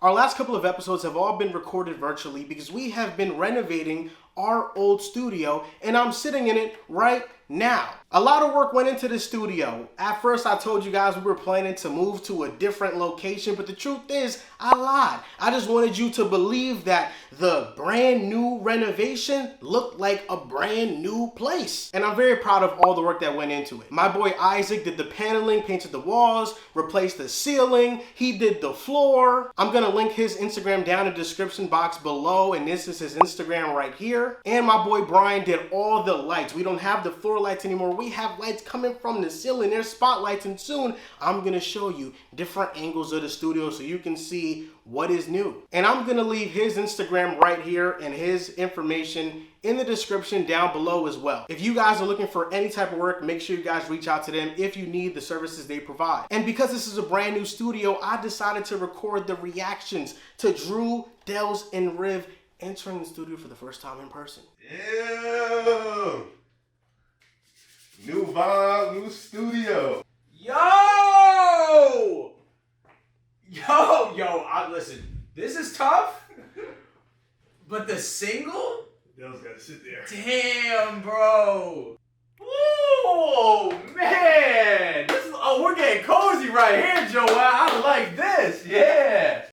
Our last couple of episodes have all been recorded virtually because we have been renovating our old studio, and I'm sitting in it right now. A lot of work went into the studio. At first, I told you guys we were planning to move to a different location, but the truth is, I lied. I just wanted you to believe that the brand new renovation looked like a brand new place. And I'm very proud of all the work that went into it. My boy Isaac did the paneling, painted the walls, replaced the ceiling, he did the floor. I'm gonna link his Instagram down in the description box below, and this is his Instagram right here. And my boy Brian did all the lights. We don't have the floor lights anymore. We have lights coming from the ceiling. There's spotlights, and soon I'm gonna show you different angles of the studio so you can see what is new. And I'm gonna leave his Instagram right here and his information in the description down below as well. If you guys are looking for any type of work, make sure you guys reach out to them if you need the services they provide. And because this is a brand new studio, I decided to record the reactions to Drew, Dehls, and Riv entering the studio for the first time in person. Ew. New vibe, new studio. Listen, this is tough, but the single? Dehls gotta sit there. Damn, bro. Whoa, man. We're getting cozy right here, Joel. I like this, yeah.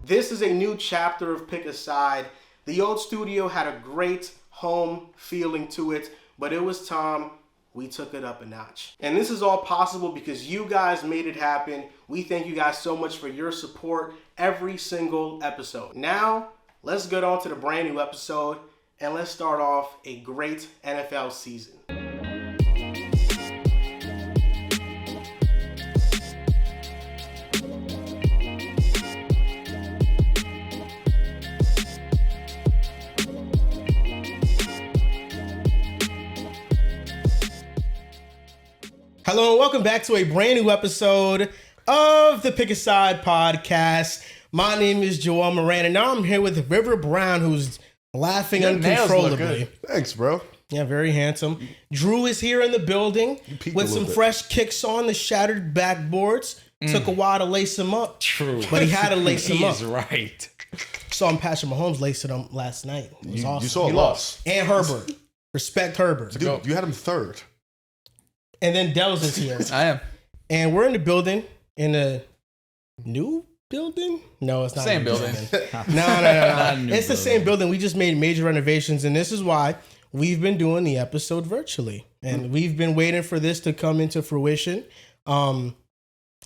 This is a new chapter of Pick a Side. The old studio had a great home feeling to it, but it was time we took it up a notch. And this is all possible because you guys made it happen. We thank you guys so much for your support every single episode. Now, let's get on to the brand new episode and let's start off a great NFL season. Hello and welcome back to a brand new episode of the Pick a Side podcast. My name is Joel Moran, and now I'm here with River Brown, who's laughing uncontrollably. Thanks, bro. Yeah, very handsome. Drew is here in the building with some fresh kicks on the shattered backboards. Took a while to lace him up. True. But he had to lace him up. He's right. Saw him Patrick Mahomes lacing him last night. It was awesome. You saw he loss. And Herbert. Respect Herbert. Dude, you had him third. And then Dehls is here. I am. And we're in the building, in a new building? No, it's not. Same building. No. It's the same building. We just made major renovations, and this is why we've been doing the episode virtually. And we've been waiting for this to come into fruition.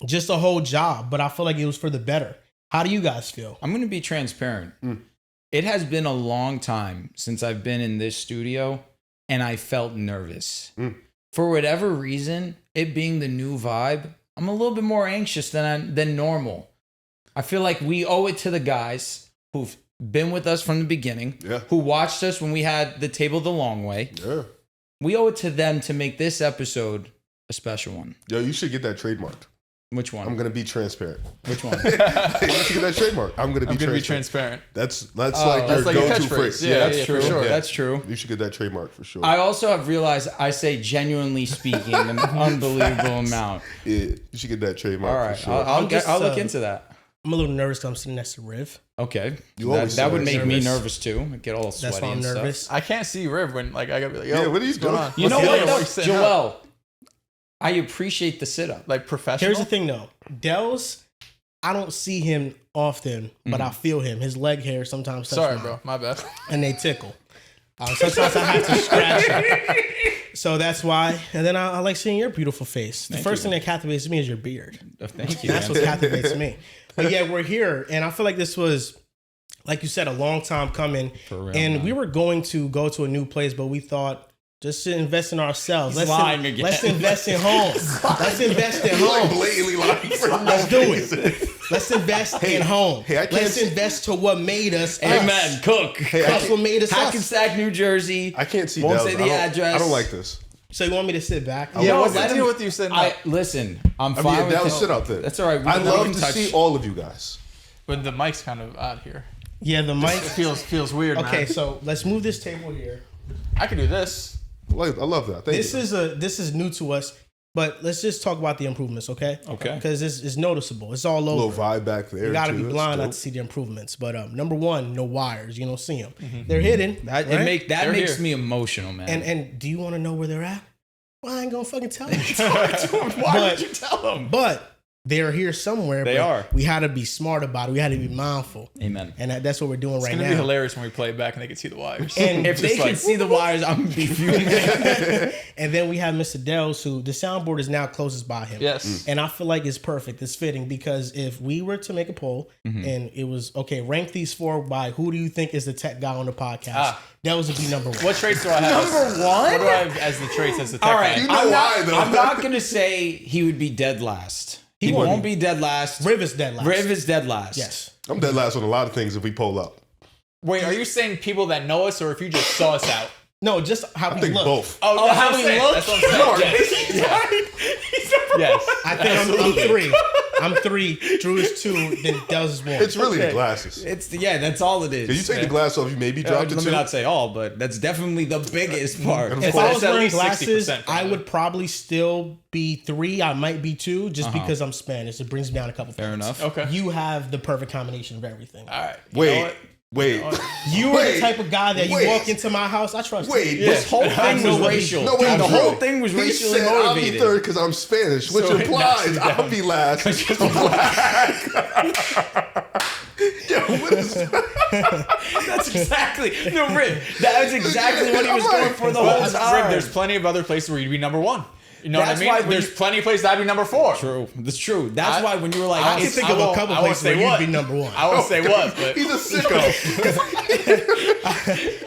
Just a whole job, but I feel like it was for the better. How do you guys feel? I'm going to be transparent. It has been a long time since I've been in this studio, and I felt nervous. For whatever reason, it being the new vibe, I'm a little bit more anxious than normal. I feel like we owe it to the guys who've been with us from the beginning, who watched us when we had the table the long way. Yeah. We owe it to them to make this episode a special one. Yo, you should get that trademarked. Which one? I'm going to be transparent. Which one? You should get that trademark. I'm going to be transparent. That's like your go-to phrase. Yeah, that's true. For sure. That's true. You should get that trademark for sure. I also have realized I say genuinely speaking an unbelievable amount. Yeah, you should get that trademark. All right, for sure. I'll look into that. I'm a little nervous because I'm sitting next to Riv. Okay, that would make me nervous too. I get all sweaty. That's why I'm nervous. I can't see Riv when I gotta be like, yo, what are you doing? You know what, Joel? I appreciate the sit-up. Like professional. Here's the thing, though. Dehls, I don't see him often, but I feel him. His leg hair sometimes touch mine. Bro. My bad. And they tickle. Sometimes I have to scratch it. So that's why. And then I like seeing your beautiful face. The first thing that captivates me is your beard. Oh, thank you. That's what captivates me. But yeah, we're here. And I feel like this was, like you said, a long time coming. For real, and we were going to go to a new place, but we thought, just to invest in ourselves. Let's invest in homes. Let's invest in homes. Blatantly lying for Let's do it. Let's invest in home. Let's invest to what made us. Amen. Cook. That's what made us. Hackensack, New Jersey. I can't see. Won't say the address. I don't like this. So you want me to sit back? Yeah. What's the deal with you sitting up? Listen, I'm fine with that. Sit out there. That's all right. I'd love to see all of you guys. But the mic's kind of out here. Yeah, the mic feels weird. Okay, man. so let's move this table here. I can do this. I love that. This is new to us, but let's just talk about the improvements, okay? Okay. Because it's noticeable. It's all over. A little vibe back there. You gotta be too. blind That's not to dope. see the improvements. But number one, no wires. You don't see them. They're hidden. That right? makes here. me emotional, man. And do you want to know where they're at? Well, I ain't gonna fucking tell you. Why would you tell them? But they're here somewhere. They but are. We had to be smart about it. We had to be mindful. Amen. And that's what we're doing It's right gonna now. be hilarious when we play it back and they can see the wires. And If they can see the wires, I'm gonna be fuming. And then we have Mr. Dehls, who the soundboard is now closest by him. Yes. And I feel like it's perfect. It's fitting because if we were to make a poll and it was, okay, rank these 4 by who do you think is the tech guy on the podcast, Dehls would be number 1. What traits do I have? Number one? What do I have as the traits as the tech All right, guy? You know why, though. I'm not gonna say he would be dead last. He won't be dead last. Riv is dead last. Riv is dead last. Yes. I'm dead last on a lot of things if we poll up. Wait, are you saying people that know us or if you just saw us out? No, just how I we think look. both. Oh, that's how what I'm he saying. looks? That's what I'm saying. Yes. I think I'm 3. I'm 3. Drew is 2. Then Dehls is 1. It's really the glasses. That's all it is. If you take the glass off, you maybe drop it Let me too. not say all, but that's definitely the biggest part. And If course. I was It's at wearing least glasses, 60% I would probably still be 3. I might be 2 just because I'm Spanish. It brings me down a couple Fair points. enough. Okay. You have the perfect combination of everything. All right. You know what? Wait. You are the type of guy that you Wait. walk into my house, I trust you. Wait. This whole thing was what he- racial. No, wait, the Drew. whole thing was He racially said I'll be motivated. 3rd because I'm Spanish, which So it knocks implies you I'll down. be last. Yo, what is That's exactly Riv. That was exactly what he was going for the whole time. There's plenty of other places where you'd be number 1. You know That's what I why mean? when There's you- plenty of places I'd be number 4. True. That's true. That's why when you were like, I can it's- think I of a won't- couple I won't places say where what. you'd be number 1. I won't say what, but He's a sicko.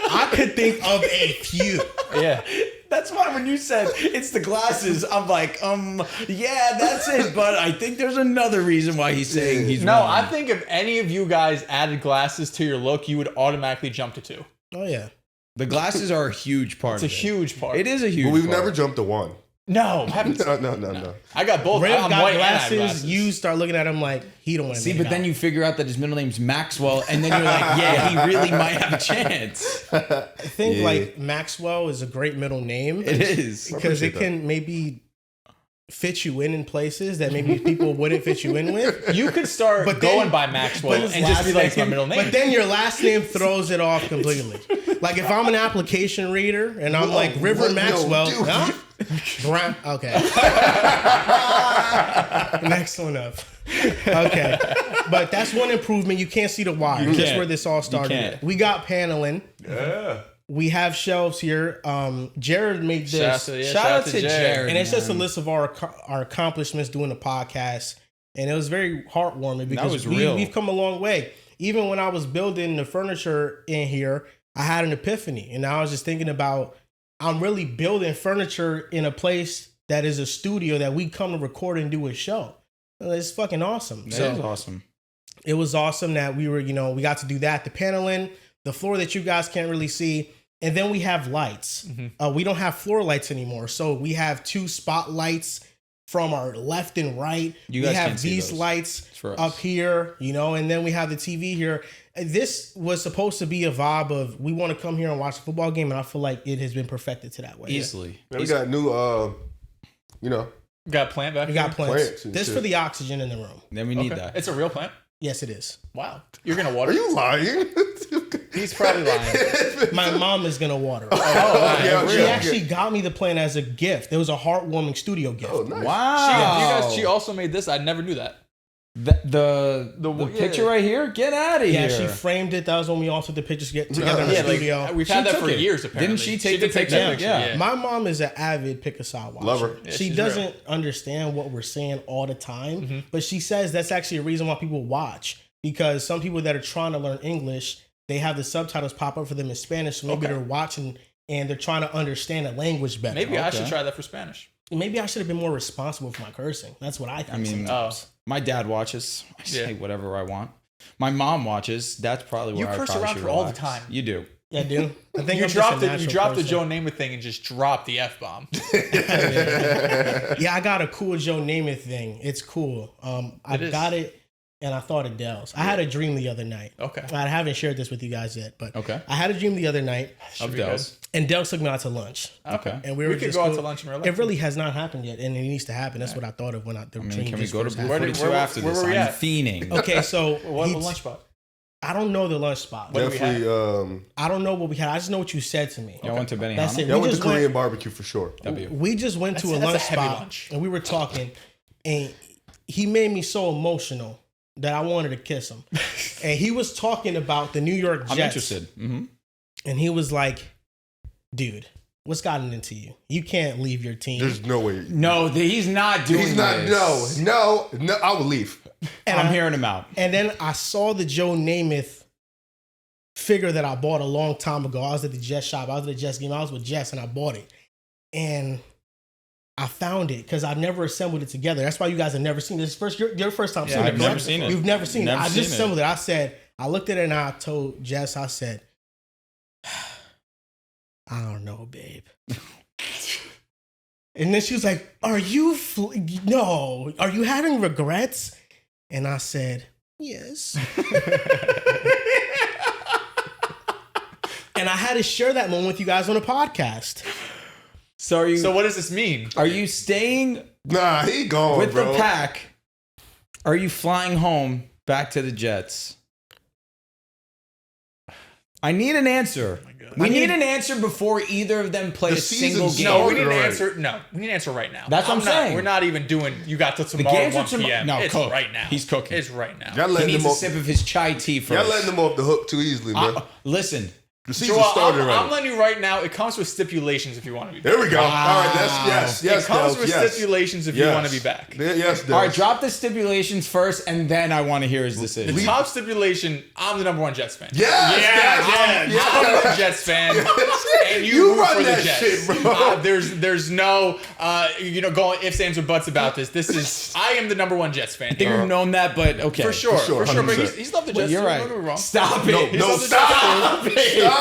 I could think of a few. yeah. that's why when you said it's the glasses, I'm like, yeah, that's it. But I think there's another reason why he's saying he's No, wrong. I think if any of you guys added glasses to your look, you would automatically jump to 2. Oh, yeah. the glasses are a huge part It's a of it. huge part. It is a huge But we've part. never jumped to 1. No, haven't. No. I got both. Riv I'm got white and I have glasses. glasses. You start looking at him like he don't want to See, but then you figure out that his middle name's Maxwell, and then you're like, yeah, he really might have a chance. I think Yeah. like Maxwell is a great middle name. It is. because it appreciate can maybe fit you in places that maybe people wouldn't fit you in with. You could start But then- going by Maxwell but his and just be last like, it's my name- middle name. But then your last name throws it off completely. Like if I'm an application reader and I'm like River what? No, Maxwell, dude. huh? Brown. Okay. Next one up. Okay. But that's one improvement. You can't see the wires. That's can't. where this all started. can't. We got paneling. Yeah. We have shelves here. Jared made this. Shout out to Jared. And it's just a man. list of our accomplishments doing the podcast. And it was very heartwarming because was real. we've come a long way. Even when I was building the furniture in here, I had an epiphany. And I was just thinking about, I'm really building furniture in a place that is a studio that we come to record and do a show. It's fucking awesome. That is awesome. It was awesome that we were, we got to do that. The paneling, the floor that you guys can't really see. And then we have lights. We don't have floor lights anymore. So we have 2 spotlights from our left and right. You We guys have can't see these those. lights for us. up here, and then we have the TV here. This was supposed to be a vibe of we want to come here and watch a football game, and I feel like it has been perfected to that way. Easily. Man, we got new, Got a plant back We got here? plants. Plants and This shit. for the oxygen in the room. Then we need Okay. that. It's a real plant? Yes, it is. Wow. You're going to water Are you lying? He's probably lying. My mom is gonna water it. yeah, She yeah. actually got me the plant as a gift. It was a heartwarming studio gift. Oh, nice. Wow. She also made this. I never knew that. The picture right here? Get out of Yeah, here. she framed it. That was when we all took the pictures together in the Yeah, studio. we've She had that took for it. years, apparently. Didn't she take did the picture? that Yeah. My mom is an avid Picasso watcher. Love her. Yeah, She she's doesn't understand what we're saying all the time, but she says that's actually a reason why people watch. Because some people that are trying to learn English, they have the subtitles pop up for them in Spanish. So maybe Okay. they're watching and they're trying to understand the language better. Maybe I should Okay. try that for Spanish. Maybe I should have been more responsible for my cursing. That's what I think. I mean, sometimes. my dad watches. I say Yeah. whatever I want. My mom watches. That's probably where You I curse probably around should her all the relax. time. You do. Yeah, I do. I think You I'm dropped just a it. You natural dropped the person. Joe Namath thing and just dropped the F-bomb. Yeah, I got a cool Joe Namath thing. It's cool. I've is. got it and I thought of Dehls. I had a dream the other night. Okay. I haven't shared this with you guys yet, but Okay. I had a dream the other night Should Of be good. Dehls. and Dehls took me out to lunch. Okay. And we We were could just go out to lunch in real life. It really has not happened yet, and it needs to happen. That's what I thought of when the dream Can we just go to first Blue happened. 42 after where this? were we I'm at? fiending. Okay, so What he- lunch spot? I don't know the lunch spot. What do we have? Definitely. I don't know what we had. I just know what you said to me. Y'all went to Benihana? That's it. Y'all We went to just went- Korean barbecue for sure. We just went to a That's a lunch heavy spot lunch. and we were talking, and he made me so emotional that I wanted to kiss him. And he was talking about the New York Jets. I'm interested. Mm-hmm. And he was like, "Dude, what's gotten into you? You can't leave your team." There's no way. No, he's not doing He's not. this. No. I would leave. And I'm I- hearing him out. And then I saw the Joe Namath figure that I bought a long time ago. I was at the Jets shop. I was at the Jets game. I was with Jets and I bought it. And I found it because I never assembled it together. That's why you guys have never seen this. Your first time seeing it. I've never correct? seen it. You've never seen Never it. I seen just it. assembled it. I looked at it and I told Jess, I said, "I don't know, babe." And then she was like, "Are you having regrets?" And I said, "Yes." And I had to share that moment with you guys on a podcast. So So what does this mean? are you staying Nah, he gone, with bro. the pack? Are you flying home back to the Jets? I need an answer. We need an answer before either of them play The a single season's game. No, we need an Alright. answer. No, we need an answer right now. That's what I'm not- saying. We're not even doing. You got till The tomorrow. games are 1 tomorrow. p.m. No, it's cook. right now. He's cooking. It's right now. Y'all He letting needs him a off. sip of his chai tea first. Y'all letting him off the hook too easily, man. Listen, The season Joel, started I'm already. letting you right now. It comes with stipulations if you want to be back. There we go. All right, that's yes. It comes Dehls, with yes. stipulations if you want to be back. Yes, Dehls. all right, drop the stipulations first, and then I want to hear his decision. The top stipulation: I'm the number one Jets fan. Yes, I'm a Jets fan, and you root run for the that Jets. shit, bro. There's no going ifs, ands, or buts about this. I am the number one Jets fan. I think we've known that, but okay. For sure. But 100%. he's loved the Well, Jets. you're too, right. Don't get me wrong. Stop it. No, stop. Stop.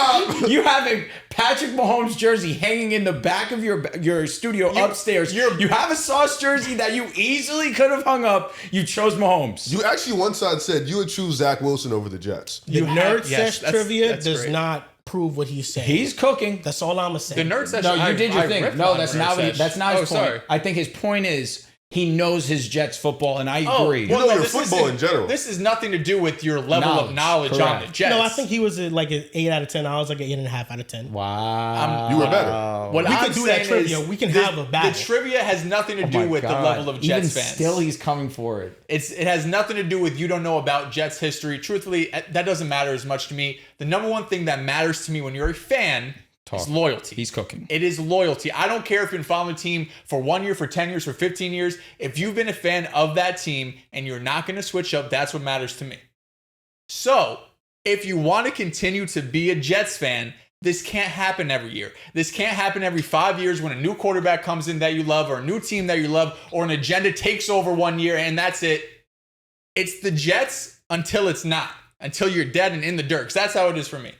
You have a Patrick Mahomes jersey hanging in the back of your studio upstairs. You have a Sauce jersey that you easily could have hung up. You chose Mahomes. You actually one side said you would choose Zach Wilson over the Jets. The nerd yes, sesh that's trivia does great. not prove what he's saying. He's cooking. That's all I'm gonna say. The nerd session. No, you did your thing. No, that's not his that's not his point. Sorry. I think his point is he knows his Jets football, and I agree. You know your this football isn't- in general. This is nothing to do with your level of knowledge on Correct. the Jets. No, I think he was like an 8 out of 10. I was like an 8.5 out of 10. Wow. You were better. What We I'm could do that saying trivia. is We can the- have a battle. The trivia has nothing to Oh do my with the God. level of Jets Even fans. still, he's coming for it. It has nothing to do with you don't know about Jets history. Truthfully, that doesn't matter as much to me. The number one thing that matters to me when you're a fan is loyalty. He's cooking. It is loyalty. I don't care if you've been following the team for 1 year, for 10 years, for 15 years. If you've been a fan of that team and you're not going to switch up, that's what matters to me. So, if you want to continue to be a Jets fan, this can't happen every year. This can't happen every 5 years when a new quarterback comes in that you love, or a new team that you love, or an agenda takes over 1 year and that's it. It's the Jets until it's not. Until you're dead and in the dirt. 'Cause that's how it is for me.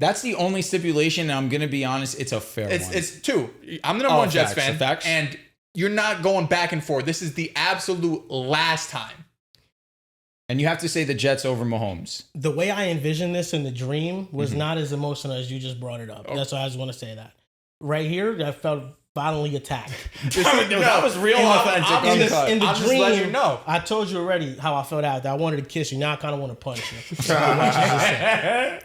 That's the only stipulation, and I'm going to be honest, it's a fair one. It's two. I'm the number one Jets facts, fan, facts. and you're not going back and forth. This is the absolute last time. And you have to say the Jets over Mahomes. The way I envisioned this in the dream was not as emotional as you just brought it up. That's why I just want to say that. Right here, I felt violently attacked. That was real authentic. I'm just- In the I'm just dream, letting you know. I told you already how I felt out. That I wanted to kiss you. Now I kind of want to punch you. So what you just said.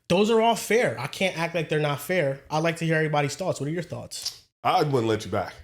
Those are all fair. I can't act like they're not fair. I'd like to hear everybody's thoughts. What are your thoughts? I wouldn't let you back.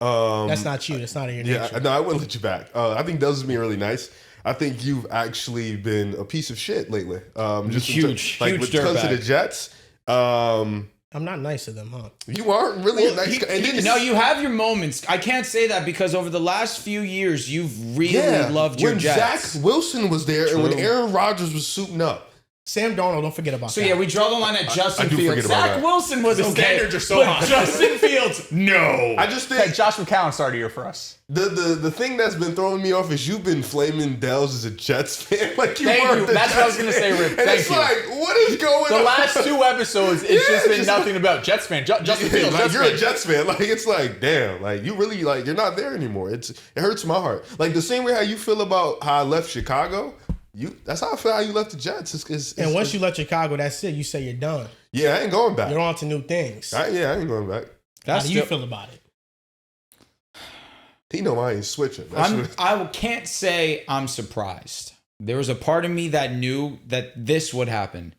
That's not you. That's not in your Yeah, nature. no, I wouldn't let you back. I think Dehls has been really nice. I think you've actually been a piece of shit lately. Just Huge when it comes to the dirtbag. Jets. I'm not nice to them, huh? You aren't really a nice guy. And then No, you have your moments. I can't say that because over the last few years, you've really loved your when Jets. Zach Wilson was there and when True. Aaron Rodgers was suiting up, Sam Darnold, don't forget about So that. yeah, we draw the line at Justin I do Fields. forget about Zach that. Wilson was The okay, standards are so but high. Justin Fields, no. I just Hey, think Josh McCown started here for us. the thing that's been throwing me off is you've been flaming Dehls as a Jets fan. Like you Thank are you. the That's what I was Jets gonna say, fan. Rip. And Thank it's you. like, what is going The on? last 2 episodes, it's just been just nothing about Jets fan. Justin Fields, like Jets you're fan. a Jets fan. Like it's like, damn, like you really like you're not there anymore. It hurts my heart. Like the same way how you feel about how I left Chicago. That's how I feel how you left the Jets. and once you left Chicago, that's it. You say you're done. yeah, I ain't going back. You're on to new things. I ain't going back. How do you feel about it? He know I ain't switching. I can't say I'm surprised. There was a part of me that knew that this would happen.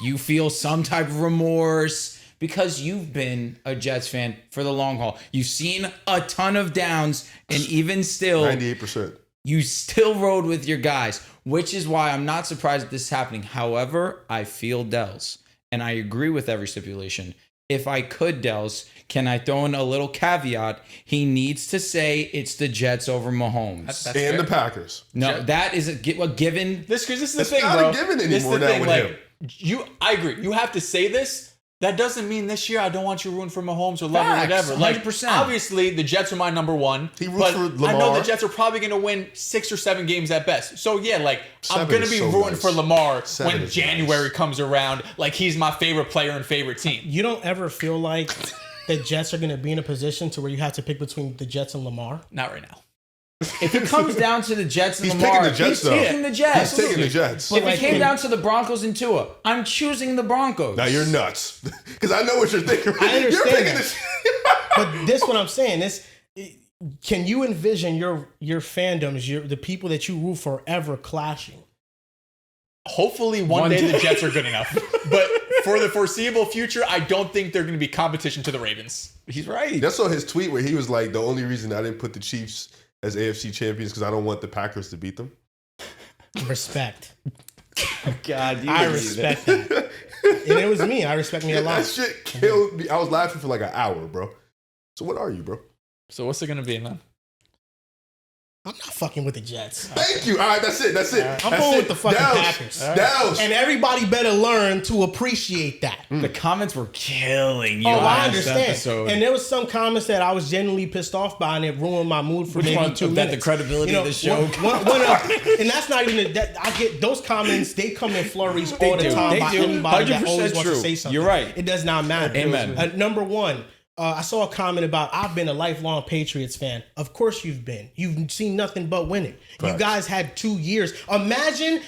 You feel some type of remorse because you've been a Jets fan for the long haul. You've seen a ton of downs, and even still, 98%. you still rode with your guys, which is why I'm not surprised that this is happening. However, I feel Dehls, and I agree with every stipulation. If I could, Dehls, can I throw in a little caveat? He needs to say it's the Jets over Mahomes. That's And fair. the Packers. No, that is a given. This is the It's thing, not bro. a given This is anymore the now thing. with Like him. I agree. You have to say this. That doesn't mean this year I don't want you to root for Mahomes or love or Facts, whatever. Like 100%. obviously the Jets are my number one. He roots but for I know Lamar. the Jets are probably going to win 6 or 7 games at best. So yeah, like I'm 7 going to is be so rooting nice. for Lamar 7 when is January nice. comes around. Like he's my favorite player and favorite team. You don't ever feel like the Jets are going to be in a position to where you have to pick between the Jets and Lamar? Not right now. If it comes down to the Jets and He's Lamar, picking the Jets, he's though. picking the Jets. He's taking the Jets. But If like, it came down to the Broncos and Tua, I'm choosing the Broncos. Now you're nuts. Because I know what you're thinking. I understand You're picking that. the But this what I'm saying is, can you envision your fandoms, the people that you root for, ever clashing? Hopefully one day the Jets are good enough. But for the foreseeable future, I don't think they're going to be competition to the Ravens. He's right. That's on his tweet where he was like, the only reason I didn't put the Chiefs as AFC champions because I don't want the Packers to beat them. Respect. God, I respect that. And it was me. I respect me a That lot. shit killed me. I was laughing for like an hour, bro. So what are you, bro? So what's it going to be, man? I'm not fucking with the Jets. Thank you. All right, that's it. That's it. I'm That's going it. with the fucking Dehls. Packers. Dehls. And everybody better learn to appreciate that. The comments were killing you. Oh, I last understand. episode. And there was some comments that I was genuinely pissed off by, and it ruined my mood for Which maybe one? 2 That minutes. the credibility of the show? And that's not even that. I get those comments. They come in flurries all the do. time They by do. anybody that 100% always wants to true. say something. You're right. It does not matter. Amen. Number one. I saw a comment about I've been a lifelong Patriots fan. Of course you've been. You've seen nothing but winning. You guys had 2 years. Imagine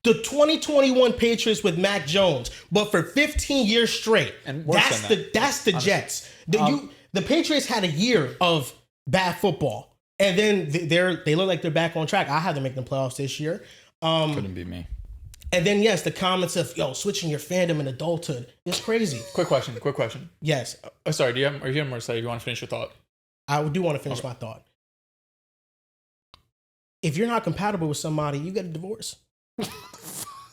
the 2021 Patriots with Mac Jones, but for 15 years straight. And worse than That's the Jets. The Patriots had a year of bad football, and then they look like they're back on track. I had to make them playoffs this year. Couldn't be me. And then yes, the comments of switching your fandom in adulthood is crazy. Quick question. Yes, Oh, sorry, are you have more to say? You want to finish your thought? I do want to finish my thought. If you're not compatible with somebody, you get a divorce.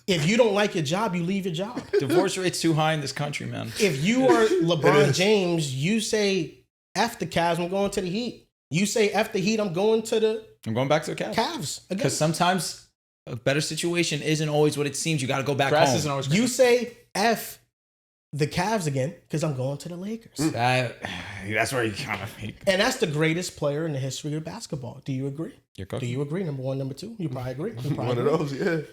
If you don't like your job, you leave your job. Divorce rate's too high in this country, man. If you are LeBron James, you say F the Cavs, I'm going to the Heat. You say F the Heat, I'm going to the I'm going back to the Cavs. Cavs. Again. Because sometimes a better situation isn't always what it seems. You got to go back Grass home. isn't always You green. say F the Cavs again because I'm going to the Lakers. That's where you kind of. And that's the greatest player in the history of basketball. Do you agree? You're Do cooking. you agree? Number one, number two? You probably agree. You probably One of agree. those,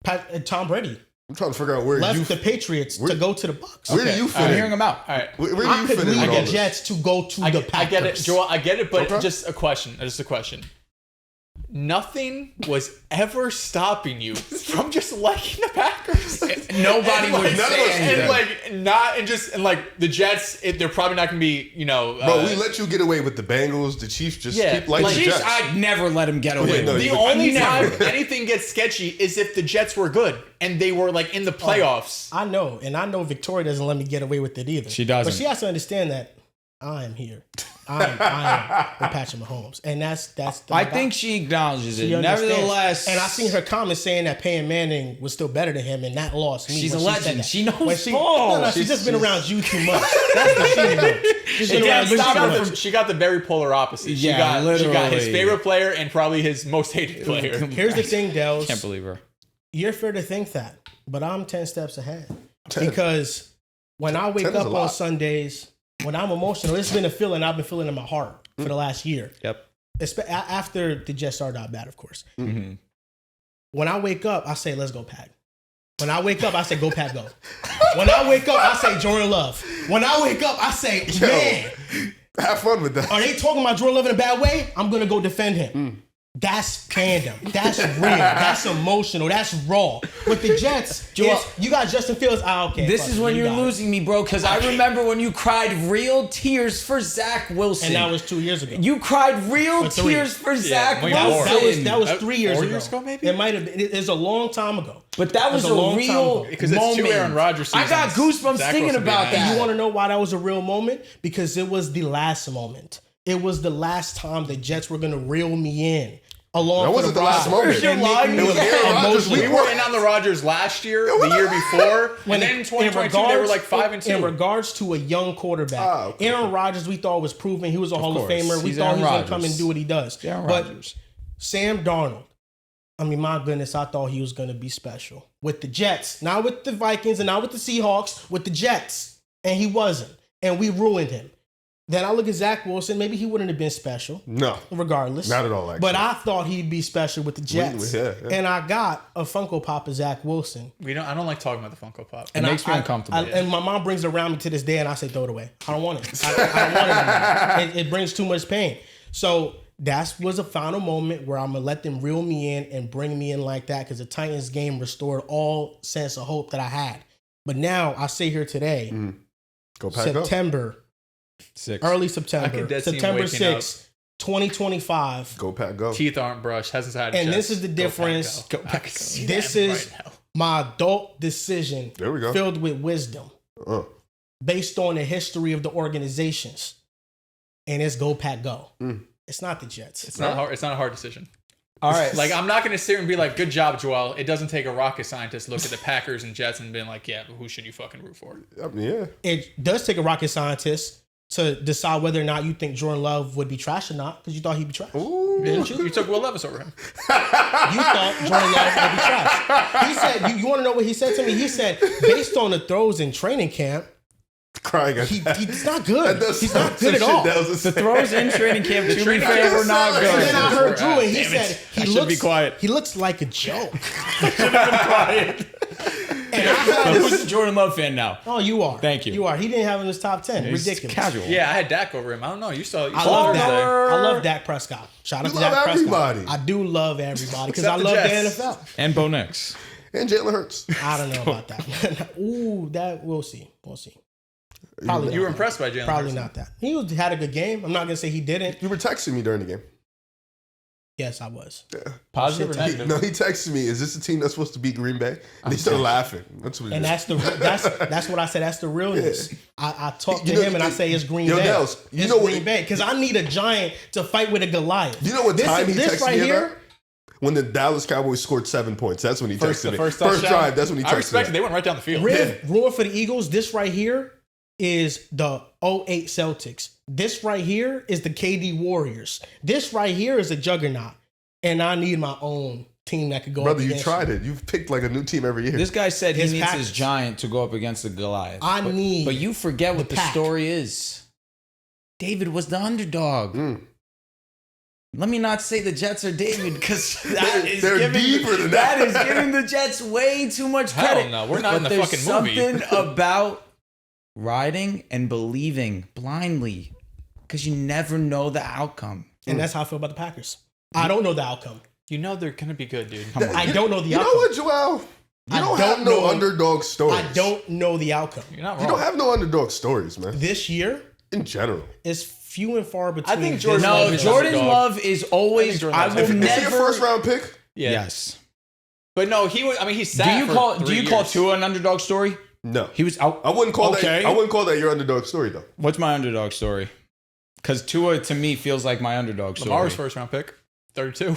yeah. Tom Brady I'm trying to figure out where left you the Patriots to go to the Bucks. where do you fit I'm in? hearing them out. All right. Where do I you could fit in leave all the this? Jets to go to the Packers. I get it, Joel. I get it, but Okay. just a question. Nothing was ever stopping you from just liking the Packers. Nobody And, would like, say and the Jets. They're probably not going to be. Bro, we let you get away with the Bengals. The Chiefs just Yeah, keep liking like, the Chiefs, Jets. I'd never let him get away no, with The but- only never. time anything gets sketchy is if the Jets were good and they were like in the playoffs. I know, and I know Victoria doesn't let me get away with it either. She doesn't. But she has to understand that I am here. I am with Patrick Mahomes, and that's the. I think she acknowledges it. She understands. Nevertheless, And I seen her comments saying that Peyton Manning was still better than him, and that lost me. She's when a she said legend. that. She knows When ball. No, she's just been around you too much. That's what she knows. She's been around you too much. She got the very polar opposite. She Yeah, got his literally. favorite player and probably his most hated player. Here's the thing, Dehls. can't believe her. You're fair to think that. but I'm 10 steps ahead. Because when I wake 10 is up a on lot. Sundays, when I'm emotional, it's been a feeling I've been feeling in my heart for the last year. Yep. After the Jets started out bad, of course. Mm-hmm. When I wake up, I say, let's go, Pack. When I wake up, I say, go, Pack, go. When I wake up, I say, Jordan Love. When I wake up, I say, man, Have fun with that. are they talking about Jordan Love in a bad way? I'm going to go defend him. That's fandom. That's real. That's emotional. That's raw. With the Jets, you got Justin Fields. Okay. This is when you're losing me, bro, because I remember when you cried real tears for Zach Wilson. And that was 2 years ago. You cried real Or 3. tears for Zach when Wilson. you were That was 3 years 4 ago. years ago, maybe? It might have been. It's a long time ago. But that was That's a long a time real ago. Because it's moment. 2 Aaron Rodgers I got seasons. goosebumps Zach thinking Wilson being about nice. that. You want to know why that was a real moment? Because it was the last moment. It was the last time the Jets were going to reel me in. Along That for wasn't the last ride. moment. And make me It was Aaron Rodgers. emotional. We were in on the Rodgers last year, the year before, and then in 2022 they were like 5-2. In regards to a young quarterback, okay. Aaron Rodgers, we thought was proven. He was a Hall of course. Famer. We He's thought Aaron he was going Rodgers. to come and do what he does. Aaron But Rodgers. Sam Darnold, I mean, my goodness, I thought he was going to be special with the Jets, not with the Vikings and not with the Seahawks, with the Jets, and he wasn't, and we ruined him. Then I look at Zach Wilson. Maybe he wouldn't have been special. No. Regardless. Not at all, actually. But I thought he'd be special with the Jets. Yeah. And I got a Funko Pop of Zach Wilson. I don't like talking about the Funko Pop. And makes me uncomfortable. And my mom brings it around me to this day, and I say, throw it away. I don't want it. I don't want it anymore. It brings too much pain. So that was a final moment where I'm going to let them reel me in and bring me in like that because the Titans game restored all sense of hope that I had. But now I sit here today, Go Pack, go. September, Early I September, could dead see him September waking 6th, 2025. Go Pack, go. Teeth aren't brushed, hasn't had And Jets. this is the difference. Go Pack, go. See This that is right now. my adult decision There we go. filled with wisdom Uh, based on the history of the organizations. And it's go, Pack, go. Mm. It's not the Jets. It's not hard. It's not a hard decision. All right. Like, I'm not going to sit here and be like, good job, Joel. It doesn't take a rocket scientist to look at the Packers and Jets and being like, yeah, but who should you fucking root for? I mean, yeah. It does take a rocket scientist to decide whether or not you think Jordan Love would be trash or not because you thought he'd be trash. Ooh. Didn't you? You took Will Levis over him. You thought Jordan Love would be trash. He said, you want to know what he said to me? He said, based on the throws in training camp, Crying at that. he's not good. That does He's some not good at shit all. that was the throws in training camp, to be training fair, camp were not sound good. And then I heard Drew, and he Damn it. said I should be quiet. He looks like a joke. Quiet. And I had Who's a Jordan Love fan now? oh, you are. Thank you. You are. He didn't have him in his top 10. He's Ridiculous. Casual. Yeah, I had Dak over him. I don't know. You saw I love Thursday. Dak. I love Dak Prescott. Shout out You to love Dak Prescott. everybody. I do love everybody because Except I the love Jets. the NFL. And Bo Nix. And Jalen Hurts. I don't know about that. Ooh, that we'll see. We'll see. Probably You were not. impressed by Jalen Probably Hurts. not that. Had a good game. I'm not gonna say he didn't. You were texting me during the game. Yes, I was. Positive or Shit, negative? No, he texted me, is this the team that's supposed to beat Green Bay? And he started laughing. That's what he And did. that's what I said. That's the realness. I talk to You know, him and I say it's Green yo, Bay. Dehls, you It's know what- Green Bay because I need a giant to fight with a Goliath. You know what time he this texted right me here? about? When the Dallas Cowboys scored 7 points. That's when he texted The me. first First touchdown? drive, that's when he texted I respect it. me. They went right down the field. Ruin for the Eagles. This right here is the 08 Celtics. This right here is the KD Warriors. This right here is a juggernaut. And I need my own team that could go Brother, up you against tried it. You've picked like a new team every year. This guy said he His needs Packers. his giant to go up against the Goliath. I need But you forget what the pack. story is. David was the underdog. Let me not say the Jets are David because They're deeper than that. That is giving the Jets way too much Hell credit. no, we're not in the there's fucking movie. something about riding and believing blindly because you never know the outcome. And that's how I feel about the Packers. I don't know the outcome. You know they're going to be good, dude. I don't know the You outcome. know what, Joel? You I don't don't have no know- underdog stories. I don't know the outcome. You're not wrong. You don't have no underdog stories, man. This year In general. is few and far between. I think this Jordan and Love No, is that. Jordan underdog. Love is always. Jordan I Love's will Is he never. your first round pick? Yeah. Yes. But no, he was. I mean, he Do sat you for call 3 years. Tua an underdog story? No. He was out. I wouldn't call Okay. that. I wouldn't call that your underdog story though. What's my underdog story? Because Tua to me feels like my underdog story. Lamar's first round pick, 32.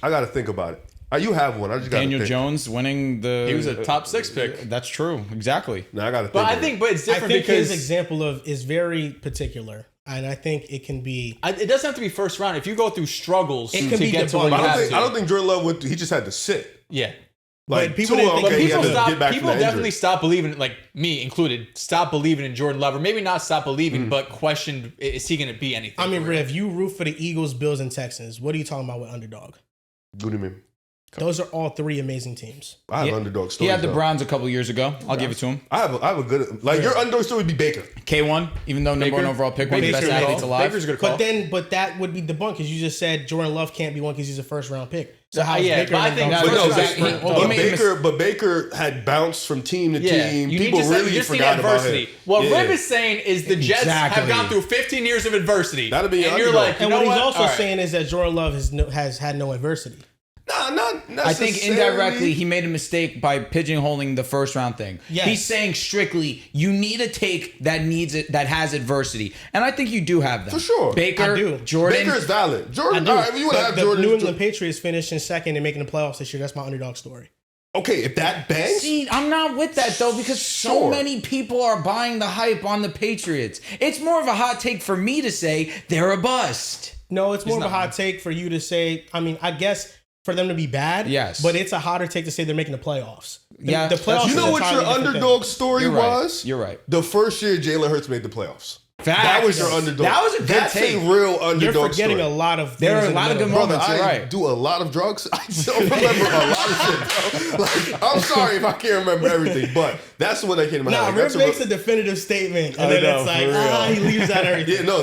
I got to think about it. You have one. I just got to Daniel think. Jones winning the. He was a top 6 pick. That's true. Exactly. No, I got to think. But I of it. think, but it's I different think because his example of is very particular, and I think it can be. it doesn't have to be first round. If you go through struggles It to can be get to where debunked. you I have don't to. think Jordan Love went. He just had to sit. Yeah. Like, But people Tua, didn't think- But okay, he had people to get back from people that definitely injury. stopped believing, like me included, stopped believing in Jordan Love, or maybe not stop believing, but questioned, is he going to be anything? I mean, for real? Riv, you root for the Eagles, Bills, and Texans. What are you talking about with underdog? What do you mean? Those are all three amazing teams. I have Yeah. underdog He stories. had the though. Browns a couple years ago. I'll give it to him. I have a good like your underdog story would be Baker. K1, even though number Baker? one overall pick, one of the Baker's best good athletes call. alive. Baker's a good call. But that would be debunked because you just said Jordan Love can't be one because he's a first round pick. So how is Yeah, Baker? but I an think- underdog? No, First no, round he- pick. he made But Baker had bounced from team to Yeah, team. you need People just, really you just need forgot about adversity. him. What Yeah. Riv is saying is the Jets Exactly. have gone through 15 years of adversity. That'd be an and you're underdog. like, you And know what he's what? also All right. saying is that Jordan Love has had no adversity. Nah, not I think necessarily. indirectly he made a mistake by pigeonholing the first round thing. Yes. He's saying strictly you need a take that needs it that has adversity, and I think you do have that For sure. Baker, I do. Jordan. Baker is valid. I Jordan, do. all right, if you want to have the Jordan. New England Patriots finishing second and making the playoffs this year. That's my underdog story. Okay, if that bangs, See, I'm not with that though because so Sure. many people are buying the hype on the Patriots. It's more of a hot take for me to say they're a bust. No, it's more of a not. hot take for you to say. I mean, I guess for them to be bad. Yes. But it's a hotter take to say they're making the playoffs. Yeah, The playoffs. you is know a what your entirely different thing. underdog story You're right. was? You're right. The first year Jalen Hurts made the playoffs. Facts. That was your underdog. That was a good That's take. a real You're underdog forgetting story. a lot of. There things are a in the lot of middle. good Brother, moments. You're I right. do a lot of drugs. I still remember a lot of shit, bro. Like, I'm sorry if I can't remember everything, but that's the one that came to my Nah, head. Like, Rick that's a makes real- a definitive statement, and I then know, it's like, for real. he leaves out everything. Yeah, no,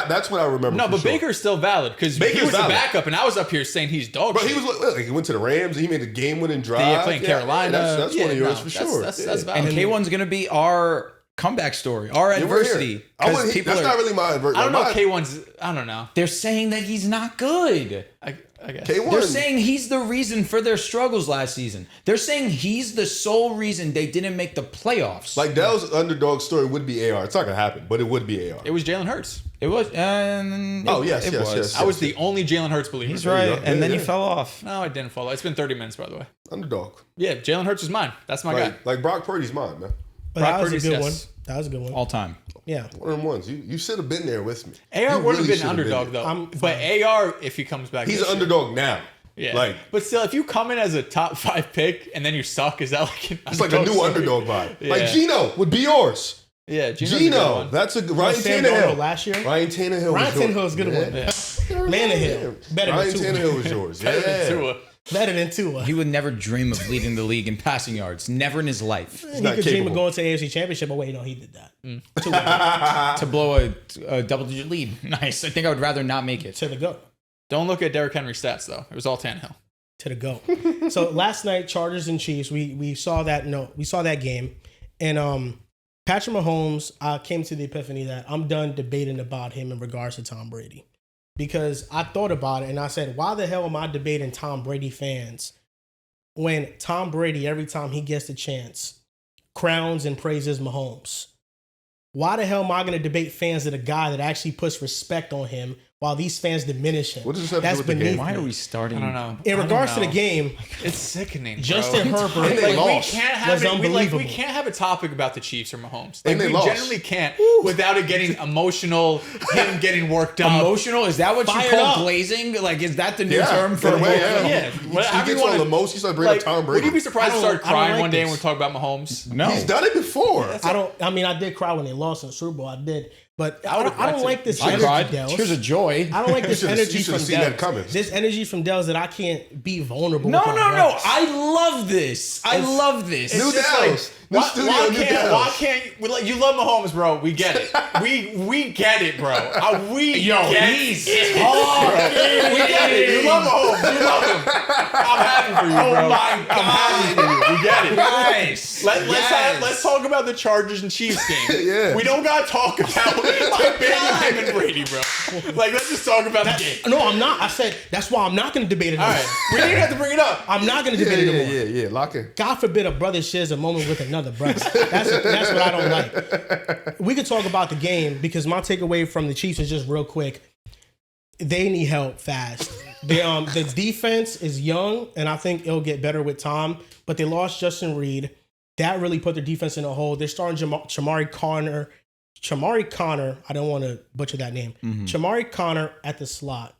that's what I remember. No, for but sure. Baker's still valid because he Baker's was the valid. backup, and I was up here saying he's dog Bro, shit. he was like, he went to the Rams and he made the game-winning drive. Yeah, playing Carolina. That's one of yours for sure. That's Yeah. valid. And K1's gonna be our comeback story, our Yeah, we're adversity. here. 'Cause people That's are- not really my adversity. I don't know. K1's. I don't know. They're saying that he's not good. I guess. K1. They're saying he's the reason for their struggles last season. They're saying he's the sole reason they didn't make the playoffs. Like Dell's underdog story would be AR. It's not gonna happen, but it would be AR. It was Jalen Hurts. it was. Oh, yes, it yes, was. yes. I was the only Jalen Hurts believer. He's There you right, go. and then Yeah, you yeah. fell off. No, I didn't follow. It's been 30 minutes, by the way. Underdog. Yeah, Jalen Hurts is mine. That's my guy. Like Brock Purdy's mine, man. But Brock that was Purdy's, a good yes. one. That was a good one. All time. Yeah. One of them ones. You should have been there with me. AR You would have really been should an underdog, there. though. But AR, if he comes back, He's this an year. underdog now. Yeah. Like, but still, if you come in as a top 5 pick and then you suck, is that like an it's like a new story? underdog vibe. Yeah. Like Gino would be yours. Yeah, Gino's a good Gino. one. That's a Ryan Sam Darnold Tannehill. last year. Ryan Tannehill Ryan was yours. Tannehill is a good one. Yeah. Tannehill. Better Ryan than Tua. Tannehill was yours. Better than Yeah. Tua. Better than Tua. He would never dream of leading the league in passing yards. Never in his life. He not could dream of capable. going to the AFC Championship, but wait, no, he did that. To blow a double-digit lead. Nice. I think I would rather not make it. To the GOAT. Don't look at Derrick Henry's stats, though. It was all Tannehill. To the GOAT. So last night, Chargers and Chiefs, we saw that. No, we saw that game, and Patrick Mahomes. I came to the epiphany that I'm done debating about him in regards to Tom Brady, because I thought about it and I said, why the hell am I debating Tom Brady fans when Tom Brady, every time he gets the chance, crowns and praises Mahomes? Why the hell am I going to debate fans of a guy that actually puts respect on him while these fans diminish him? What does this have to That's do with the beneath game? Why me. are we starting? I don't know. In I don't regards to the know. game, It's sickening, bro. Justin Herbert And they Like, lost. we can't have was it. We unbelievable. can't have a topic about the Chiefs or Mahomes. And Like, they we lost. generally can't without it getting emotional, him getting worked up. Emotional? Is that what you Fired call up. glazing? Like, is that the new Yeah, term for in a way, emotional? Yeah. He However you gets wanna- all the most. He started bringing Like, up Tom would Brady. you be surprised I to don't- start I don't crying like one day this. when we talk about Mahomes? No. He's done it before. I did cry when they lost in the Super Bowl. I did. But I would've I cried don't too. like this I energy, cried. Dehls. Tears of joy. I don't like this should've- energy you from should've seen that Dehls. coming. This energy from Dehls that I can't be vulnerable No, with no, my no. brothers. I love this. I love this. New just Dehls. New Why studio, new why Dehls. can't you love Mahomes, bro? We get it. We get it, bro. We get he's it. We get it. You love Mahomes. You love him. I'm happy for you, bro. Oh my I'm happy for you. We get it. Nice. Let's talk about the Chargers and Chiefs game. Yeah. We don't gotta talk about him and Brady, bro. Like, let's just talk about the game. No, I'm not. I said that's why I'm not going to debate it All anymore. right, we didn't have to bring it up. I'm not going to Yeah, debate it anymore. yeah. Lock in. God forbid a brother shares a moment with another brother. That's what I don't like. We could talk about the game because my takeaway from the Chiefs is just real quick. They need help fast. The defense is young, and I think it'll get better with Tom. But they lost Justin Reed. That really put their defense in a hole. They're starting Chamari Connor. I don't want to butcher that name. Chamari Connor at the slot.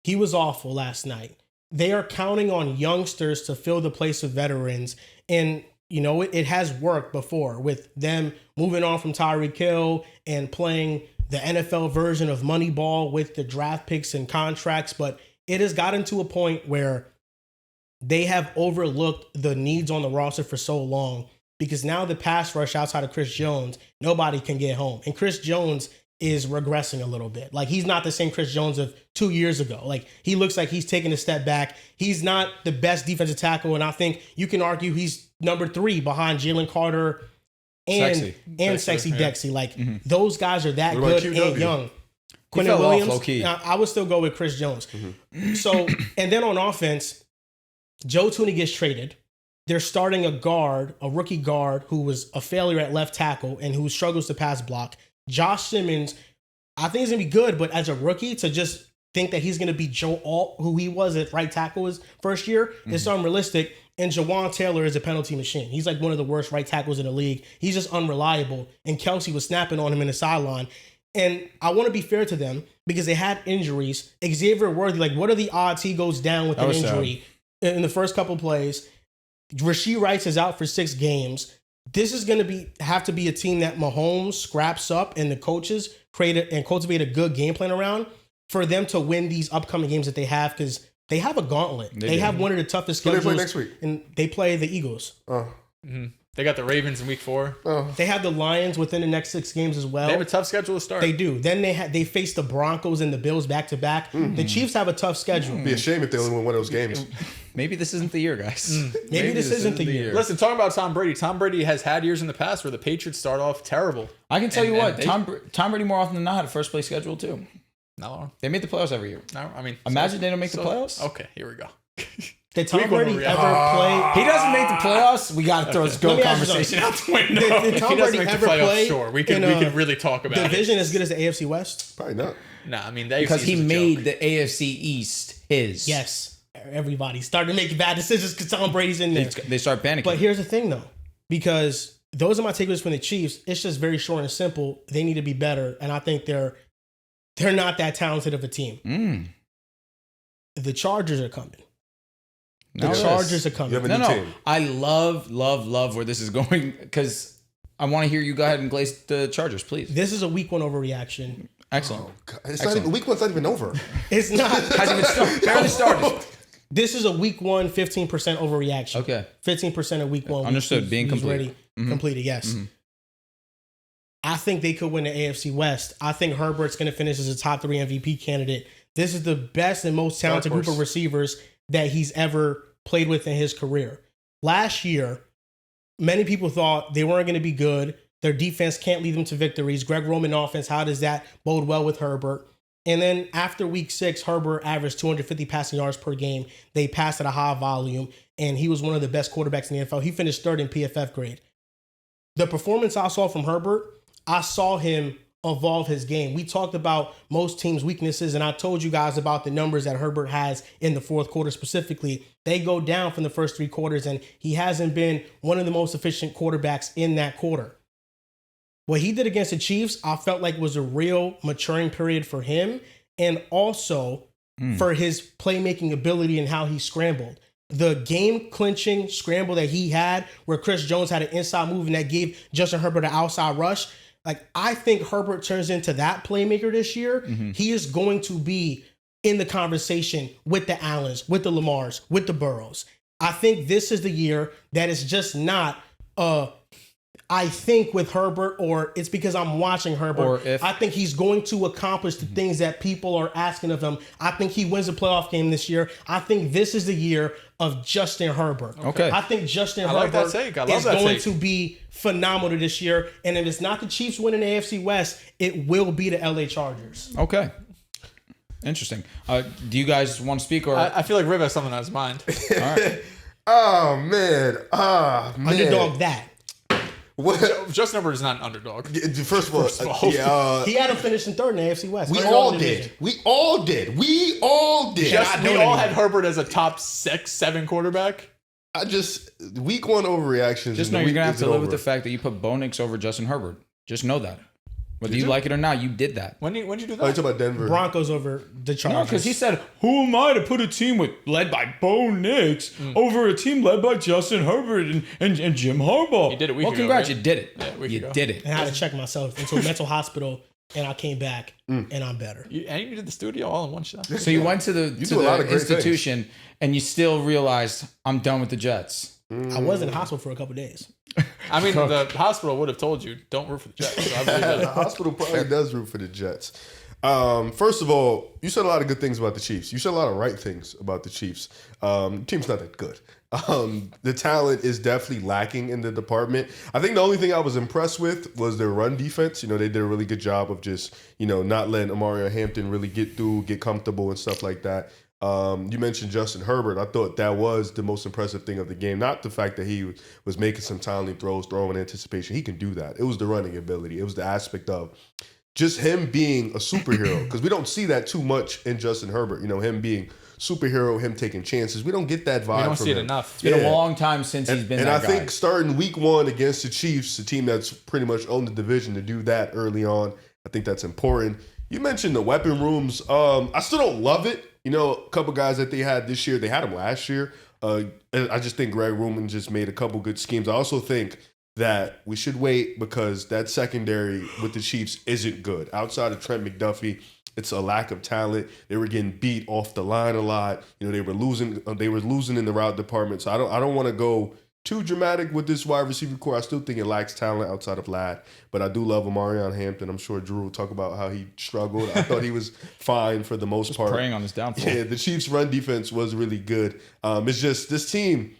He was awful last night. they are counting on youngsters to fill the place of veterans. And, it has worked before with them moving on from Tyreek Hill and playing the NFL version of Moneyball with the draft picks and contracts. But it has gotten to a point where they have overlooked the needs on the roster for so long, because now the pass rush outside of Chris Jones, nobody can get home. And Chris Jones is regressing a little bit. Like, he's not the same Chris Jones of 2 years ago. Like, he looks like he's taking a step back. He's not the best defensive tackle, and I think you can argue he's number 3 behind Jalen Carter and Sexy Dexy. Like, those guys are that good and young. Quentin Williams, I would still go with Chris Jones. So, and then on offense, Joe Tooney gets traded. They're starting a rookie guard who was a failure at left tackle and who struggles to pass block. Josh Simmons, I think he's going to be good, but as a rookie, to just think that he's going to be Joe Alt, who he was at right tackle his first year, is unrealistic. And Jawan Taylor is a penalty machine. He's like one of the worst right tackles in the league. He's just unreliable. And Kelsey was snapping on him in the sideline. And I want to be fair to them because they had injuries. Xavier Worthy, like, what are the odds he goes down with an injury in the first couple plays? Rashee Rice is out for 6 games. This is going to have to be a team that Mahomes scraps up and the coaches create and cultivate a good game plan around for them to win these upcoming games that they have, because they have a gauntlet. They have one of the toughest schedules. Who they play next week? And they play the Eagles. They got the Ravens in week 4. They have the Lions within the next 6 games as well. They have a tough schedule to start. They do. Then they face the Broncos and the Bills back to back. The Chiefs have a tough schedule. It'd be a shame if they only win one of those games. Maybe this isn't the year, guys. Maybe this isn't the year. Listen, talking about Tom Brady. Tom Brady has had years in the past where the Patriots start off terrible. I can tell you what, Tom Brady more often than not had a first place schedule too. No, they made the playoffs every year. No, I mean, imagine they don't make the playoffs. Okay, here we go. Did Tom Brady ever play? He doesn't make the playoffs. We got to throw his GOAT conversation out the window. Did Tom Brady ever play? Sure, we can really talk about division as good as the AFC West? Probably not. Nah, I mean, because he made the AFC East his. Yes, everybody started making bad decisions because Tom Brady's in there. They start panicking. But here's the thing, though, because those are my takeaways from the Chiefs. It's just very short and simple. They need to be better, and I think they're not that talented of a team. The Chargers are coming. The Chargers are coming. No. I love where this is going because I want to hear you go ahead and glaze the Chargers, please. This is a week 1 overreaction. Excellent. It's not even, week 1's not even over. It's not. Hasn't even started. Barely started. This is a week 1 15% overreaction. Okay. 15% of week 1. Understood. Being complete. Completed, yes. I think they could win the AFC West. I think Herbert's going to finish as a top 3 MVP candidate. This is the best and most talented group of receivers that he's ever played with in his career. Last year, many people thought they weren't going to be good. Their defense can't lead them to victories. Greg Roman offense, how does that bode well with Herbert? And then after week 6, Herbert averaged 250 passing yards per game. They passed at a high volume, and he was one of the best quarterbacks in the NFL. He finished 3rd in PFF grade. The performance I saw from Herbert, I saw him evolve his game. We talked about most teams' weaknesses, and I told you guys about the numbers that Herbert has in the 4th quarter specifically. They go down from the first 3 quarters, and he hasn't been one of the most efficient quarterbacks in that quarter. What he did against the Chiefs, I felt like was a real maturing period for him, and also for his playmaking ability and how he scrambled. The game-clinching scramble that he had, where Chris Jones had an inside move and that gave Justin Herbert an outside rush, like, I think Herbert turns into that playmaker this year. He is going to be in the conversation with the Allens, with the Lamars, with the Burrows. I think this is the year that is just not, I think with Herbert, or it's because I'm watching Herbert. I think he's going to accomplish the things that people are asking of him. I think he wins a playoff game this year. I think this is the year of Justin Herbert. Okay. I think Justin Herbert is going to be phenomenal this year. And if it's not the Chiefs winning the AFC West, it will be the LA Chargers. Okay. Interesting. Do you guys want to speak? Or I feel like Riv has something on his mind. All right. Oh, man. Underdog that. What? Justin Herbert is not an underdog. First of all, he had him finishing 3rd in the AFC West. We all did. We all did. We all had Herbert as a top 6, 7 quarterback. Week 1 overreactions. Just know you're going to have to live with the fact that you put Bo Nix over Justin Herbert. Just know that. Whether you like it or not, you did that. When did you do that? Oh, you talking about Denver? Broncos over the Chargers. No, because he said, "Who am I to put a team led by Bo Nix over a team led by Justin Herbert and Jim Harbaugh?" You did it a week well, ago, congrats, right? you did it. Yeah, a week you ago. did it. And I had to check myself into a mental hospital, and I came back, and I'm better. And you did the studio all in one shot. So you went to the do a lot of great institution, and you still realized, I'm done with the Jets. I was in the hospital for a couple days. I mean, the hospital would have told you, don't root for the Jets. So I believe The it. hospital probably does root for the Jets. First of all, you said a lot of good things about the Chiefs. You said a lot of right things about the Chiefs. The team's not that good. The talent is definitely lacking in the department. I think the only thing I was impressed with was their run defense. They did a really good job of just, not letting Amari Hampton really get through, get comfortable and stuff like that. You mentioned Justin Herbert. I thought that was the most impressive thing of the game. Not the fact that he was making some timely throws, throwing in anticipation. He can do that. It was the running ability. It was the aspect of just him being a superhero, because we don't see that too much in Justin Herbert. Him being superhero, him taking chances. We don't get that vibe. We don't from see it him. enough. It's been a long time since he's been And that I guy. think starting week 1 against the Chiefs, a team that's pretty much owned the division, to do that early on, I think that's important. You mentioned the weapon rooms. I still don't love it. A couple guys that they had this year, they had them last year. I just think Greg Roman just made a couple good schemes. I also think that we should wait because that secondary with the Chiefs isn't good. Outside of Trent McDuffie, it's a lack of talent. They were getting beat off the line a lot. They were losing. They were losing in the route department. So I don't want to go too dramatic with this wide receiver core. I still think it lacks talent outside of Ladd, but I do love Amarion Hampton. I'm sure Drew will talk about how he struggled. I thought he was fine for the most part. Preying on his downfall. Yeah, the Chiefs' run defense was really good. It's just this team,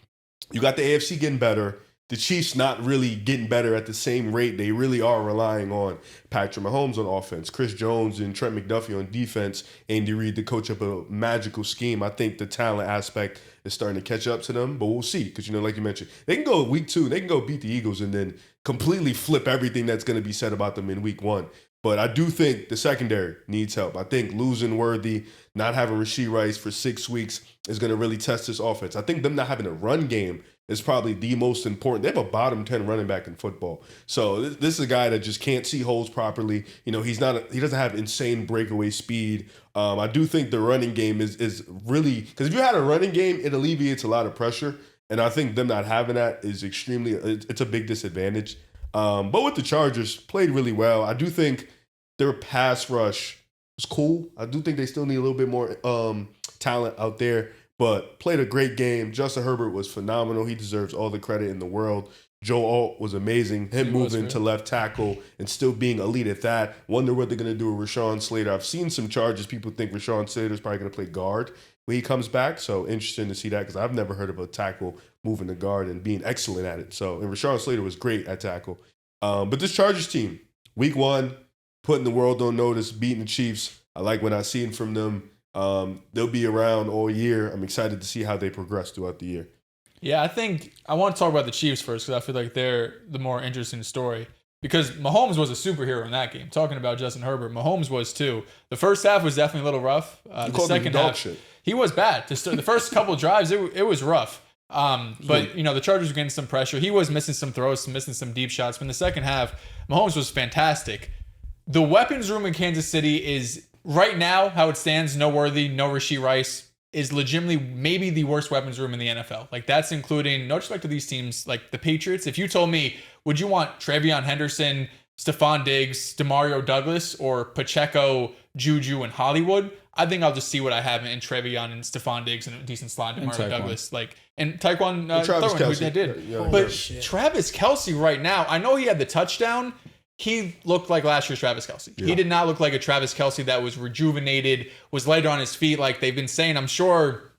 you got the AFC getting better. The Chiefs not really getting better at the same rate. They really are relying on Patrick Mahomes on offense, Chris Jones and Trent McDuffie on defense, Andy Reid to coach up a magical scheme. I think the talent aspect is starting to catch up to them, but we'll see. Because, like you mentioned, they can go week 2, they can go beat the Eagles and then completely flip everything that's going to be said about them in week 1. But I do think the secondary needs help. I think losing Worthy, not having Rashee Rice for 6 weeks is going to really test this offense. I think them not having a run game is probably the most important. They have a bottom 10 running back in football. So this is a guy that just can't see holes properly. He doesn't have insane breakaway speed. I do think the running game is really, because if you had a running game, it alleviates a lot of pressure. And I think them not having that is it's a big disadvantage. But with the Chargers, played really well. I do think their pass rush was cool. I do think they still need a little bit more talent out there, but played a great game. Justin Herbert was phenomenal. He deserves all the credit in the world. Joe Alt was amazing. Him moving to left tackle and still being elite at that. Wonder what they're going to do with Rashawn Slater. I've seen some charges. People think Rashawn Slater is probably going to play guard when he comes back. So interesting to see that, because I've never heard of a tackle moving to guard and being excellent at it. So, and Rashawn Slater was great at tackle. But this Chargers team, week 1, putting the world on notice, beating the Chiefs. I like what I've seen from them. They'll be around all year. I'm excited to see how they progress throughout the year. Yeah, I think I want to talk about the Chiefs first because I feel like they're the more interesting story. Because Mahomes was a superhero in that game. Talking about Justin Herbert, Mahomes was too. The first half was definitely a little rough. The second half, shit. He was bad. The first couple drives, it was rough. But the Chargers were getting some pressure. He was missing some throws, missing some deep shots. But in the second half, Mahomes was fantastic. The weapons room in Kansas City is right now, how it stands, no Worthy, no Rashee Rice, is legitimately maybe the worst weapons room in the NFL. Like, that's including, no respect to these teams, like the Patriots. If you told me, would you want Travion Henderson, Stephon Diggs, Demario Douglas, or Pacheco, Juju, and Hollywood? I think I'll just see what I have in Travion and Stephon Diggs and a decent slot, Demario Douglas. And Tyquan Travis Thornton, Kelce. who did. Yeah, but Travis Kelce right now, I know he had the touchdown. He looked like last year's Travis Kelce. Yeah. He did not look like a Travis Kelce that was rejuvenated, was lighter on his feet. Like they've been saying, I'm sure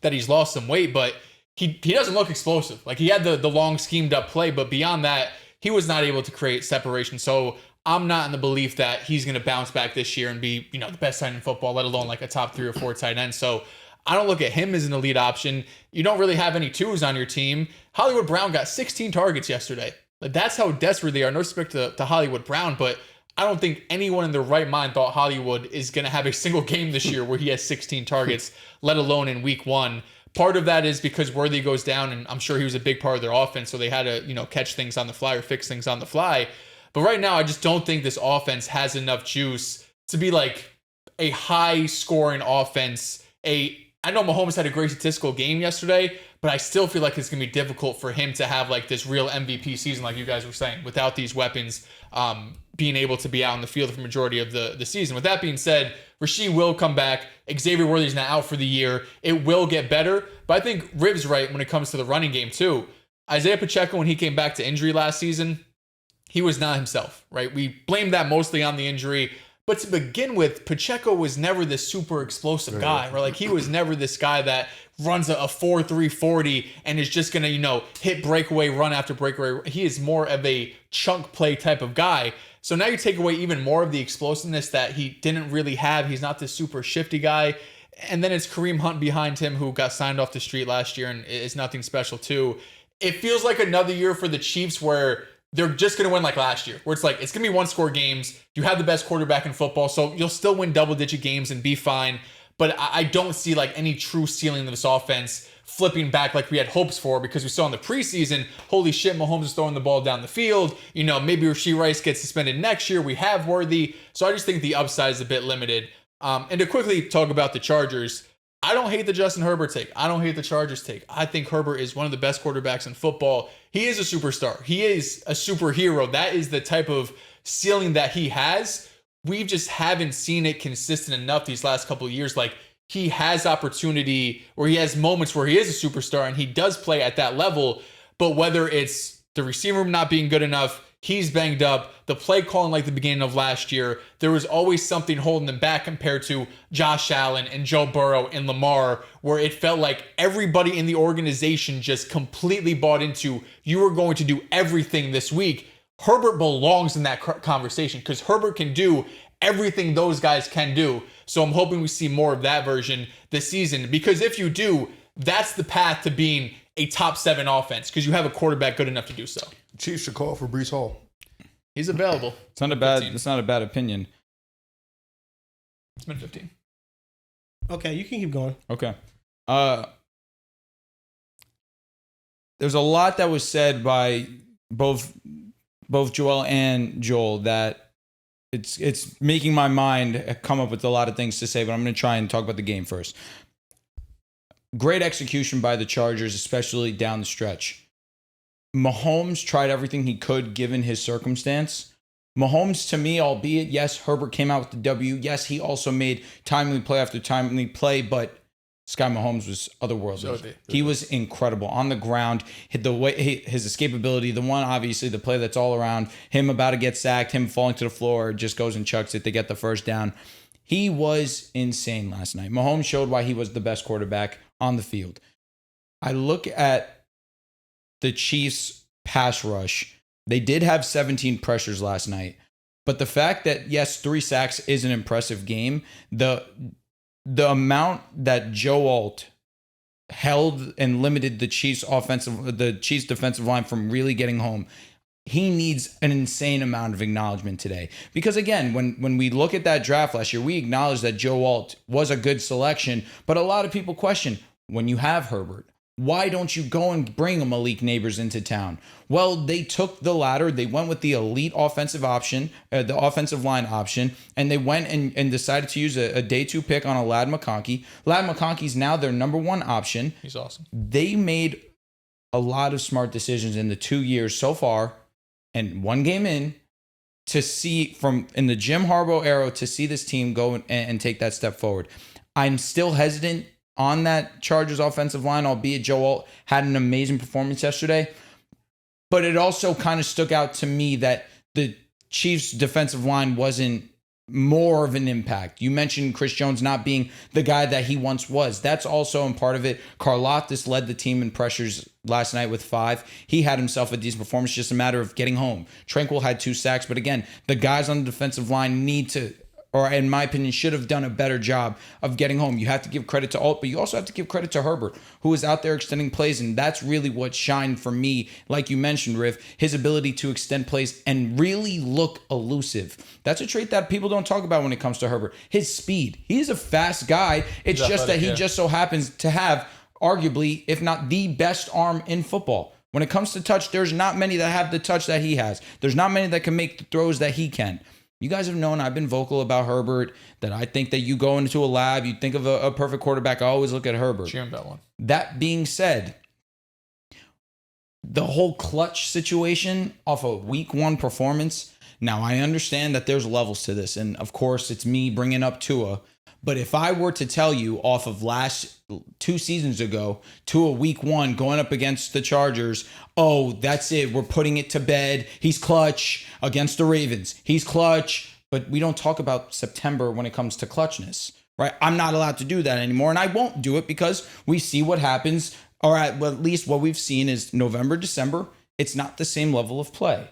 that he's lost some weight, but he doesn't look explosive. Like he had the long schemed up play, but beyond that, he was not able to create separation. So I'm not in the belief that he's going to bounce back this year and be, the best tight end in football, let alone like a top 3 or 4 tight end. So I don't look at him as an elite option. You don't really have any 2s on your team. Hollywood Brown got 16 targets yesterday. Like that's how desperate they are. No respect to Hollywood Brown, but I don't think anyone in their right mind thought Hollywood is going to have a single game this year where he has 16 targets, let alone in week 1. Part of that is because Worthy goes down, and I'm sure he was a big part of their offense, so they had to, catch things on the fly or fix things on the fly. But right now, I just don't think this offense has enough juice to be like a high-scoring offense. I know Mahomes had a great statistical game yesterday, but I still feel like it's going to be difficult for him to have like this real MVP season, like you guys were saying, without these weapons being able to be out in the field for the majority of the season. With that being said, Rasheed will come back. Xavier Worthy's now out for the year. It will get better, but I think Riv's right when it comes to the running game too. Isaiah Pacheco, when he came back to injury last season, he was not himself, right? We blamed that mostly on the injury. But to begin with, Pacheco was never this super explosive guy, right? Like he was never this guy that runs a 4.3 40 and is just gonna, hit breakaway run after breakaway. He is more of a chunk play type of guy. So now you take away even more of the explosiveness that he didn't really have. He's not this super shifty guy. And then it's Kareem Hunt behind him, who got signed off the street last year and is nothing special too. It feels like another year for the Chiefs where they're just going to win like last year, where it's like, it's going to be one-score games. You have the best quarterback in football, so you'll still win double-digit games and be fine. But I don't see like any true ceiling of this offense flipping back like we had hopes for, because we saw in the preseason, holy shit, Mahomes is throwing the ball down the field. Maybe Rashee Rice gets suspended next year. We have Worthy. So I just think the upside is a bit limited. And to quickly talk about the Chargers, I don't hate the Justin Herbert take. I don't hate the Chargers take. I think Herbert is one of the best quarterbacks in football. He is a superstar. He is a superhero. That is the type of ceiling that he has. We just haven't seen it consistent enough these last couple of years. Like, he has opportunity, or he has moments where he is a superstar and he does play at that level. But whether it's the receiver room not being good enough, he's banged up, the play calling like the beginning of last year, there was always something holding them back compared to Josh Allen and Joe Burrow and Lamar, where it felt like everybody in the organization just completely bought into, you are going to do everything this week. Herbert belongs in that conversation because Herbert can do everything those guys can do. So I'm hoping we see more of that version this season, because if you do, that's the path to being a top 7 offense, because you have a quarterback good enough to do so. Chiefs should call for Breece Hall. He's available. It's not a bad. 15. It's not a bad opinion. It's been 15. Okay, you can keep going. Okay. There's a lot that was said by both Joel and Joel that it's making my mind come up with a lot of things to say, but I'm going to try and talk about the game first. Great execution by the Chargers, especially down the stretch. Mahomes tried everything he could given his circumstance. Mahomes, to me, albeit, yes, Herbert came out with the W. Yes, he also made timely play after timely play, but Sky Mahomes was otherworldly. He was incredible on the ground. His escapability, the one, obviously, the play that's all around, him about to get sacked, him falling to the floor, just goes and chucks it to get the first down. He was insane last night. Mahomes showed why he was the best quarterback on the field. I look at the Chiefs' pass rush. They did have 17 pressures last night, but the fact that, yes, 3 sacks is an impressive game. The amount that Joe Alt held and limited the Chiefs' defensive line from really getting home, he needs an insane amount of acknowledgement today. Because again, when we look at that draft last year, we acknowledge that Joe Alt was a good selection, but a lot of people question, when you have Herbert, why don't you go and bring a Malik Neighbors into town? Well, they took the latter. They went with the elite offensive option, the offensive line option, and they went and decided to use a day 2 pick on a Ladd McConkey. Ladd McConkey's now their number 1 option. He's awesome. They made a lot of smart decisions in the 2 years so far, and 1 game in, to see from in the Jim Harbaugh era to see this team go and take that step forward. I'm still hesitant on that Chargers offensive line, albeit Joe Alt had an amazing performance yesterday. But it also kind of stuck out to me that the Chiefs' defensive line wasn't more of an impact. You mentioned Chris Jones not being the guy that he once was. That's also a part of it. Karlaftis led the team in pressures last night with 5. He had himself a decent performance, just a matter of getting home. Tranquil had 2 sacks, but again, the guys on the defensive line need to, or in my opinion, should have done a better job of getting home. You have to give credit to Alt, but you also have to give credit to Herbert, who is out there extending plays, and that's really what shined for me. Like you mentioned, Riff, his ability to extend plays and really look elusive. That's a trait that people don't talk about when it comes to Herbert. His speed. He's a fast guy. It's just that he just so happens to have arguably, if not the best arm in football. When it comes to touch, there's not many that have the touch that he has. There's not many that can make the throws that he can. You guys have known I've been vocal about Herbert, that I think that you go into a lab, you think of a perfect quarterback, I always look at Herbert. Cheering that one. That being said, the whole clutch situation off a week 1 performance, now I understand that there's levels to this, and of course it's me bringing up Tua, but if I were to tell you off of last 2 seasons ago, Tua week 1 going up against the Chargers, oh, that's it, we're putting it to bed, he's clutch against the Ravens, he's clutch, but we don't talk about September when it comes to clutchness, right? I'm not allowed to do that anymore, and I won't do it because we see what happens, or at least what we've seen is November, December, it's not the same level of play.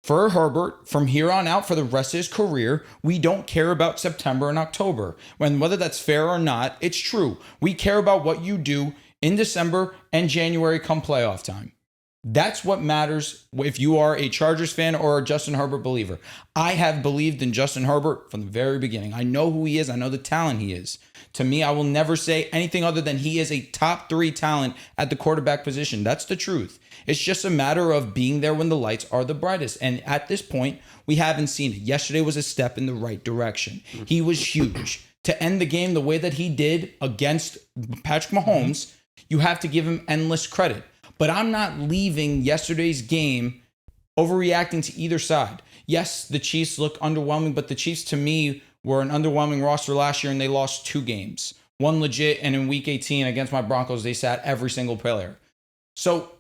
For Herbert, from here on out for the rest of his career, we don't care about September and October. Whether that's fair or not, it's true. We care about what you do in December and January come playoff time. That's what matters if you are a Chargers fan or a Justin Herbert believer. I have believed in Justin Herbert from the very beginning. I know who he is. I know the talent he is. To me, I will never say anything other than he is a top 3 talent at the quarterback position. That's the truth. It's just a matter of being there when the lights are the brightest. And at this point, we haven't seen it. Yesterday was a step in the right direction. He was huge. To end the game the way that he did against Patrick Mahomes, you have to give him endless credit. But I'm not leaving yesterday's game overreacting to either side. Yes, the Chiefs look underwhelming, but the Chiefs to me were an underwhelming roster last year and they lost 2 games. One legit, and in week 18 against my Broncos, they sat every single player. So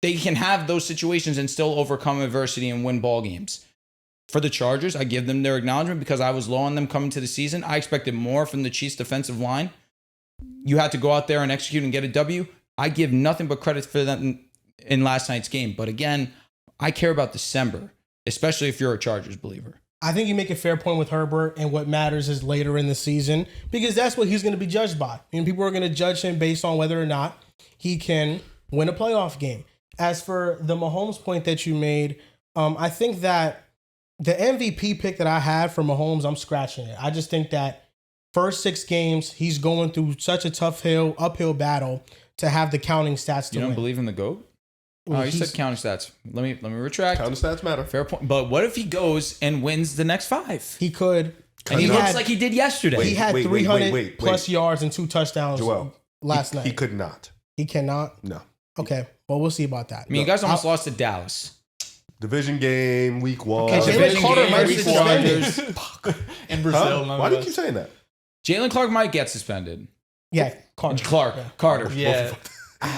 they can have those situations and still overcome adversity and win ball games. For the Chargers, I give them their acknowledgement because I was low on them coming to the season. I expected more from the Chiefs defensive line. You had to go out there and execute and get a W. I give nothing but credit for them in last night's game. But again, I care about December, especially if you're a Chargers believer. I think you make a fair point with Herbert, and what matters is later in the season because that's what he's going to be judged by. And people are going to judge him based on whether or not he can win a playoff game. As for the Mahomes point that you made, I think that the MVP pick that I had for Mahomes, I'm scratching it. I just think that first 6 games, he's going through such a tough uphill battle to have the counting stats to You don't win. believe in the GOAT? Well, Oh, you said counting stats. Let me retract. Counting stats matter. Fair point. But what if he goes and wins the next 5? He could. And he He looks had- like he did yesterday. He had Wait, 300 plus yards and 2 touchdowns Joel, last night. He could not. He cannot? No. Okay. Well, we'll see about that. I mean, you guys almost lost to Dallas. Division game, week 1. Okay, Jalen Carter might be versus suspended. Chargers. In Brazil. Huh? Why do you keep saying that? Jalen Clark might get suspended. Yeah, Carter. Carter. Yeah.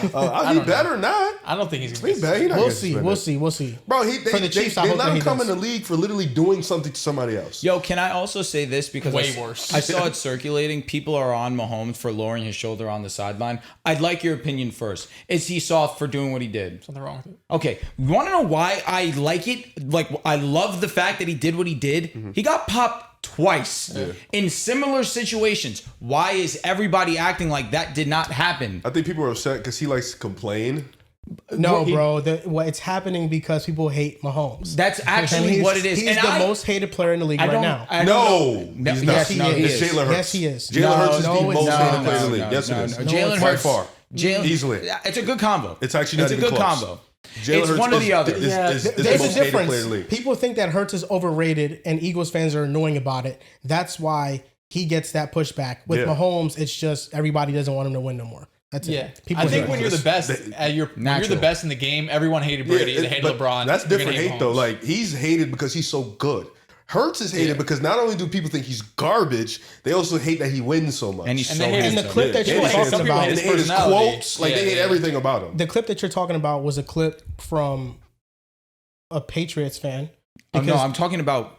He don't better not. I don't think he's He going to better. He not We'll getting see. suspended. We'll see. Bro, For the Chiefs, I they hope let that him he come does. in the league for literally doing something to somebody else. Yo, can I also say this? Because Way worse. I saw it circulating. People are on Mahomes for lowering his shoulder on the sideline. I'd like your opinion first. Is he soft for doing what he did? Something wrong with it. Okay, you want to know why I like it? Like, I love the fact that he did what he did. He got popped twice in similar situations. Why is everybody acting like that did not happen? I think people are upset because he likes to complain. No, bro. It's happening because people hate Mahomes. That's And actually he's- what it is. He's And the most hated player in the league I right don't, now. I don't know. He's not. Yes, he is. It's Jalen Hurts. Yes, he is. Jalen Hurts is no, the it's most not. hated player in the league. Yes, it is. Jalen By Hurts. far. Easily. It's a good combo. It's actually it's not a even good close. combo. Jalen It's Hurts one or the other. is There's the a most hated difference. player in the league. People think that Hurts is overrated, and Eagles fans are annoying about it. That's why he gets that pushback. With Mahomes, it's just everybody doesn't want him to win no more. That's Yeah, it. People I think do when it. you're the best, when you're the Natural. best in the game, everyone hated Brady. They hated but LeBron. That's You're different gonna hate though. Mahomes. Like he's hated because he's so good. Hurts is hated because not only do people think he's garbage, they also hate that he wins so much. And he's And so they hate And the handsome. clip that Yeah, you're they hate talking some people about, hate and they hate his personality. quotes. Like Yeah, they hate yeah. everything about him. the clip that you're talking about was a clip from a Patriots fan. Oh, no, I'm talking about.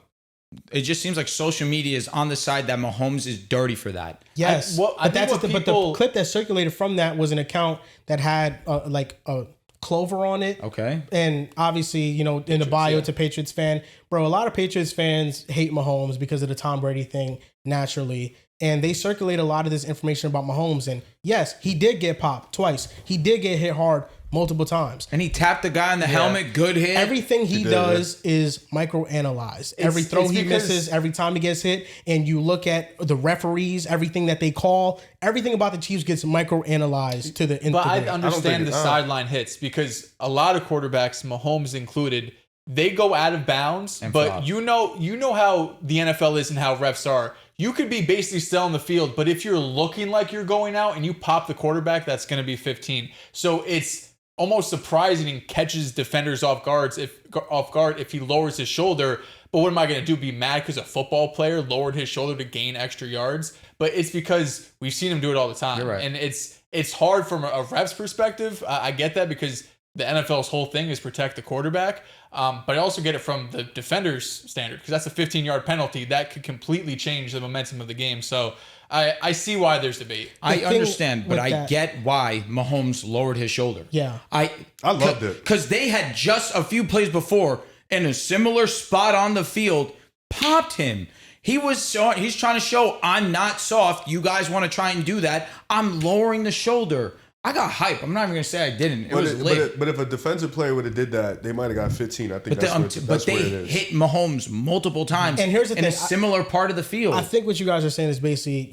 It just seems like social media is on the side that Mahomes is dirty for that. Yes, I think what but people- the clip that circulated from that was an account that had like a clover on it. Okay. And obviously, in the bio, it's a Patriots fan. Bro, a lot of Patriots fans hate Mahomes because of the Tom Brady thing, naturally. and they circulate a lot of this information about Mahomes. And yes, he did get popped twice. He did get hit hard multiple times. And he tapped the guy on the helmet. Good hit. Everything he does is microanalyzed. Every throw he misses, every time he gets hit, and you look at the referees, everything that they call, everything about the Chiefs gets microanalyzed to the nth But I degree. understand the sideline hits because a lot of quarterbacks, Mahomes included, they go out of bounds. And but flop. you know how the NFL is and how refs are. You could be basically still on the field, but if you're looking like you're going out and you pop the quarterback, that's going to be 15. So it's almost surprising and catches defenders off guard if he lowers his shoulder. But what am I going to do? Be mad because a football player lowered his shoulder to gain extra yards? But it's because we've seen him do it all the time. You're right. And it's hard from a ref's perspective. I get that because the NFL's whole thing is protect the quarterback. But I also get it from the defender's standard because that's a 15-yard penalty. That could completely change the momentum of the game. So I see why there's debate. I understand, but I get why Mahomes lowered his shoulder. Yeah. I loved it. Because they had just a few plays before in a similar spot on the field, popped him. He's trying to show I'm not soft. You guys want to try and do that. I'm lowering the shoulder. I got hype. I'm not even going to say I didn't. It was lit. But if a defensive player would have did that, they might have got 15. I think But they hit Mahomes multiple times And here's the in a thing, similar part of the field. I think what you guys are saying is basically,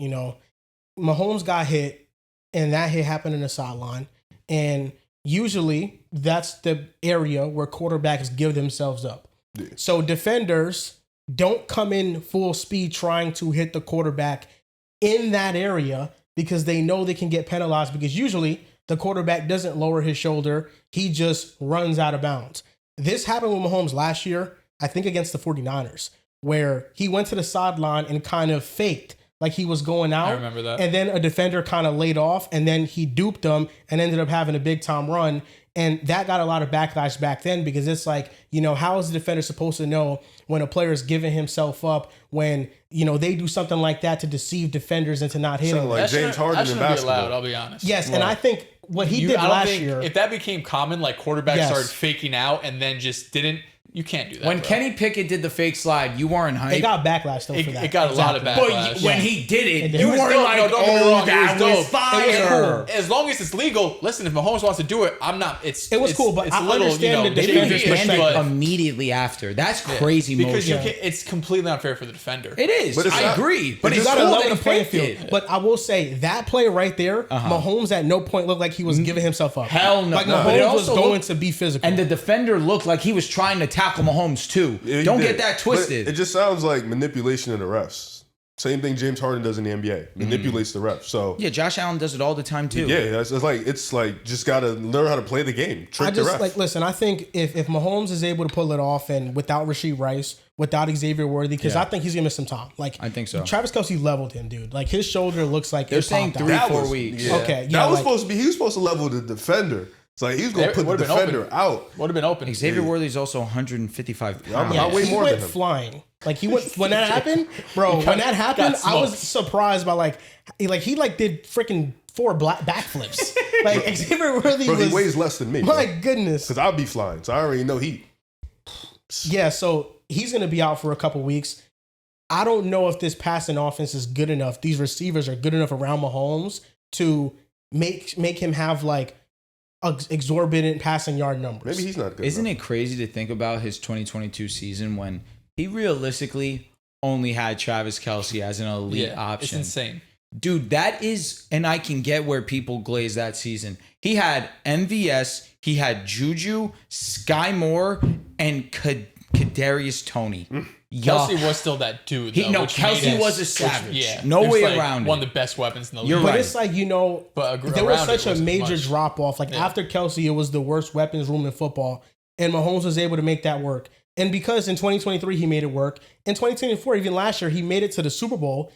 Mahomes got hit, and that hit happened in the sideline. And usually that's the area where quarterbacks give themselves up. Yeah. So defenders don't come in full speed trying to hit the quarterback in that area because they know they can get penalized because usually the quarterback doesn't lower his shoulder. He just runs out of bounds. This happened with Mahomes last year, I think against the 49ers, where he went to the sideline and kind of faked like he was going out. I remember that. And then a defender kind of laid off, and then he duped him and ended up having a big time run. And that got a lot of backlash back then because it's like, how is the defender supposed to know when a player is giving himself up when, they do something like that to deceive defenders into not hitting them. Like James Harden in basketball. Be allowed, I'll be honest. Yes, and I think what he did last year. If that became common, like quarterbacks started faking out and then just didn't, you can't do that. When Kenny Pickett did the fake slide, you weren't hyped. It got backlash though for that. It got a lot of backlash. But when he did it, you weren't like, don't get me wrong, that was fire. As long as it's legal, listen, if Mahomes wants to do it, I'm not. It was cool, but I understand the They defender's didn't end perspective. it immediately after. That's crazy because motion. it's completely unfair for the defender. It is. But I agree. But You it's got to cool level that the he playing faked field. it. But I will say that play right there, Mahomes at no point looked like he was giving himself up. Hell no. Like But it Mahomes was also going looked- to be physical. And the defender looked like he was trying to tackle Mahomes too. Yeah, Don't did. get that twisted. But it just sounds like manipulation of the refs. Same thing James Harden does in the NBA. Manipulates the refs. So Yeah, Josh Allen does it all the time too. yeah, it's like just gotta learn how to play the game. Trick the ref. Listen, I think if Mahomes is able to pull it off and without Rasheed Rice, without Xavier Worthy, because I think he's gonna miss some time. Like I think so. Travis Kelce leveled him, dude. Like his shoulder looks like They're it saying popped out. 3-4 weeks. Yeah. Okay, that was supposed to be. He was supposed to level the defender. It's like he was gonna put the Would've been defender open. out. Would have been open. Xavier Worthy's also 155 pounds. I weigh He more went than him. flying. Like he went when that happened, bro. When that happened, I was surprised by he did freaking 4 backflips. Like Xavier Worthy Bro, was. he weighs less than me. My goodness. Because I'll be flying, so I already know he. Yeah, so he's going to be out for a couple weeks. I don't know if this passing offense is good enough. These receivers are good enough around Mahomes to make him have like exorbitant passing yard numbers. Maybe he's not good. Isn't it crazy to think about his 2022 season when he realistically only had Travis Kelce as an elite option? It's insane. Dude, that is, and I can get where people glaze that season. He had MVS, he had Juju, Sky Moore, and Kadarius Toney. Kelsey was still that dude. Though, Kelsey was a savage. It No was way like around it. one of the best weapons in the league. You're But right. it's like, But there was around it such a wasn't major much. drop off. Like after Kelsey, it was the worst weapons room in football. And Mahomes was able to make that work. And because in 2023, he made it work. In 2024, even last year, he made it to the Super Bowl.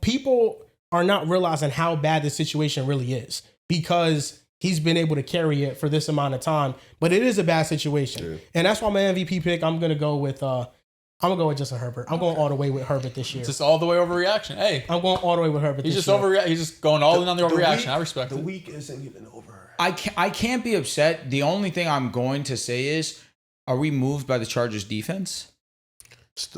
People are not realizing how bad the situation really is because he's been able to carry it for this amount of time. But it is a bad situation. Yeah. And that's why my MVP pick, I'm going to go with Justin Herbert. I'm going all the way with Herbert this year. Just all the way overreaction. Hey, I'm going all the way with Herbert he's this just year. He's just going all in on the overreaction. I respect the it. week isn't even over. I can't be upset. The only thing I'm going to say is, are we moved by the Chargers defense?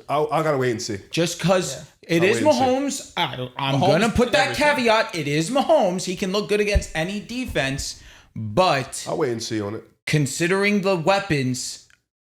I gotta wait and see. Just because it I'll is wait and Mahomes, I'm Mahomes going to put did that everything. caveat. It is Mahomes. He can look good against any defense, but I'll wait and see on it. considering the weapons,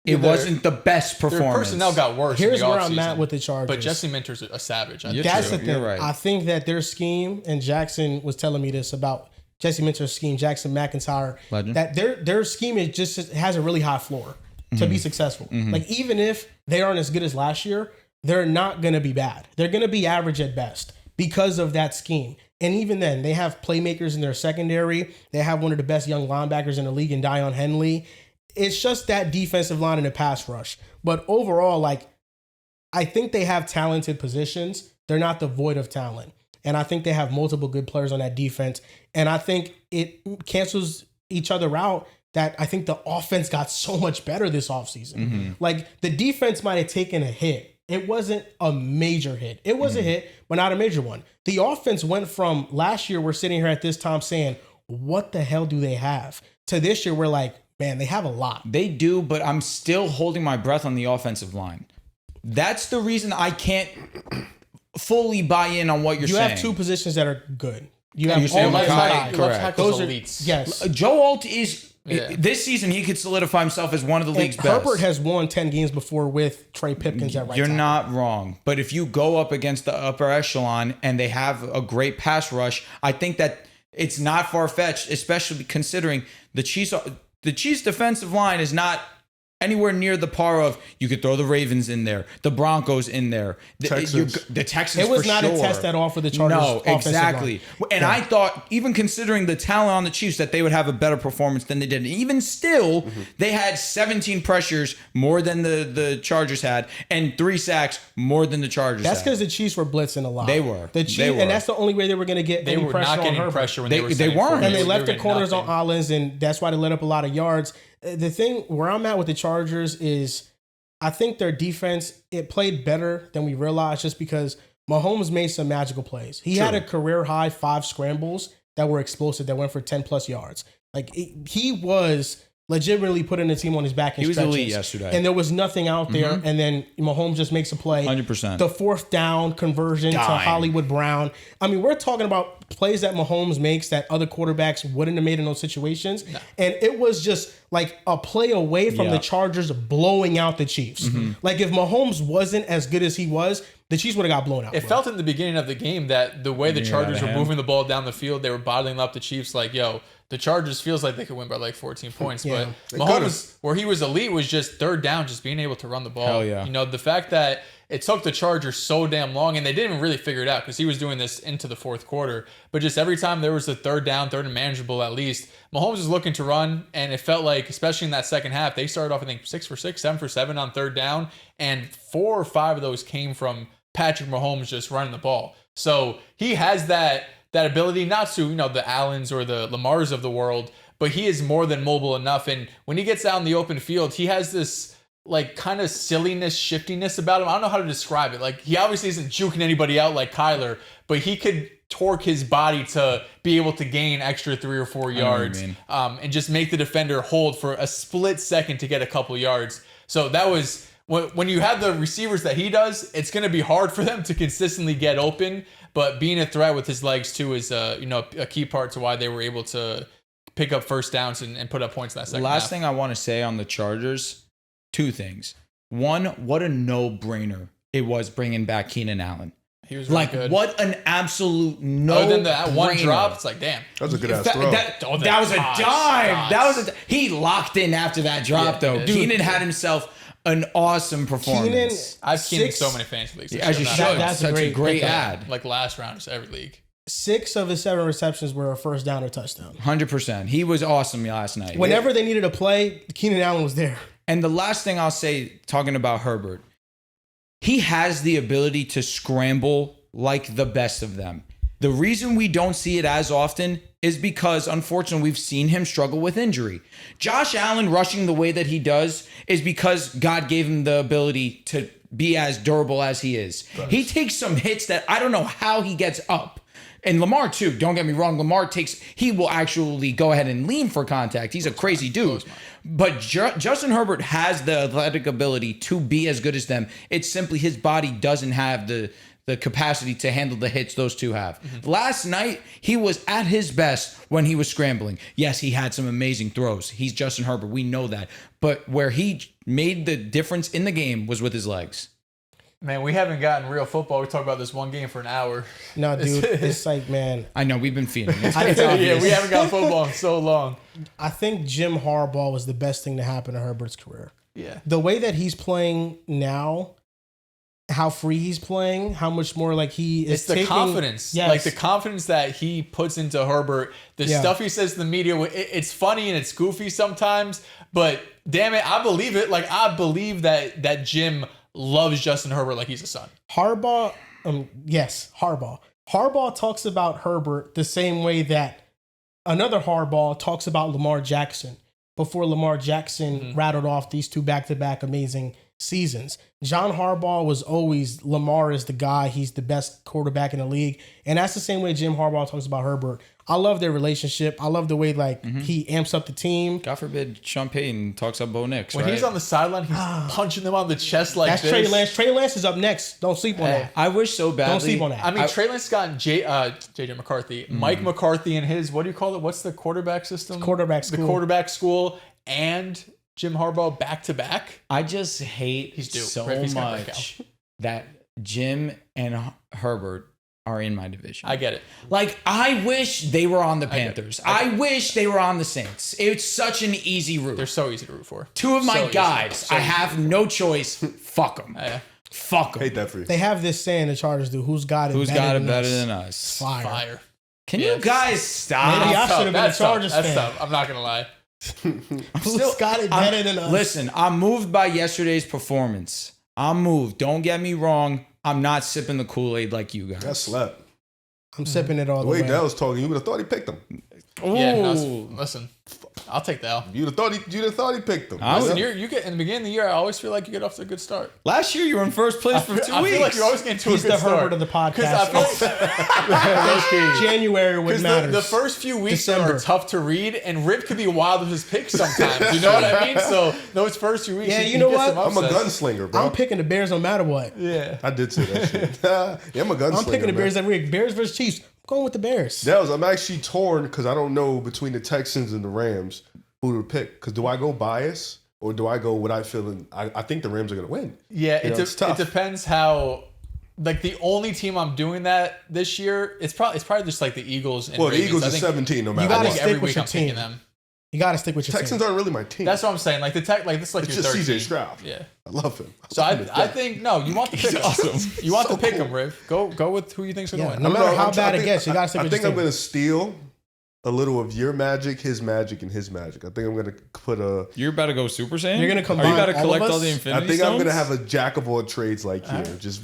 it wasn't the best Their performance. personnel got worse. Here's in the where I'm offseason. at with the Chargers. But Jesse Minter's a savage. That's the thing. You're right. I think that their scheme, and Jackson was telling me this about Jesse Minter's scheme, Jackson McIntyre, Legend. that their scheme is just has a really high floor to be successful. Like even if they aren't as good as last year, they're not going to be bad. They're going to be average at best because of that scheme. And even then, they have playmakers in their secondary. They have one of the best young linebackers in the league in Dion Henley. It's just that defensive line and the pass rush. But overall, like, I think they have talented positions. They're not devoid of talent. And I think they have multiple good players on that defense. And I think it cancels each other out that I think the offense got so much better this offseason. Like, the defense might have taken a hit. It wasn't a major hit. It was a hit, but not a major one. The offense went from last year, we're sitting here at this time saying, what the hell do they have? To this year, we're like, man, they have a lot. They do, but I'm still holding my breath on the offensive line. That's the reason I can't fully buy in on what you're You saying. have two positions that are good. You You're have saying all Makai- left correct. Left tackle's Those are elites. yes. Joe Alt is Yeah. this season. He could solidify himself as one of the league's best. Herbert has won 10 games before with Trey Pipkins at right You're tackle. not wrong, but if you go up against the upper echelon and they have a great pass rush, I think that it's not far fetched, especially considering the Chiefs. The Chiefs' defensive line is not anywhere near the par of you could throw the Ravens in there, the Broncos in there, Texans. the Texans. It was for not sure. a test at all for the Chargers. No, offensive exactly. line. And I thought, even considering the talent on the Chiefs, that they would have a better performance than they did. And even still, they had 17 pressures more than the Chargers had, and 3 sacks more than the Chargers That's had. because the Chiefs were blitzing a lot. They were. The Chiefs, They were. and that's the only way they were going to get They any were pressure not on getting Herbert. pressure when They- they were they sending weren't. forward. And they were left the getting corners nothing. on islands, and that's why they let up a lot of yards. The thing where I'm at with the Chargers is I think their defense, it played better than we realized just because Mahomes made some magical plays. He had a career high 5 scrambles that were explosive that went for 10 plus yards. Like he was legitimately putting the team on his back. In He was stretches. elite yesterday. And there was nothing out there. And then Mahomes just makes a play. 100%. The 4th down conversion to Dime. Hollywood Brown. I mean, we're talking about plays that Mahomes makes that other quarterbacks wouldn't have made in those situations. And it was just like a play away from the Chargers blowing out the Chiefs. Like if Mahomes wasn't as good as he was, the Chiefs would have got blown out. It bro. felt in the beginning of the game that the way the Chargers were moving the ball down the field, they were bottling up the Chiefs. Like, yo, the Chargers feels like they could win by like 14 points. Yeah. But Mahomes, where he was elite, was just 3rd down, just being able to run the ball. Hell yeah. You know, the fact that it took the Chargers so damn long, and they didn't really figure it out because he was doing this into the 4th quarter. But just every time there was a 3rd down, 3rd and manageable at least, Mahomes was looking to run, and it felt like, especially in that second half, they started off, I think, 6 for 6, 7 for 7 on 3rd down, and 4 or 5 of those came from Patrick Mahomes just running the ball. So he has that ability, not to, you know, the Allens or the Lamars of the world, but he is more than mobile enough. And when he gets out in the open field, he has this like kind of silliness, shiftiness about him. I don't know how to describe it. Like he obviously isn't juking anybody out like Kyler, but he could torque his body to be able to gain extra 3 or 4 yards and just make the defender hold for a split second to get a couple yards. So that was... When you have the receivers that he does, it's going to be hard for them to consistently get open. But being a threat with his legs too is a key part to why they were able to pick up 1st downs and put up points in that second half. Last thing I want to say on the Chargers, 2 things. One, what a no-brainer it was bringing back Keenan Allen. He was really good. What an absolute no. Other than that one drop, it's like, damn. That was a good ass throw. That was a dime. He locked in after that drop though. Keenan had himself an awesome performance. I've Keenan so many fantasy leagues. As you should. That's Such a great pickup. ad. Like last round, every league. 6 of his 7 receptions were a 1st down or touchdown. 100%. He was awesome last night. Whenever they needed a play, Keenan Allen was there. And the last thing I'll say, talking about Herbert, he has the ability to scramble like the best of them. The reason we don't see it as often is because, unfortunately, we've seen him struggle with injury. Josh Allen rushing the way that he does is because God gave him the ability to be as durable as he is. He takes some hits that I don't know how he gets up. And Lamar too. Don't get me wrong. Lamar he will actually go ahead and lean for contact. He's a crazy dude. But Justin Herbert has the athletic ability to be as good as them. It's simply his body doesn't have the capacity to handle the hits those two have. Last night, he was at his best when he was scrambling. Yes, he had some amazing throws. He's Justin Herbert. We know that. But where he made the difference in the game was with his legs. Man, we haven't gotten real football. We talk about this one game for an hour. No, dude, it's like, man. I know, we've been feeding. It's Yeah, we haven't got football in so long. I think Jim Harbaugh was the best thing to happen to Herbert's career. Yeah. The way that he's playing now, how free he's playing, how much more like he is It's the confidence. Yes. Like the confidence that he puts into Herbert. The stuff he says to the media, it's funny and it's goofy sometimes, but damn it, I believe it. Like I believe that Jim loves Justin Herbert like he's a son. Harbaugh, Harbaugh. Harbaugh talks about Herbert the same way that another Harbaugh talks about Lamar Jackson before Lamar Jackson rattled off these two back-to-back amazing seasons. John Harbaugh was always, Lamar is the guy, he's the best quarterback in the league. And that's the same way Jim Harbaugh talks about Herbert. I love their relationship. I love the way he amps up the team. God forbid Sean Payton talks up Bo Nix, When right? he's on the sideline, he's punching them on the chest like That's this. Trey Lance. Trey Lance is up next. Don't sleep on that. I wish so badly. Don't sleep on that. I mean, Trey Lance got JJ McCarthy, Mike McCarthy and his, what do you call it? What's the quarterback system? Quarterback school. The quarterback school and Jim Harbaugh back to back. I just hate He's due. so He's gonna break much that Jim and Herbert are in my division. I get it. Like, I wish they were on the Panthers. I wish they were on the Saints. It's such an easy route. They're so easy to root for. Two of my So easy. guys. So I easy. have no choice. Fuck them. Yeah. Fuck them. Hate that for you. They have this saying the Chargers do. Who's got it? Who's better got it than better us? than us? Fire. Can Yeah, you guys stop? Maybe I Tough. should have been a That's tough. Chargers That's fan. tough. I'm not gonna lie. Who's got it better than us? Listen, I'm moved by yesterday's performance. I'm moved. Don't get me wrong. I'm not sipping the Kool-Aid like you guys. That slept. I'm sipping it all The the way way. Dehls talking, you would have thought he picked him. Yeah, no, Ooh. listen, I'll take the L. You'd have thought he picked him. Listen, you get in the beginning of the year. I always feel like you get off to a good start. Last year you were in first place for 2 weeks. I feel like you always get into He's a good the start. Herbert of the podcast. Because I feel like January what matters. the first few weeks December. are tough to read, and Rip could be wild with his picks sometimes. You know what I mean? So those first few weeks, Yeah, he you know gets what? some I'm a upsets. gunslinger, bro. I'm picking the Bears no matter what. Yeah. I did say that shit. Yeah, I'm a gunslinger. I'm picking the man. Bears every week. Bears versus Chiefs. I'm going with the Bears. Dehls, I'm actually torn because I don't know between the Texans and the Rams who to pick. Because do I go bias or do I go what I feel? I think the Rams are going to win. Yeah, You know, it's tough. it depends how. Like the only team I'm doing that this year, it's probably just like the Eagles. And Well, the Ravens. Eagles I are think, 17 no You matter gotta I what. think stick every with week your I'm picking team. them. You got to stick with your Texans team. aren't really my team. That's what I'm saying. Like this is like it's your just third CJ team. Stroud. Yeah. I love him. So I think no, you want the pick 'em. awesome. You want So to pick cool. them, Riv. Go with who you think's gonna Yeah, win. no matter how I'm bad I it think- gets, you got to stick I with think your I'm team. going to steal a little of your magic, his magic, and his magic. I think I'm going to put a. You're about to go Super Saiyan? You're gonna combine Are you about to all of collect us? all the Infinity I think Stones? I'm going to have a jack of all trades like here. Just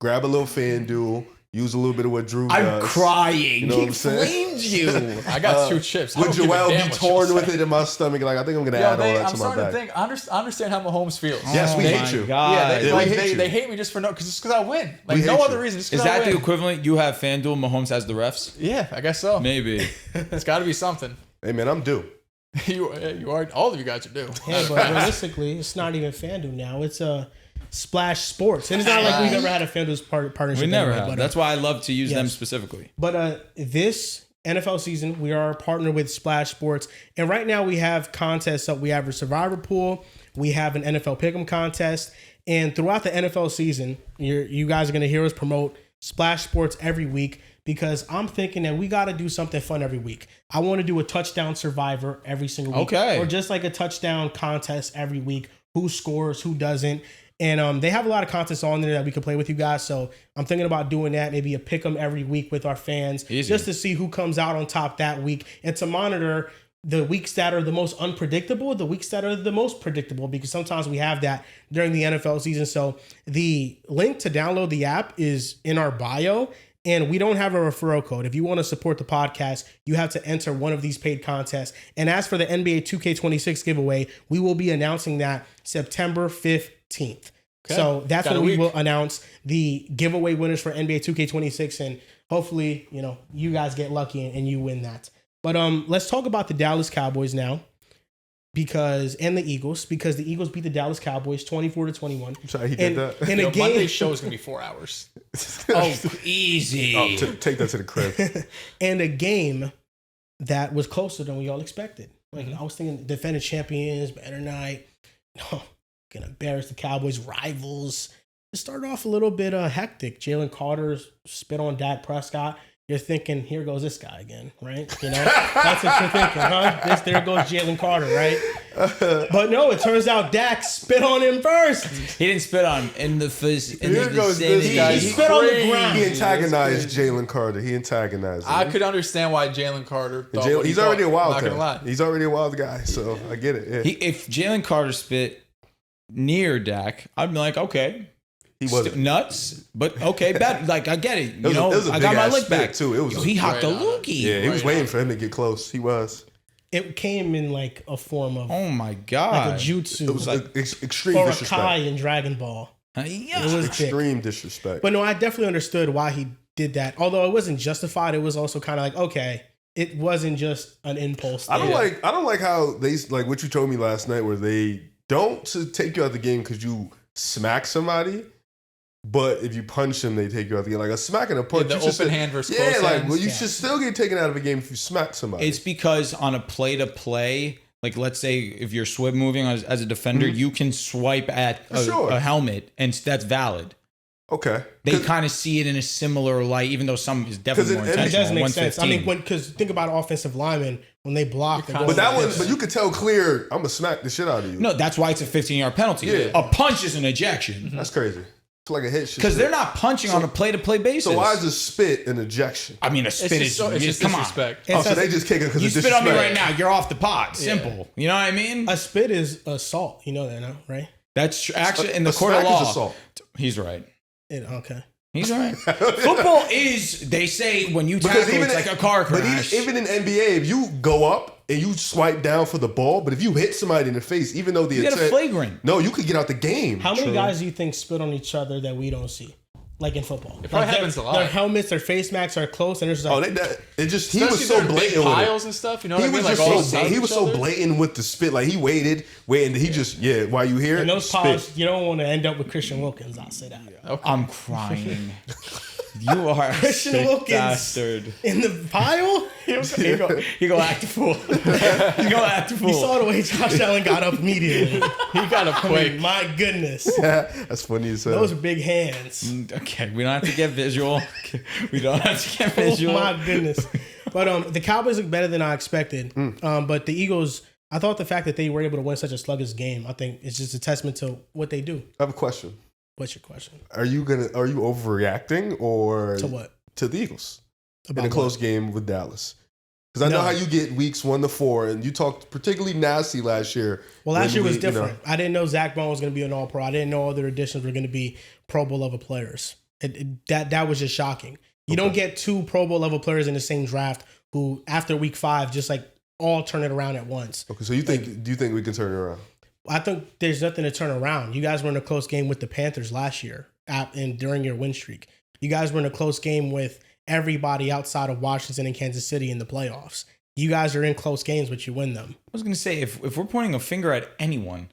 grab a little FanDuel, use a little bit of what Drew I'm does. crying. You know He what I'm saying? flamed you. I got 2 chips. I Would don't give a Joel be damn what torn you with say. it in my stomach? Like I think I'm going to Yo, add all that I'm to my starting to bag. think. I understand how Mahomes feels. Yes, we Oh hate my you. God. Yeah, Yeah, we hate you. they hate me just for because I win. Like We no hate other you. reason. Just Is 'cause I that the win. equivalent? You have FanDuel, Mahomes has the refs? Yeah, I guess so. Maybe. It's got to be something. Hey man, I'm due. You are. All of you guys are due. Yeah, but realistically, it's not even FanDuel now. It's Splash Sports. And it's not like we've ever had a FanDuel partnership. We never anyway, have. but, That's why I love to use them yes. specifically. But this NFL season, we are partnered with Splash Sports. And right now we have contests up. We have a Survivor Pool. We have an NFL Pick'em contest. And throughout the NFL season, you guys are going to hear us promote Splash Sports every week because I'm thinking that we got to do something fun every week. I want to do a touchdown survivor every single week. Okay. Or just like a touchdown contest every week. Who scores, who doesn't. And they have a lot of contests on there that we can play with you guys. So I'm thinking about doing that, maybe a pick 'em every week with our fans. Easy. Just to see who comes out on top that week and to monitor the weeks that are the most unpredictable, the weeks that are the most predictable, because sometimes we have that during the NFL season. So the link to download the app is in our bio. And we don't have a referral code. If you want to support the podcast, you have to enter one of these paid contests. And as for the NBA 2K26 giveaway, we will be announcing that September 15th. So that's Got a when we week. will announce the giveaway winners for NBA 2K26, and hopefully, you guys get lucky and you win that. But let's talk about the Dallas Cowboys now, and the Eagles, because the Eagles beat the Dallas Cowboys 24-21. I'm sorry, he did that. In a game, Monday's show is going to be 4 hours. Oh, easy. Take that to the crib. and a game that was closer than we all expected. Like I was thinking, defending champions, better night. No, gonna embarrass the Cowboys, rivals. It started off a little bit hectic. Jalen Carter spit on Dak Prescott. You're thinking, here goes this guy again, right? That's what you're thinking, huh? There goes Jalen Carter, right? But no, it turns out Dak spit on him first. He didn't spit on him in the Here goes this vicinity. guy. He spit on the ground. He antagonized Jalen Carter. He antagonized him. I could understand why Jalen Carter thought Jalen- what he he's already thought. a wild Not gonna lie. guy. He's already a wild guy, so I get it. Yeah. If Jalen Carter spit near Dak, I'd be like, okay. He wasn't. Nuts, but okay, bad. Like, I get it. It was a I got my big-ass lick back. spit, too. It was He hocked a right on. loogie. Yeah, he was Right waiting on. for him to get close. He was. It came in like a form of Oh my like god. a jutsu, It was like, extreme or a disrespect. Kai in Dragon Ball. Yeah. It was thick. Extreme disrespect. But no, I definitely understood why he did that. Although it wasn't justified, it was also kind of like, okay, it wasn't just an impulse I thing. don't like how they like what you told me last night, where they don't to take you out of the game because you smack somebody. But if you punch them, they take you out of the game. Like a smack and a punch. the you should open hand versus yeah, close like hands. well, you Yeah. should still get taken out of a game if you smack somebody. It's because on a play to play, like let's say if you're swim moving as a defender, you can swipe at Sure. a helmet, and that's valid. okay. They kind of see it in a similar light, even though some is definitely more Because it It intentional. does make sense. I 115. mean, because think about offensive linemen when they block. and go But that like one, this. but you could tell clear. I'm gonna smack the shit out of you. No, that's why it's a 15-yard penalty. Yeah. A punch is an ejection That's crazy. It's like a hit. shit. because they're not punching on a play-to-play basis. So why is a spit an ejection? I mean, a spit is it's just come on. disrespect. It's Oh, so a- they just kick it because You it's spit on me disrespect. right now, you're off the pot. Simple. You know what I mean? a spit is assault. You know that, now, right? That's actually in the A court of smack is law. assault. He's right. Okay. He's right. Football is, they say, when you tackle, it's like a car But crash. even in NBA, if you go up and you swipe down for the ball, but if you hit somebody in the face, even though the You get a intent- flagrant. no, you could get out the game. How many guys do you think spit on each other that we don't see? Like in football. It probably Like happens a lot. Their helmets, their face masks are close, and there's like, It just he Especially was so if they're big blatant with piles it. and stuff. You know He what I mean? was Like just all so sides he of was each so other. blatant with the spit. Like he waited, and he just while you hear in it, those spit. piles, you don't want to end up with Christian Wilkins. I'll say that. I'm crying. You are a Christian sick Wilkins. bastard. In the pile, He go act a fool. He go act a fool. you saw the way Josh Allen got up immediately. He got a I quick. mean, my goodness, That's funny as hell. those are big hands. Okay, we don't have to get visual. We don't have to get Oh visual. my goodness. But the Cowboys look better than I expected. But the Eagles, I thought the fact that they were able to win such a sluggish game, I think it's just a testament to what they do. I have a question. What's your question? Are you overreacting or To what? to the Eagles About in a what? close game with Dallas? Because I know No. how you get weeks 1 to 4, and you talked particularly nasty last year. Well, last when year was we, you know, different. I didn't know Zach Bone was going to be an All-Pro. I didn't know other additions were going to be Pro Bowl level players. That was just shocking. You don't get 2 Pro Bowl level players in the same draft who, after week 5, just like all turn it around at once. Okay, so do you think we can turn it around? I think there's nothing to turn around. You guys were in a close game with the Panthers last year and during your win streak. You guys were in a close game with everybody outside of Washington and Kansas City in the playoffs. You guys are in close games, but you win them. I was going to say, if we're pointing a finger at anyone,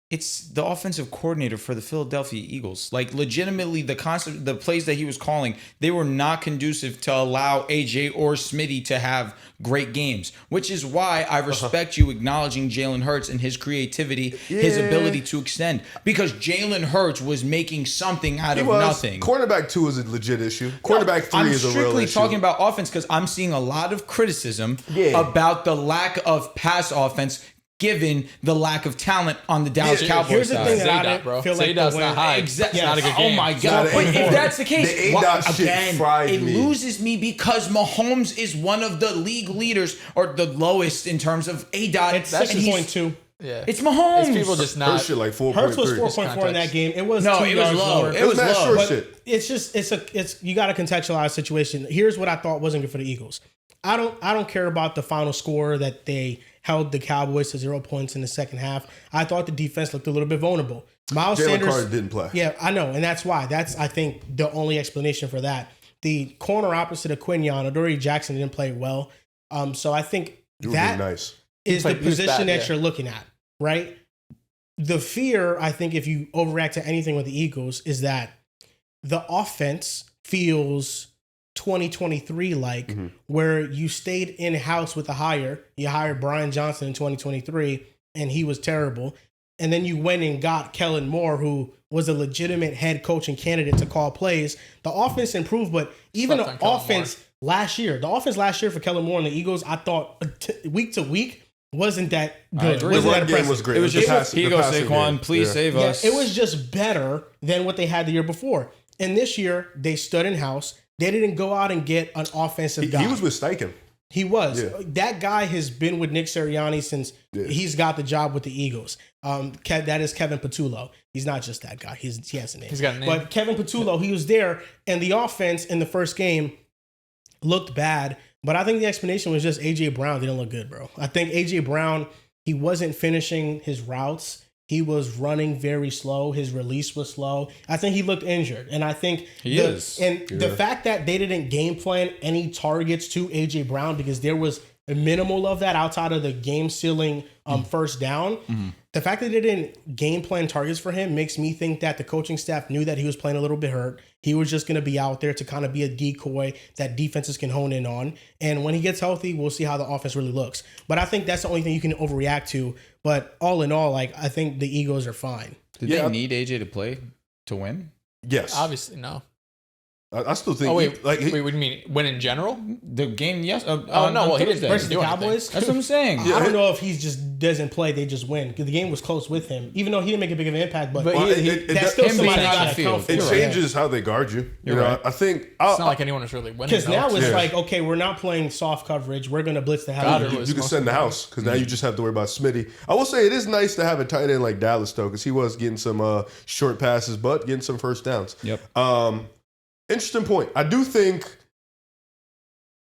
it's the offensive coordinator for the Philadelphia Eagles. Like, legitimately, the plays that he was calling, they were not conducive to allow AJ or Smitty to have great games, which is why I respect you acknowledging Jalen Hurts and his creativity, his ability to extend, because Jalen Hurts was making something out of nothing. Cornerback 2 is a legit issue. Cornerback 3 I'm is a real strictly issue. talking about offense because I'm seeing a lot of criticism about the lack of pass offense given the lack of talent on the Dallas Cowboys Here's the side. thing that I Zadok, didn't bro. feel like Zadok's the not win. high. Exactly. It's not a good Oh game. my not god! a But good if game. that's the case, The A-dot shit again, fried it me. loses me because Mahomes is one of the league leaders or the lowest in terms of A-dot. It's and he's- 6.2. Yeah. It's Mahomes. It's people just First not. shit like 4.3. Hertz was 4.4 in that context. game. It was No, 2 it was yards low. lower. It was mad low. short But shit. it's you got to contextualize the situation. Here's what I thought wasn't good for the Eagles. I don't care about the final score that they held the Cowboys to 0 points in the second half. I thought the defense looked a little bit vulnerable. Miles Jalen Sanders Carter didn't play. Yeah, I know, and that's why. That's I think the only explanation for that. The corner opposite of Quinyon, Adoree Jackson didn't play well. So I think You were that being nice. is the He was position bad, that yeah. you're looking at, right? The fear, I think, if you overreact to anything with the Eagles, is that the offense feels 2023 like, where you stayed in house with the hire. You hired Brian Johnson in 2023, and he was terrible. And then you went and got Kellen Moore, who was a legitimate head coaching candidate to call plays. The offense improved, but even Slept the on Kellen offense last year for Kellen Moore and the Eagles, I thought week to week wasn't that good. agree. The Wasn't run that game impressive. was great. It was The just, passing- here you the go, passing Saquon. game. Please Yeah. save Yeah, us. it was just better than what they had the year before. And this year, they stood in house. They didn't go out and get an offensive guy. He was with Steichen. He was. Yeah. That guy has been with Nick Sirianni since he's got the job with the Eagles. That is Kevin Patullo. He's not just that guy. He has a name. He's got a name. But Kevin Patullo, he was there, and the offense in the first game looked bad. But I think the explanation was just A.J. Brown didn't look good, bro. I think A.J. Brown, he wasn't finishing his routes. He was running very slow. His release was slow. I think he looked injured. And I think the fact that they didn't game plan any targets to A.J. Brown because there was a minimal of that outside of the game sealing first down. The fact that they didn't game plan targets for him makes me think that the coaching staff knew that he was playing a little bit hurt. He was just going to be out there to kind of be a decoy that defenses can hone in on. And when he gets healthy, we'll see how the offense really looks. But I think that's the only thing you can overreact to. But all in all, like I think the Eagles are fine. Did they need AJ to play to win? Yes. Obviously, no. I still think. Wait, like, what do you mean? Win in general? The game, yes. Oh, no, well, he didn't Versus the do anything. Cowboys? That's what I'm saying. I don't know if he just doesn't play, they just win. Because the game was close with him. Even though he didn't make a big of an impact, but Well, that's still him somebody being on got the to field. account for. it You're right. changes how they guard you. You're right. I think. It's not like anyone is really winning. Because now it's Yeah. like, okay, we're not playing soft coverage. We're going to blitz the hell out of Goddard you. was You can most send the of the house because now you just have to worry about Smitty. I will say it is nice to have a tight end like Dallas though, because he was getting some short passes, but getting some first downs. Yep. Interesting point. I do think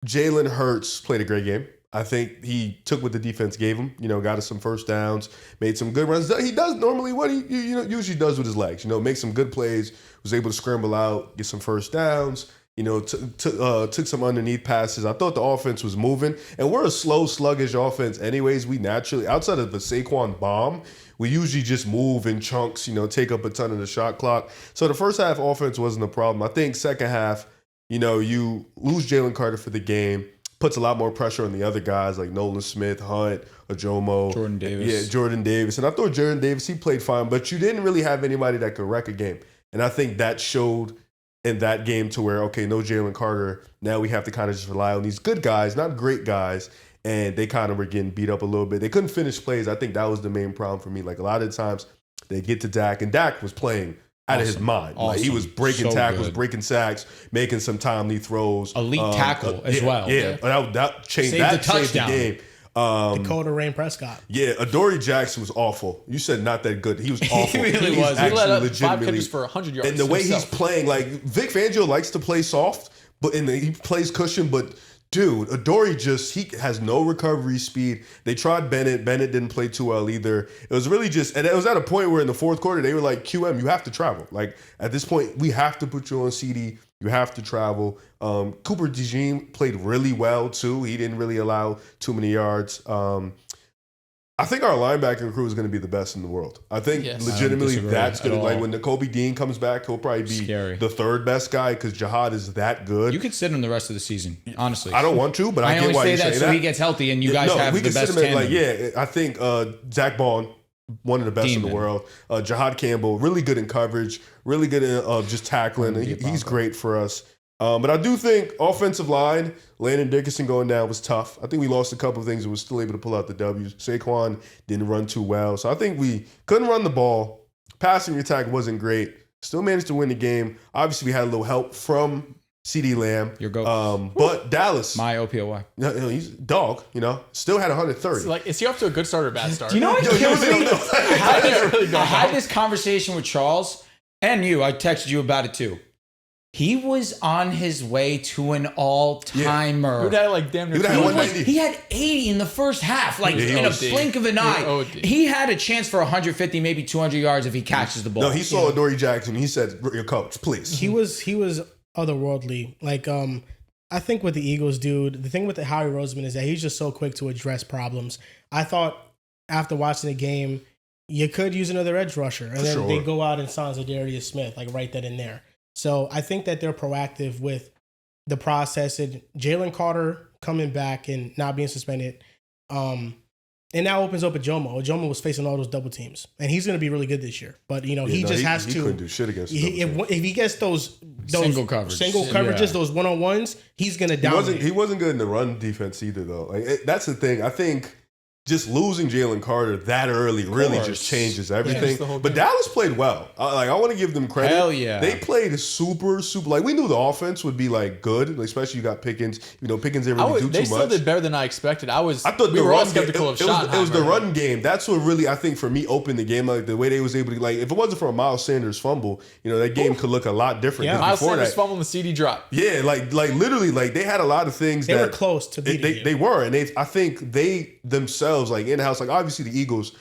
Jalen Hurts played a great game. I think he took what the defense gave him. Got us some first downs, made some good runs. He does normally what he usually does with his legs. Make some good plays. Was able to scramble out, get some first downs. Took some underneath passes. I thought the offense was moving, and we're a slow, sluggish offense. Anyways, we naturally, outside of the Saquon bomb, we usually just move in chunks. Take up a ton of the shot clock. So the first half offense wasn't a problem. I think second half, you lose Jalen Carter for the game, puts a lot more pressure on the other guys like Nolan Smith, Hunt, Ajomo, Jordan Davis. Yeah, Jordan Davis. And I thought Jordan Davis, he played fine, but you didn't really have anybody that could wreck a game. And I think that showed in that game to where, okay, no Jalen Carter. Now we have to kind of just rely on these good guys, not great guys. And they kind of were getting beat up a little bit. They couldn't finish plays. I think that was the main problem for me. Like a lot of the times they get to Dak, and Dak was playing out of his mind. Like he was breaking So tackles, good. breaking sacks, making some timely throws. Elite tackle as well. Yeah, that changed. Saved That the saved the touchdown. game. Dakota Rain Prescott. Yeah, Adoree Jackson was awful. You said not that good. He was awful. really was. He He let up 5 legitimately- catches for 100 yards. and the way himself. he's playing, like Vic Fangio likes to play soft, but he plays cushion. But dude, Adoree he has no recovery speed. They tried Bennett. Bennett didn't play too well either. It was really just, and it was at a point where in the fourth quarter they were like, QM, you have to travel. Like at this point, we have to put you on CD. You have to travel. Cooper DeJean played really well too. He didn't really allow too many yards. I think our linebacking crew is going to be the best in the world. I think Yes. legitimately I don't disagree that's going at to, like all. when Nakobe Dean comes back, he'll probably be Scary. the third best guy because Jihad is that good. You could sit him the rest of the season, honestly. I don't want to, but I, I get only why say you that say so that. he gets healthy and you guys have we the can best sit him tandem. at, I think Zach Bond, one of the best in Demon. the world. Jihad Campbell, really good in coverage, really good in just tackling. He's great for us. But I do think offensive line, Landon Dickerson going down was tough. I think we lost a couple of things and was still able to pull out the W's. Saquon didn't run too well. So I think we couldn't run the ball. Passing attack wasn't great. Still managed to win the game. Obviously, we had a little help from CeeDee Lamb. Your goat. But Dallas, My OPOY. he's a dog, still had 130. It's like, is he off to a good start or a bad start? Do you know what kills me? I really don't I had know. this conversation with Charles and you. I texted you about it too. He was on his way to an all-timer. Who had like damn near He had 190. He had 80 in the first half, like Yeah, he in a OD. blink of an eye. OD. He had a chance for 150, maybe 200 yards if he catches the ball. No, he saw Adoree Jackson. He said, "Your coach, please." He was otherworldly. Like I think with the Eagles, dude, the thing with the Howie Roseman is that he's just so quick to address problems. I thought after watching the game, you could use another edge rusher, and then they go out and sign Zadarius Smith, like right then and there. So I think that they're proactive with the process, and Jalen Carter coming back and not being suspended. And now opens up Ojomo. Ojomo was facing all those double teams, and he's going to be really good this year. But he has to. He couldn't do shit against the double team. If he gets those single coverages, those 1-on-1s, he's going to dominate. He wasn't good in the run defense either, though. Like that's the thing. I think just losing Jalen Carter that early really just changes everything. But Dallas played well. I want to give them credit. Hell yeah. They played super. Like, we knew the offense would be, like, good, especially you got Pickens. Pickens didn't really do too much. They still did better than I expected. I thought we were all skeptical of Schottenheimer. It was the run game. That's what really, I think, for me, opened the game. Like, the way they was able to, like, if it wasn't for a Miles Sanders fumble, that game could look a lot different. Yeah. Miles Sanders fumble and the CD drop. Yeah, like literally, like, they had a lot of things they were close to beating you. They were, and I think they themselves, like, in-house, like, obviously the Eagles,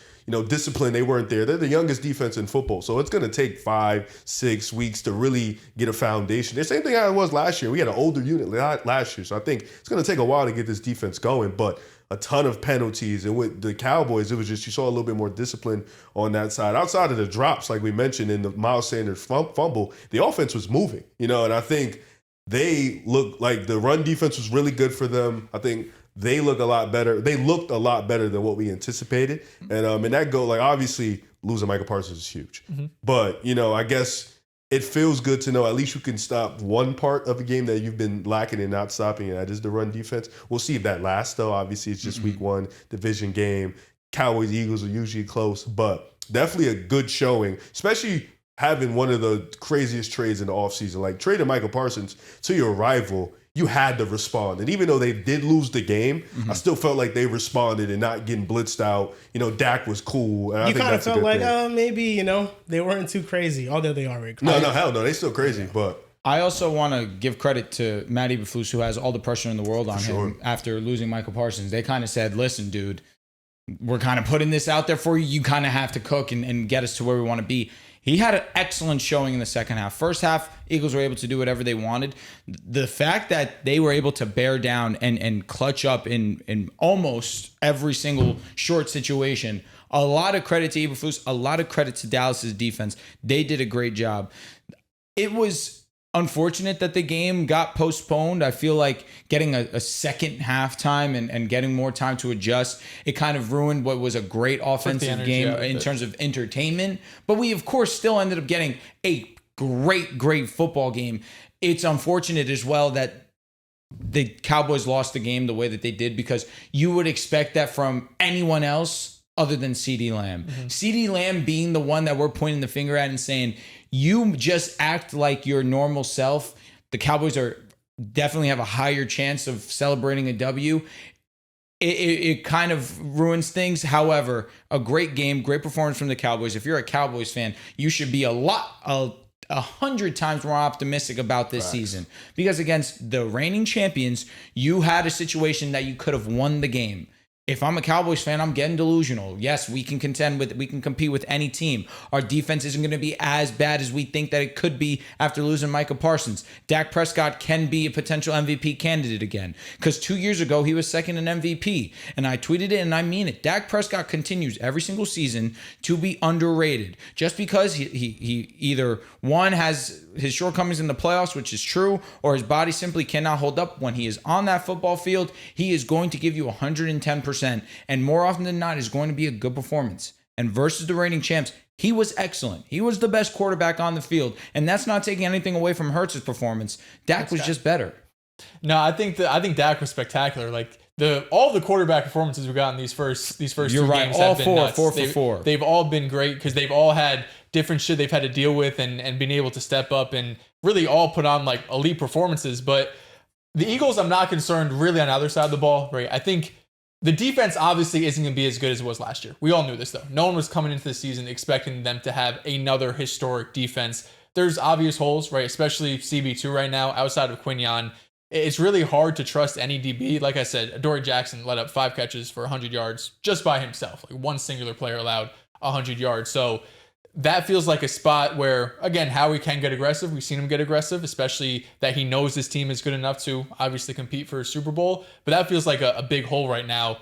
discipline, they weren't there. They're the youngest defense in football. So it's going to take 5-6 weeks to really get a foundation. The same thing as it was last year. We had an older unit last year. So I think it's going to take a while to get this defense going. But a ton of penalties. And with the Cowboys, it was just, you saw a little bit more discipline on that side. Outside of the drops, like we mentioned in the Miles Sanders fumble, the offense was moving. And I think they looked like the run defense was really good for them. I think they look a lot better. They looked a lot better than what we anticipated. And that goal, like, obviously losing Michael Parsons is huge. Mm-hmm. But, I guess it feels good to know at least you can stop one part of a game that you've been lacking and not stopping, and that is the run defense. We'll see if that lasts, though. Obviously, it's just week one, division game. Cowboys-Eagles are usually close, but definitely a good showing, especially having one of the craziest trades in the offseason. Like, trading Michael Parsons to your rival, you had to respond. And even though they did lose the game, I still felt like they responded and not getting blitzed out. Dak was cool. And I think kind of that's felt like, thing. Maybe, they weren't too crazy. Although they are very crazy. No, hell no. They still crazy, but... I also want to give credit to Matt Eberflus, who has all the pressure in the world on him after losing Michael Parsons. They kind of said, listen, dude, we're kind of putting this out there for you. You kind of have to cook and get us to where we want to be. He had an excellent showing in the second half. First half, Eagles were able to do whatever they wanted. The fact that they were able to bear down and clutch up in almost every single short situation, a lot of credit to Eberflus, a lot of credit to Dallas's defense. They did a great job. It was unfortunate that the game got postponed. I feel like getting a second halftime and getting more time to adjust, it kind of ruined what was a great offensive game in terms of entertainment. But we, of course, still ended up getting a great football game. It's unfortunate as well that the Cowboys lost the game the way that they did, because you would expect that from anyone else other than CeeDee Lamb. Mm-hmm. CeeDee Lamb being the one that we're pointing the finger at and saying, you just act like your normal self. The Cowboys definitely have a higher chance of celebrating a W. It kind of ruins things. However, a great game, great performance from the Cowboys. If you're a Cowboys fan, you should be 100 times more optimistic about this season, because against the reigning champions, you had a situation that you could have won the game. If I'm a Cowboys fan, I'm getting delusional. Yes, we can compete with any team. Our defense isn't going to be as bad as we think that it could be after losing Micah Parsons. Dak Prescott can be a potential MVP candidate again, because 2 years ago, he was second in MVP. And I tweeted it and I mean it. Dak Prescott continues every single season to be underrated, just because he either, one, has his shortcomings in the playoffs, which is true, or his body simply cannot hold up. When he is on that football field, he is going to give you 110%. And more often than not, is going to be a good performance. And versus the reigning champs, he was excellent. He was the best quarterback on the field. And that's not taking anything away from Hurts' performance. Dak was just better. No, I think Dak was spectacular. Like all the quarterback performances we got in these first two games have been nuts. 4 for 4. They've all been great, because they've all had different shit they've had to deal with and been able to step up and really all put on like elite performances. But the Eagles, I'm not concerned really on the other side of the ball, right? I think the defense obviously isn't going to be as good as it was last year. We all knew this, though. No one was coming into the season expecting them to have another historic defense. there's obvious holes, right? Especially CB2 right now, outside of Quinion. It's really hard to trust any DB. Like I said, Adoree Jackson let up 5 catches for 100 yards just by himself. Like one singular player allowed 100 yards. So that feels like a spot where, again, Howie can get aggressive. We've seen him get aggressive, especially that he knows his team is good enough to obviously compete for a Super Bowl. But that feels like a big hole right now.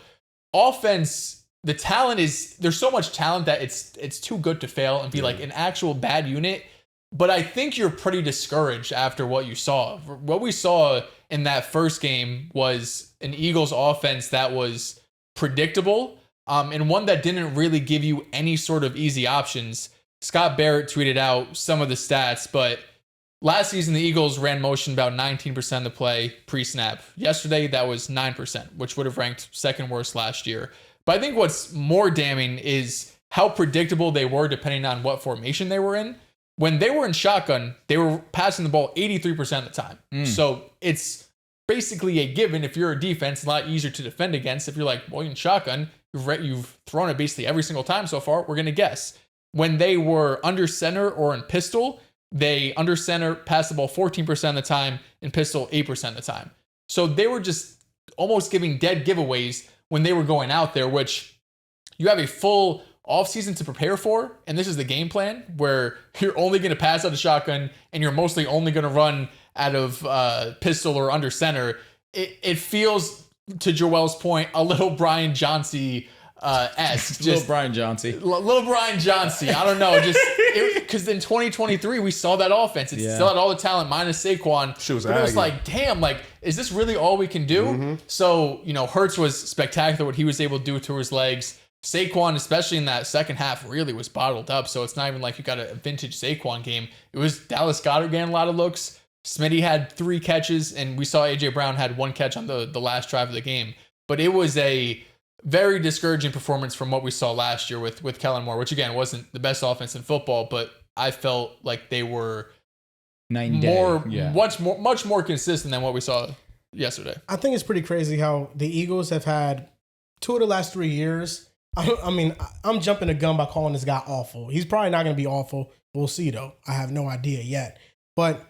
Offense, the talent is, there's so much talent that it's too good to fail and be like an actual bad unit. But I think you're pretty discouraged after what you saw. What we saw in that first game was an Eagles offense that was predictable and one that didn't really give you any sort of easy options. Scott Barrett tweeted out some of the stats, but last season the Eagles ran motion about 19% of the play pre-snap. Yesterday that was 9%, which would have ranked second worst last year. But I think what's more damning is how predictable they were depending on what formation they were in. When they were in shotgun, they were passing the ball 83% of the time. So it's basically a given. If you're a defense, a lot easier to defend against. If you're like, well, in shotgun, you've thrown it basically every single time so far, we're going to guess. When they were under center or in pistol, they under center passed the ball 14% of the time, in pistol 8% of the time. So they were just almost giving dead giveaways when they were going out there, which you have a full offseason to prepare for, and this is the game plan where you're only going to pass out of shotgun and you're mostly only going to run out of pistol or under center. It feels, to Joel's point, a little Brian Johnson esque. Little Brian Johnson. Little Brian Johnson. I don't know. Just because in 2023 we saw that offense. It still had all the talent minus Saquon. But it was like, damn, like, is this really all we can do? So, Hurts was spectacular what he was able to do to his legs. Saquon, especially in that second half, really was bottled up. So it's not even like you got a vintage Saquon game. It was Dallas Goedert getting a lot of looks. Smitty had 3 catches, and we saw A.J. Brown had 1 catch on the last drive of the game. But it was a very discouraging performance from what we saw last year with Kellen Moore, which, again, wasn't the best offense in football, but I felt like they were much more consistent than what we saw yesterday. I think it's pretty crazy how the Eagles have had 2 of the last 3 years. I mean, I'm jumping the gun by calling this guy awful. He's probably not going to be awful. We'll see, though. I have no idea yet. But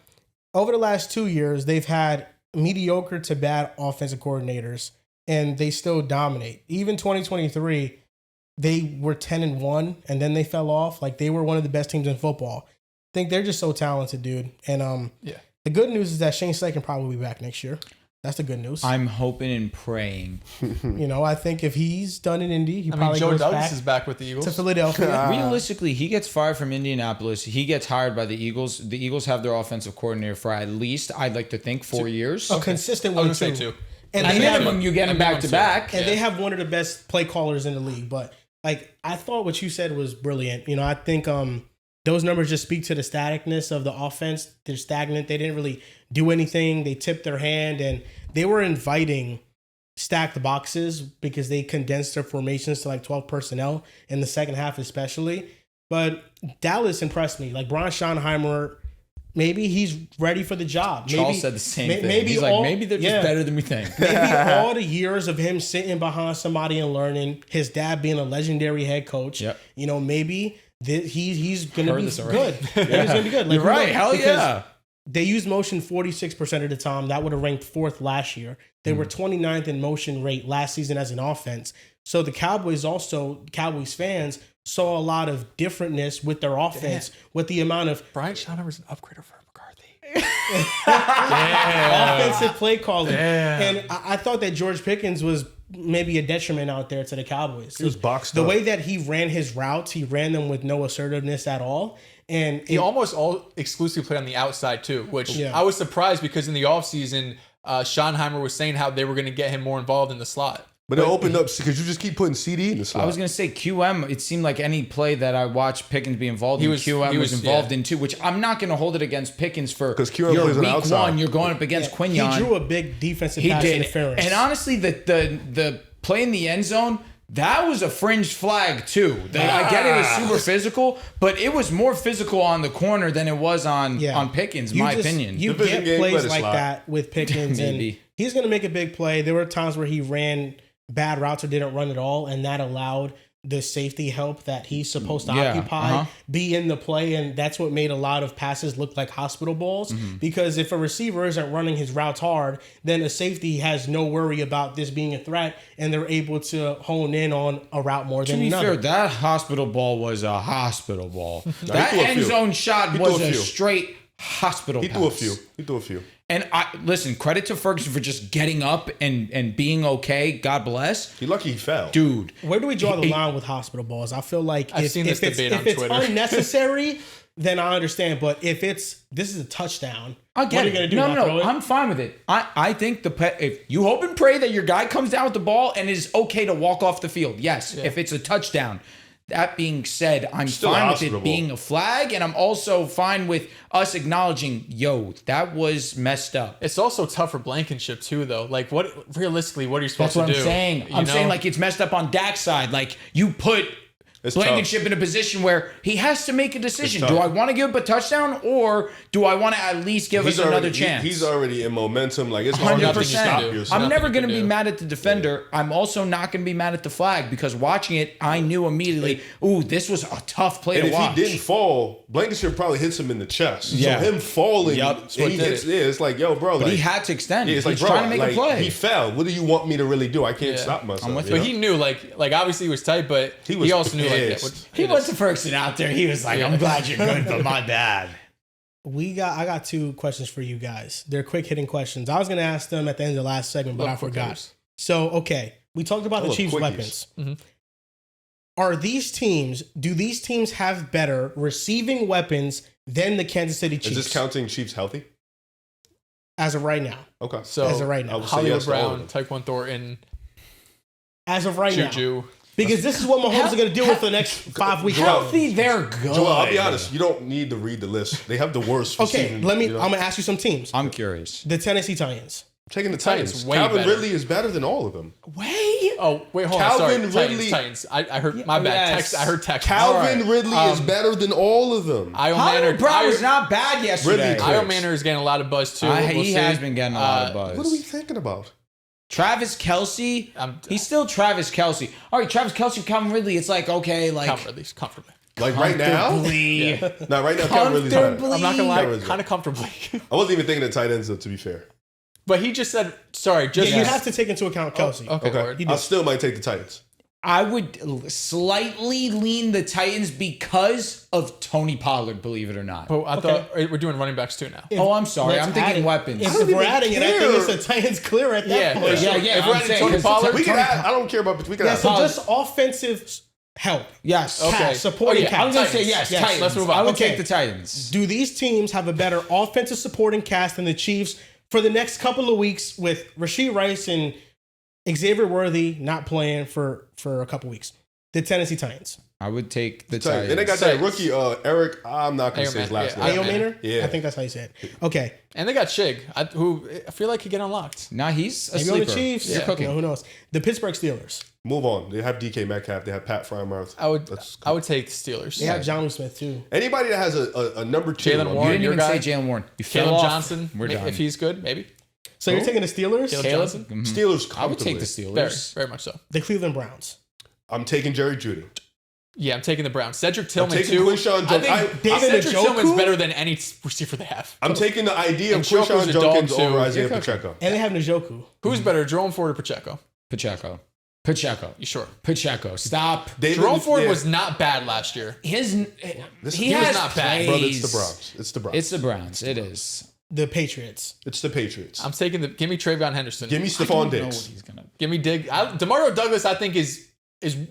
over the last 2 years, they've had mediocre to bad offensive coordinators, and they still dominate. Even 2023, they were 10-1, and then they fell off. Like, they were one of the best teams in football. I think they're just so talented, dude. And the good news is that Shane Steichen can probably be back next year. That's the good news. I'm hoping and praying. I think if he's done in Indy, he probably Joe goes Douglas back is back with the Eagles to Philadelphia. Realistically, he gets fired from Indianapolis. He gets hired by the Eagles. The Eagles have their offensive coordinator for at least, I'd like to think, 4 years. A consistent I one, was going to say 2. And At they have, minimum, you get him back to back. and they have one of the best play callers in the league. But I thought what you said was brilliant. I think those numbers just speak to the staticness of the offense. They're stagnant. They didn't really do anything. They tipped their hand, and they were inviting stacked boxes because they condensed their formations to like 12 personnel in the second half especially. But Dallas impressed me. Like Brian Schottenheimer, maybe he's ready for the job. Charles said the same thing. He's like, maybe they're just better than we think. Maybe all the years of him sitting behind somebody and learning, his dad being a legendary head coach, maybe he's going to be good. He's going to be good. Like, You're right. Hell yeah. They used motion 46% of the time. That would have ranked 4th last year. They were 29th in motion rate last season as an offense. So the Cowboys fans saw a lot of differentness with their offense, with the amount of Brian Schottenheimer's an upgrader for McCarthy. offensive play calling. And I thought that George Pickens was maybe a detriment out there to the Cowboys. He was boxed up. The up. way that he ran his routes, he ran them with no assertiveness at all. And he almost all exclusively played on the outside too, which I was surprised because in the offseason, Schottenheimer was saying how they were going to get him more involved in the slot. But it opened up because you just keep putting CD in the slot. I was going to say QM, it seemed like any play that I watched Pickens be involved in, QM was involved in too, which I'm not going to hold it against Pickens for QM your plays on the week outside. 1, you're going up against Quinion. He drew a big defensive pass interference. And honestly, the play in the end zone, that was a fringe flag too. I get it was super physical, but it was more physical on the corner than it was on Pickens, my opinion. You get plays like that with Pickens, and he's going to make a big play. There were times where he ran bad routes or didn't run at all, and that allowed the safety help that he's supposed to Yeah, occupy be in the play, and that's what made a lot of passes look like hospital balls. Because if a receiver isn't running his routes hard, then a safety has no worry about this being a threat, and they're able to hone in on a route more To than be another. fair, that hospital ball was a hospital ball. That threw a end few. zone shot He was threw a a few. straight hospital He pass. threw a few. And listen, credit to Ferguson for just getting up and being okay. God bless. He lucky he fell. Dude, Where do we draw the line with hospital balls? I feel like I've seen this debate on if it's Twitter. unnecessary, then I understand. But if this is a touchdown, I get what are you it. gonna do? No, Not throw no, it? I'm fine with it. I think if you hope and pray that your guy comes down with the ball and is okay to walk off the field. Yes, if it's a touchdown. That being said, I'm Still a fine with hospital it being a flag, and I'm also fine with us acknowledging, yo, that was messed up. It's also tough for Blankenship too, though. Like, what realistically, what are you supposed That's what to I'm do? saying. You I'm know? saying like it's messed up on Dak's side. Like you put It's Blankenship in a position where he has to make a decision. It's Do tough. I want to give up a touchdown or do I want to at least give us another chance? He's already in momentum. Like it's hard enough to 100%. stop I'm yourself. I'm never Nothing going to you be can do. mad at the defender. I'm also not going to be mad at the flag because watching it, I knew immediately, ooh, this was a tough play And to if watch. he didn't fall, Blankenship probably hits him in the chest. Yeah. So him falling, Yep. and That's he what did hits it. it's like, yo, bro. But like, he had to extend. yeah, it's He's like, bro, trying to make like, a play. he fell. What do you want me to really do? I can't stop myself. I'm with you But know? he knew, like obviously he was tight, but He he, was also knew like pissed. that. He went to Ferguson out there. He was like, I'm glad you're good, but my bad. I got two questions for you guys. They're quick hitting questions. I was gonna ask them at the end of the last segment, but Love I quick forgot. hitters. So okay, we talked about I the love Chiefs' quickies. weapons. Mm-hmm. Do these teams have better receiving weapons than the Kansas City Chiefs Is this counting Chiefs healthy? as of right now? Okay. So As of right I now, would say Hollywood yes to all of Brown, them. Tyquan Thornton, as of right now, Juju. because this is what Mahomes is gonna deal with for the next 5 weeks. Healthy, they're good. Joel, I'll be honest. You don't need to read the list. They have the worst. Okay, receiving, you know. I'm gonna ask you some teams. I'm curious. The Tennessee Titans. Taking the Titans Titans. way Calvin better. Ridley is better than all of them. Way. Oh wait, hold Calvin on. Sorry, Ridley- Titans. I heard my bad. yes. I heard text. Calvin Ridley is better than all of them. Hollywood Brown was not bad yesterday. Ridley- Io Manor is getting a lot of buzz too. He see. has been getting a lot of buzz. What are we thinking about? Travis Kelce, he's still Travis Kelce. All right, Travis Kelce, Calvin Ridley. It's like okay, like Comfortably. Like right now? comfortably. No, right now Calvin Ridley's better. Comfortably. I'm not gonna lie, Comfortably. kind of comfortably. I wasn't even thinking of tight ends though, to be fair. But he just said, sorry, just You have to take into account Kelsey. Okay, Okay. word. I still might take the Titans. I would slightly lean the Titans because of Tony Pollard, believe it or not. But I thought we're doing running backs too now. Oh, I'm sorry. Let's I'm add thinking it. weapons. If we're adding it, I think care. it's the Titans clear at that Yeah, point. yeah, yeah, If we're I'm adding saying, Tony 'cause Pollard, We can add, I don't care about, we can Yeah, add. so just offensive help. Yes. Okay. Cast, supporting Oh, yeah, I was cast. going to say yes, Yes, Titans. let's move on. I would Okay. take the Titans. Do these teams have a better offensive supporting cast than the Chiefs for the next couple of weeks with Rashee Rice and Xavier Worthy not playing for a couple weeks? The Tennessee Titans. I would take the Titans. Titans. And they got that Titans. rookie, Eric. I'm not going to say his last Yeah, name. Io Manor? Yeah. I think that's how you say it. Okay. and they got Chig, who I feel like could get unlocked. Nah, he's a Maybe on sleeper. the Chiefs. You're You cooking. know, who knows? The Pittsburgh Steelers. Move on. They have DK Metcalf. They have Pat Frymouth. I would That's- take the Steelers. They have John Smith too. Anybody that has a number two. Jalen on- You Warren. didn't Your even guy? say Jalen Warren. You fell Caleb off. Johnson, We're done. if he's good, maybe. So you're taking the Steelers? Caleb Caleb? Johnson, Mhm. Steelers I would take comfortably. the very, Steelers. very much so. The Cleveland Browns. I'm taking Jerry Judy. Yeah, I'm taking the Browns. Cedric Tillman taking too. Quinshon I Judkins. think David Cedric Njoku? Tillman's better than any receiver they have. I'm taking the idea of And Choko's Quinshon a dog, Judkins too. over Isaiah You're Pacheco. And they have Njoku. Who's better, Jerome Ford or Pacheco? Pacheco. You sure? Pacheco. Stop. David- Jerome Ford yeah. was not bad last year. His This- he he was has not bad. Brother, plays. it's the Browns. It's the Browns. It's the Browns. It is. The Patriots. It's the Patriots. I'm taking give me Travion Henderson. Give me I Stephon don't know what Diggs. he's gonna. Give me Demario Douglas. I think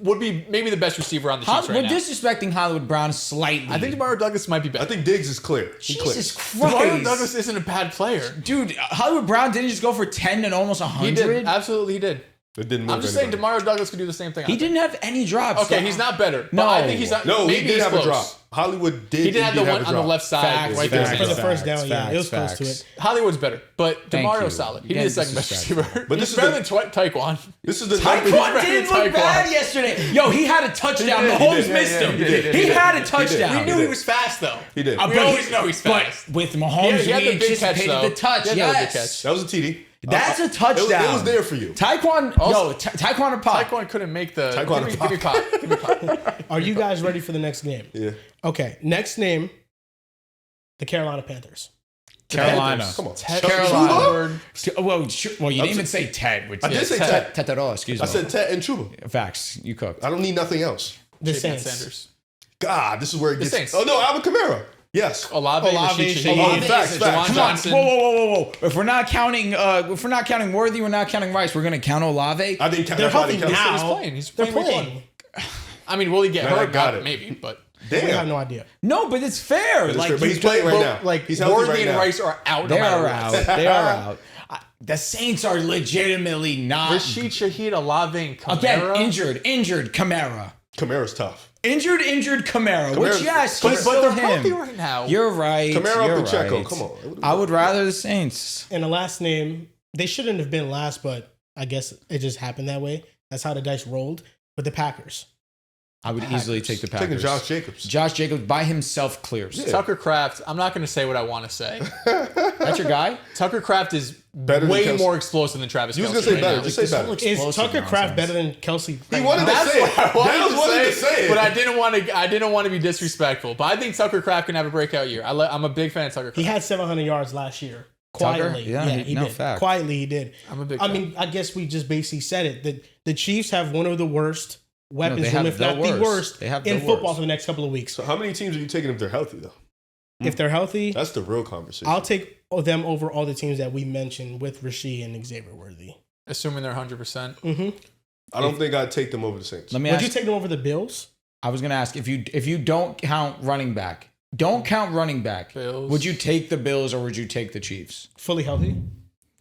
would be maybe the best receiver on the Chiefs We're right now. disrespecting Hollywood Brown slightly. I think Demario Douglas might be I better. think Diggs is clear. He Jesus clears. Demario Christ. Douglas isn't a bad player. Dude, Hollywood Brown didn't just go for 10 and almost He 100. did. Absolutely, he did. It didn't move I'm just saying anybody. Demario Douglas could do the same thing. He didn't have any drops. Okay, so- he's not better. No. But I think he's not. No, maybe he did he's have close. a drop. Hollywood did. He did have the one on the drop. left side, Facts, right there. facts, For the first facts, down, yeah. It was close to facts. it. Hollywood's better, but Thank Demario's you. solid. He'd be Again, the second best disrespectful. receiver. But He's this is better the- than Tyquan. This is the Tyquan didn't look Tyquan. bad yesterday. Yo, he had a touchdown. He did. Mahomes He did. missed Yeah, him. he did. He He did. had a He touchdown. We knew he was fast though. He did. We always know he's fast. But with Mahomes, He had we the big catch, anticipated though. the touch. He had the big Yes. That was a TD. That's a touchdown. It was there for you. Taekwon, Taekwon or Pop? Taekwon couldn't make the. Taekwon Give me Pop. Give me Pop. Are you guys ready for the next game? Yeah. Okay, next name, the Carolina Panthers. Carolina. Come on. Carolina. Well, you didn't even say Ted. Which I did say Ted. Tetero, excuse me. I said Ted and Chuba. Facts. You cooked. I don't need nothing else. The Chapman Saints. Sanders. God, this is where it gets. Saints. Oh no, Alvin Kamara. Yes. Olave, Olave, Rasheed Shaheed. Shaheed, Facts. Jawan Come on. Johnson. Whoa. If we're not counting Worthy, we're not counting Rice. We're gonna count Olave. I didn't count. They're that's why I healthy didn't count. now. He's playing. He's They're playing week playing. I mean, will he get Man, I hurt? got it. Maybe, but We have Damn. no idea. No, but it's fair. But he's playing right now. like He's healthy Worthy right and now. Rice are out. They no matter are what. out. They are out. The Saints are legitimately not. Rasheed Shaheed, Olave, and Kamara. Again, injured Kamara. Kamara's tough. Injured Kamara. Which, Kamara's- yes, but he's But still they're him. healthy right now. You're right. Kamara you're up to Checo. right. Come on. I would rather the Saints. And the last name, they shouldn't have been last, but I guess it just happened that way. That's how the dice rolled. But the Packers. I would easily take the Packers. Taking Josh Jacobs. Josh Jacobs by himself clears. Yeah. Tucker Kraft. I'm not going to say what I want to say. That's your guy? Tucker Kraft is Better than way Kelce. more explosive than Travis. You was Kelce gonna say right better. now. Just say better. Is Explosive Tucker Kraft nonsense. better than Kelsey? He wanted to That's say what it. I Dehls wanted to say it. but I didn't want to be disrespectful. But I think Tucker Kraft can have a breakout year. I'm a big fan of Tucker Kraft. He had 700 yards last year. Tucker? Quietly. Yeah, he no did. fact. Quietly, he did. I'm a big I fan. mean, I guess we just basically said it. The Chiefs have one of the worst weapons, they have if the not the worst. worst, They have in the football worst. for the next couple of weeks. So how many teams are you taking if they're healthy though? If they're healthy, That's the real conversation. I'll take them over all the teams that we mentioned with Rasheed and Xavier Worthy. Assuming they're 100%. I don't think I'd take them over the Saints. Let me Would ask you take them over the Bills? I was going to ask if you don't count running back. Don't count running back. Bills. Would you take the Bills or would you take the Chiefs? Fully healthy?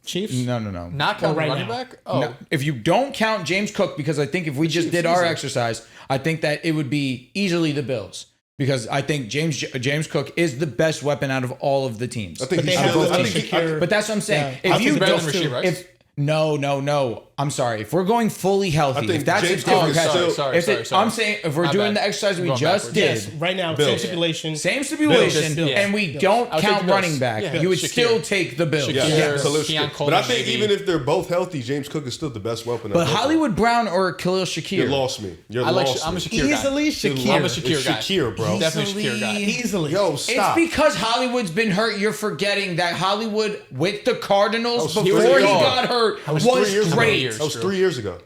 Chiefs? No. Not counting right running now. back? Oh. No, if you don't count James Cook, because I think if we just did our exercise, I think that it would be easily the Bills. Because I think James Cook is the best weapon out of all of the teams. I think But they he's have still. I Khalil think he, Shakir. But that's what I'm saying. Yeah. I If think you he's better don't, than Rasheed Rice. if no, I'm sorry. If we're going fully healthy, I think if that's James a different Cook is category, still- Sorry. I'm saying if we're My doing bad. the exercise we Going just backwards. did, Yes, right now, Bills. same stipulation. same stipulation, Bills. and we Bills. don't I'll take count the Bills. running back, Yeah. you would Shakir. still take the Bills. Shakir. yeah, Khalil Khalil Shakir. But I think maybe. even if they're both healthy, James Cook is still the best weapon. But out there. Hollywood Brown or Khalil You Shakir? lost me. You're I'm a lost Shakir me. guy. Easily Shakir. I'm a Shakir It's guy. Shakir, bro. Definitely Shakir guy. Easily. Yo, It's stop. because Hollywood's been hurt. You're forgetting that Hollywood with the Cardinals That was before three he years got ago. hurt That was was 3 years ago. great. That was 3 years ago.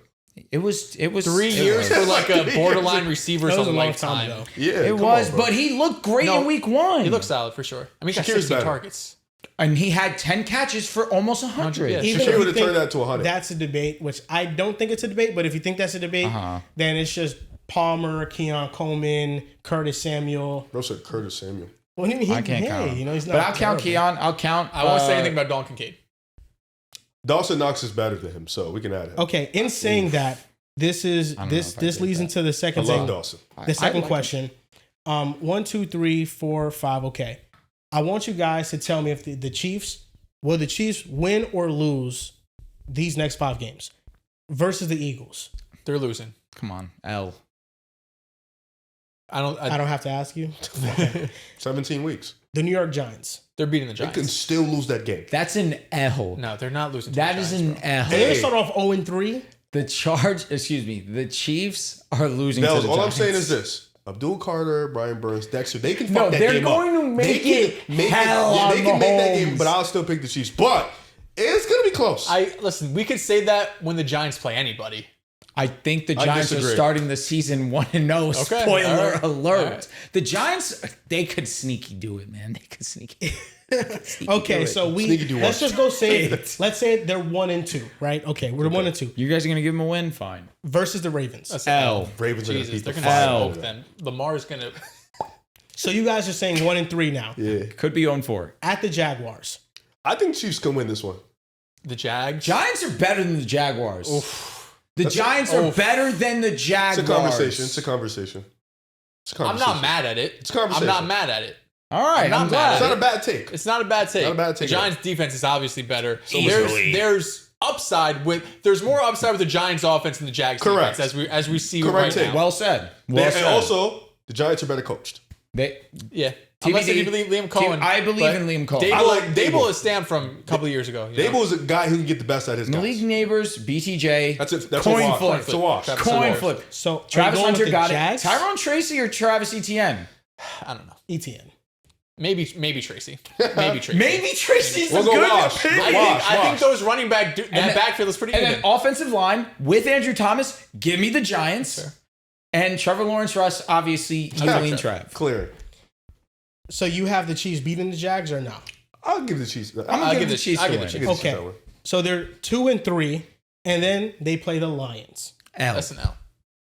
It was 3 years for like a borderline receiver That is was a a long time lifetime. ago. Yeah, It come was, on, bro. but he looked great No, in week one. He looks solid for sure. I mean, he got Shakir's 16 better. targets. and he had 10 catches for almost 100. Yeah. Even Shakir if you would've think turned that to 100. That's a debate, which I don't think it's a debate, but if you think that's a debate, then it's just Palmer, Keon Coleman, Curtis Samuel. Bro said Curtis Samuel. What do you mean? I can't count him. You know, he's not But I'll count terrible. Keon. I'll count. I won't say anything about Dalton Kincaid. Dawson Knox is better than him, so we can add him. Okay, in saying that, this is don't know this if I this did leads that. into the I second love thing. Dawson. The second like question. 1, 2, 3, 4, 5. Okay. I want you guys to tell me if the Chiefs will the Chiefs win or lose these next 5 games versus the Eagles. They're losing. Come on, L. I don't. I don't have to ask you. 17 weeks. The New York Giants. They're beating the They can Giants. still lose that game. That's an L. No, they're not losing. To That the is Giants, an bro. L. They're going Hey. to start off 0-3. The Chiefs are losing to Dehls, the all I'm Giants. saying is this. Abdul Carter, Brian Burns, Dexter, they can fuck No, that they're game going up. to make They it can make hell yeah, on they can make that game, Mahomes. but I'll still pick the Chiefs. But it's going to be close. Listen. We could say that when the Giants play anybody. I think the I Giants are disagree. starting the season 1-0. Okay, Spoiler all right, alert. all right. The Giants, they could sneaky do it, man. They could sneaky. Okay, so Sneaky do let's what? just go say let's say they're 1-2, right? Okay, we're 1-2 You guys are going to give them a win? Fine. versus the Ravens. That's L. Ravens are going to Jesus, beat they're the gonna fire L. out smoke of them. them. Lamar's gonna. So you guys are saying 1-3 now. Yeah. Could be 0-4. At the Jaguars. I think Chiefs can win this one. The Jags. Giants are better than the Jaguars. The Giants are better than the Jaguars. It's a conversation. It's a conversation. It's a I'm conversation. not mad at it. It's a conversation. I'm not mad at it. All right, I'm not I'm mad glad. It's not a bad take. It's not a bad take. Not a bad take The at all. Giants' defense is obviously better. Easily. There's upside with. There's more upside with the Giants' offense than the Jags' Correct. defense, as we see Correct right take. now. Well said. They- Well and said. also, the Giants are better coached. They, Yeah. Unless if TBD. you believe Liam Cohen. I believe but in Liam Cohen. Dable, I like Dable Dable. is stamped from a couple of years ago. You know? Dable is a guy who can get the best out of his Malik guys. Neighbors, BTJ. That's it. That's coin a wash. flip. It's a wash. Travis Coin Hunter. flip. So are Travis you going Hunter with the got Jags? it. Tyrone Tracy or Travis Etienne? I don't know. ETN. Maybe Tracy. Maybe Tracy. Maybe Tracy's We'll a go good wash. opinion. I think Wash. those running back, that then- backfield is pretty And even. then offensive line with Andrew Thomas, give me the Giants. Fair. And Trevor Lawrence Russ, obviously, you lean Trav. Clear. So you have the Chiefs beating the Jags or no? I'll give the Chiefs. I'm gonna give the Chiefs I'll the give win. the Chiefs. Okay. that one. So they're 2-3, and then they play the Lions. L. That's an L.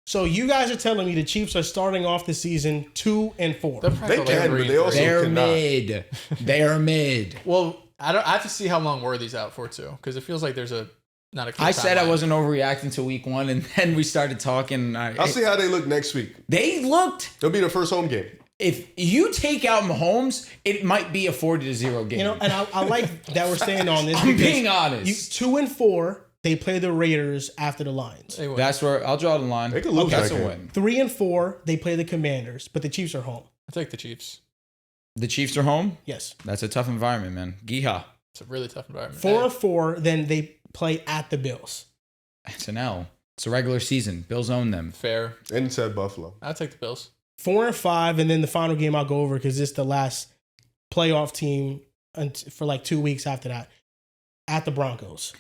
So you guys are telling me the Chiefs are starting off the season 2-4. They're probably They like can, 3 but and they also 3. They're cannot. mid. They're mid. Well, I have to see how long Worthy's out for too, because it feels like there's not a clear I said I timeline. wasn't overreacting to week 1, and then we started talking. I'll see how they look next week. They looked. It'll be the first home game. If you take out Mahomes, it might be a 40-0 game. You know, and I like that we're staying on this. I'm because being honest. 2-4, they play the Raiders after the Lions. They will. That's where I'll draw the line. They could lose That's that a game. win. 3-4, they play the Commanders, but the Chiefs are home. I take the Chiefs. The Chiefs are home. Yes. That's a tough environment, man. Geehaw. It's a really tough environment. 4-4, then they play at the Bills. It's an L. It's a regular season. Bills own them. Fair. And said Buffalo. I'll take the Bills. 4-5, and then the final game I'll go over because it's the last playoff team for like 2 weeks after that at the Broncos.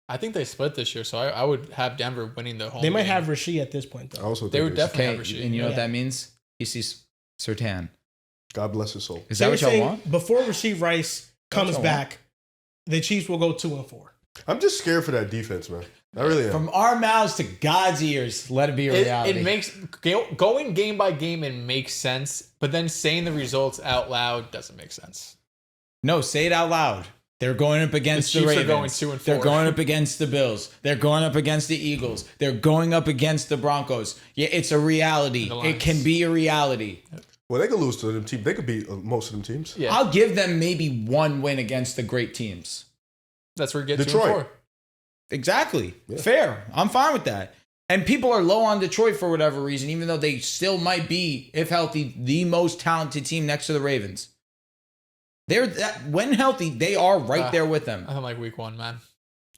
I think they split this year, so I would have Denver winning the home. They might game. have Rasheed at this point, I though. also They think would it's- definitely Okay, have Rasheed. and you know what Yeah. that means? He sees Sertan. God bless his soul. Is They that were what y'all saying want? before Rasheed Rice comes y'all back, the Chiefs will go 2-4. I'm just scared for that defense, man. I really am. From our mouths to God's ears, let it be a reality. It makes going game by game. It makes sense, but then saying the results out loud doesn't make sense. No, say it out loud. They're going up against the Chiefs are Ravens. going 2-4. They're going up against the Bills. They're going up against the Eagles. They're going up against the Broncos. Yeah, it's a reality. The It Lions. can be a reality. Well, they could lose to them teams. They could beat most of them teams. Yeah, I'll give them maybe one win against the great teams. that's where you get Detroit. 2-4. Exactly. Yeah. Fair. I'm fine with that. And people are low on Detroit for whatever reason, even though they still might be, if healthy, the most talented team next to the Ravens. They're when healthy, they are right there with them. Nothing like week 1, man.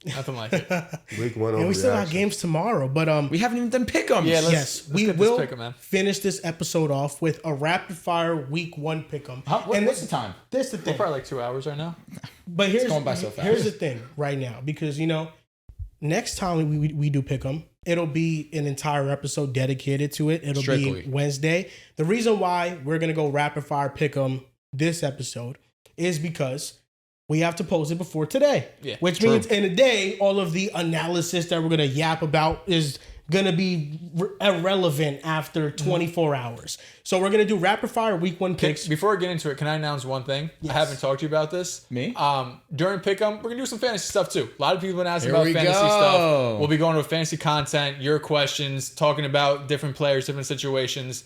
Nothing like it. Week 1 And we still got overreaction. games tomorrow, but We haven't even done pick'ems. Yeah, let's- yes, we get this will pick 'em, man. finish this episode off with a rapid fire week 1 pick'em. What's the time? This the We're thing. probably like 2 hours right now. But here's going by so fast. here's the thing right now, because next time we do pick 'em, it'll be an entire episode dedicated to it. It'll Strictly. be Wednesday. The reason why we're gonna go rapid fire pick 'em this episode is because we have to post it before today. Yeah, which means in a day, all of the analysis that we're gonna yap about is gonna be irrelevant after 24 hours. So we're gonna do rapid fire week 1 picks. Before I get into it, can I announce one thing? Yes. I haven't talked to you about this. Me? During Pick'em, we're gonna do some fantasy stuff too. A lot of people have been asking Here about we fantasy go. stuff. We'll be going with fantasy content, your questions, talking about different players, different situations.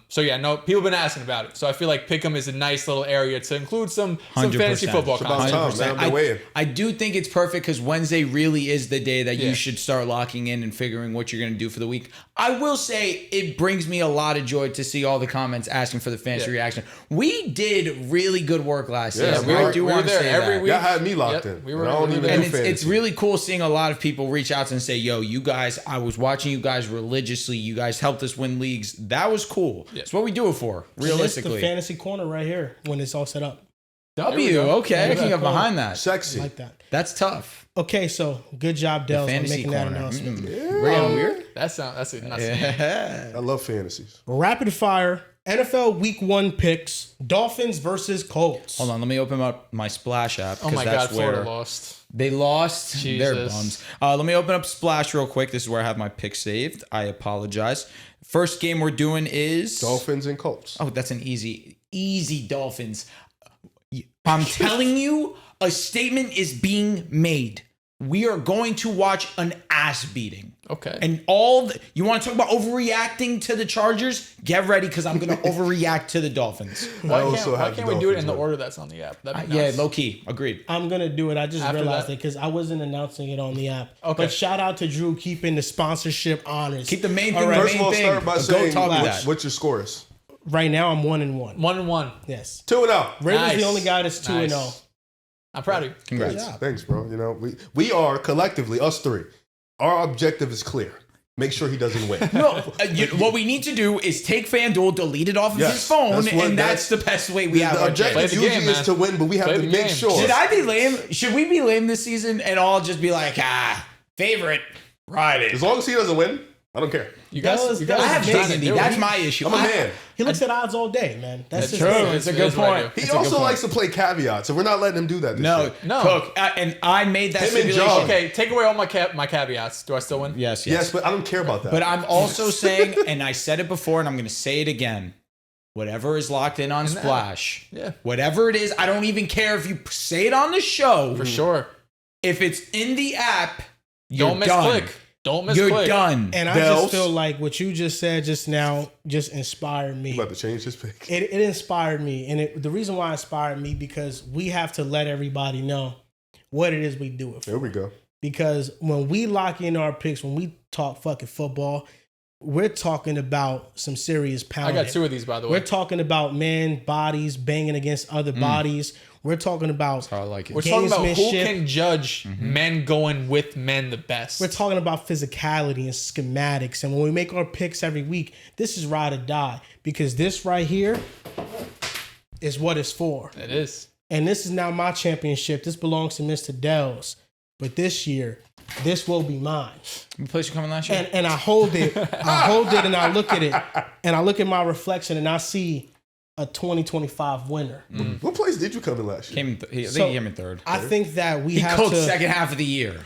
So yeah, no, people have been asking about it. So I feel like Pick'em is a nice little area to include some 100%. fantasy football It's about content. time, man. I've been waiting. I do think it's perfect because Wednesday really is the day that Yeah. you should start locking in and figuring what you're going to do for the week. I will say it brings me a lot of joy to see all the comments asking for the fantasy Yeah. reaction. We did really good work last Yeah, season. we I were- do we were want to there say every that. week. Y'all had me locked Yep, in. we were- And I don't we were even there. do And it's fantasy. really cool seeing a lot of people reach out and say, yo, you guys, I was watching you guys religiously. You guys helped us win leagues. That was cool. Yeah. That's what we do it for, And it's realistically. the fantasy corner right here when it's all set up. There we W, go. okay, I Yeah, can get cool. behind that. I Sexy. like that. That's tough. Okay, so good job, Dehls, on Fantasy making that corner. announcement. We're getting weird. That's a nuts. Yeah. I love fantasies. Rapid fire NFL Week 1 picks: Dolphins versus Colts. Hold on, let me open up my Splash app Oh because my God, that's Florida where lost. they lost. They're Jesus. bums. Let me open up Splash real quick. This is where I have my pick saved. I apologize. First game we're doing is Dolphins and Colts. Oh, that's an easy Dolphins. I'm telling you, a statement is being made. We are going to watch an ass beating. Okay. And you want to talk about overreacting to the Chargers? Get ready because I'm going to overreact to the Dolphins. why also can't, have we the do it in the Dolphins, order that's on the app? That'd be Yeah, nuts. low key. Agreed. I'm gonna do it. I just After realized that? it because I wasn't announcing it on the app. Okay. But shout out to Drew keeping the sponsorship honors. Keep the main All thing right. the First main of all, thing. start by Go saying talk what's, that. what's your scores. Right now, I'm 1-1. 1-1. Yes. 2-0. Ravens Nice. the only guy that's 2-0. Nice. I'm proud of you. Congrats. Thanks, bro. You know, we are collectively, us three, our objective is clear. Make sure he doesn't win. What we need to do is take FanDuel, delete it off of Yes, his phone, that's that's the best way we have The our objective Play the usually game, is man. to win, but we have Play to the make game. sure. Should I be lame? Should we be lame this season and all just be like, favorite, ride it? As long as he doesn't win, I don't care. You guys, Dehls- you guys Dehls I are have is trying to dignity. do it. That's my issue. I'm a man. He looks at odds all day, man. That's That's his true. thing. It's a It good is what I point. do. He It's a good also point. likes to play caveats, and we're not letting him do that this No, year. No. Cook, and I made that Him and stipulation. John. Okay, take away all my caveats. Do I still win? Yes, Yes, but I don't care about that. But I'm also saying, and I said it before, and I'm going to say it again. Whatever is locked in on Splash, Yeah. whatever it is, I don't even care if you say it on the show. For sure. If it's in the app, you're Don't done. misclick. Don't misclick. You're done. And I Dehls. just feel like what you just said just now just inspired me. I'm about to change his pick. It inspired me. And the reason why it inspired me, because we have to let everybody know what it is we do it for. There we go. Because when we lock in our picks, when we talk fucking football, we're talking about some serious I pounding. got 2 of these, by the way. We're talking about man bodies banging against other bodies. We're talking about I like it. We're talking about who gamesmanship. can judge men going with men the best. We're talking about physicality and schematics. And when we make our picks every week, this is ride or die. Because this right here is what it's for. It is. And this is now my championship. This belongs to Mr. Dehls. But this year, this will be mine. What place you coming last year? And I hold it. I hold it and I look at it. And I look at my reflection and I see a 2025 winner. What place did you come in last year? I think he came in third. I think that we He have cooked to second half of the year.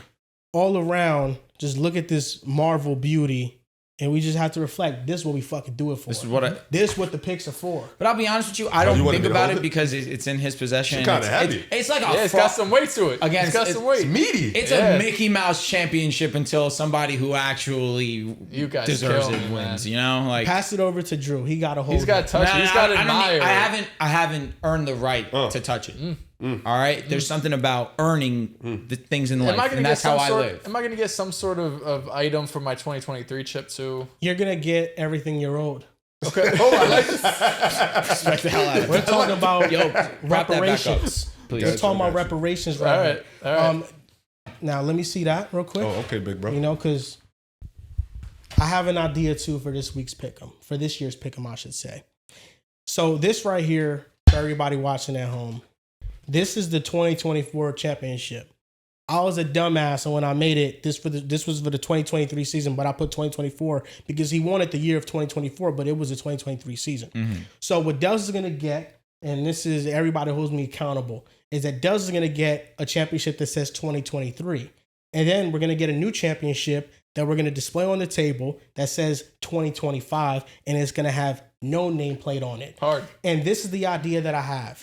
all around just look at this Marvel beauty, and we just have to reflect. This is what we fucking do it for. This is what I. This is what the picks are for. But I'll be honest with you, I don't you wanted think me to about hold it it? because it's in his possession. It's kinda It's- heavy. It's like a. Yeah, it's got some weight to it. Again, It's got it's- some weight. It's meaty. It's Yeah. a Mickey Mouse championship until somebody who actually You guys deserves kill it me, wins. man. You know, like Pass it over to Drew. He got to hold. He's got it. to touch it. He's got to I don't admire need- it. I haven't earned the right to touch it. All right, there's something about earning the things in life, and that's how I live. Am I going to get some sort of item for my 2023 chip too? You're gonna get everything you're owed. Okay. Hold on. Respect the hell out of We're it. talking about Yo, wrap that back up, reparations. please. We're talking about reparations All right right. now. All right. Now let me see that real quick. Oh, okay, big bro. You know, because I have an idea too for this week's pick'em, for this year's pick'em, I should say. So this right here, for everybody watching at home, this is the 2024 championship. I was a dumbass, and when I made it, this was for the 2023 season, but I put 2024 because he wanted the year of 2024, but it was the 2023 season. So what Dehls is gonna get, and this is everybody holds me accountable, is that Dehls is gonna get a championship that says 2023. And then we're going to get a new championship that we're going to display on the table that says 2025, and it's going to have no nameplate on it. Hard. And this is the idea that I have.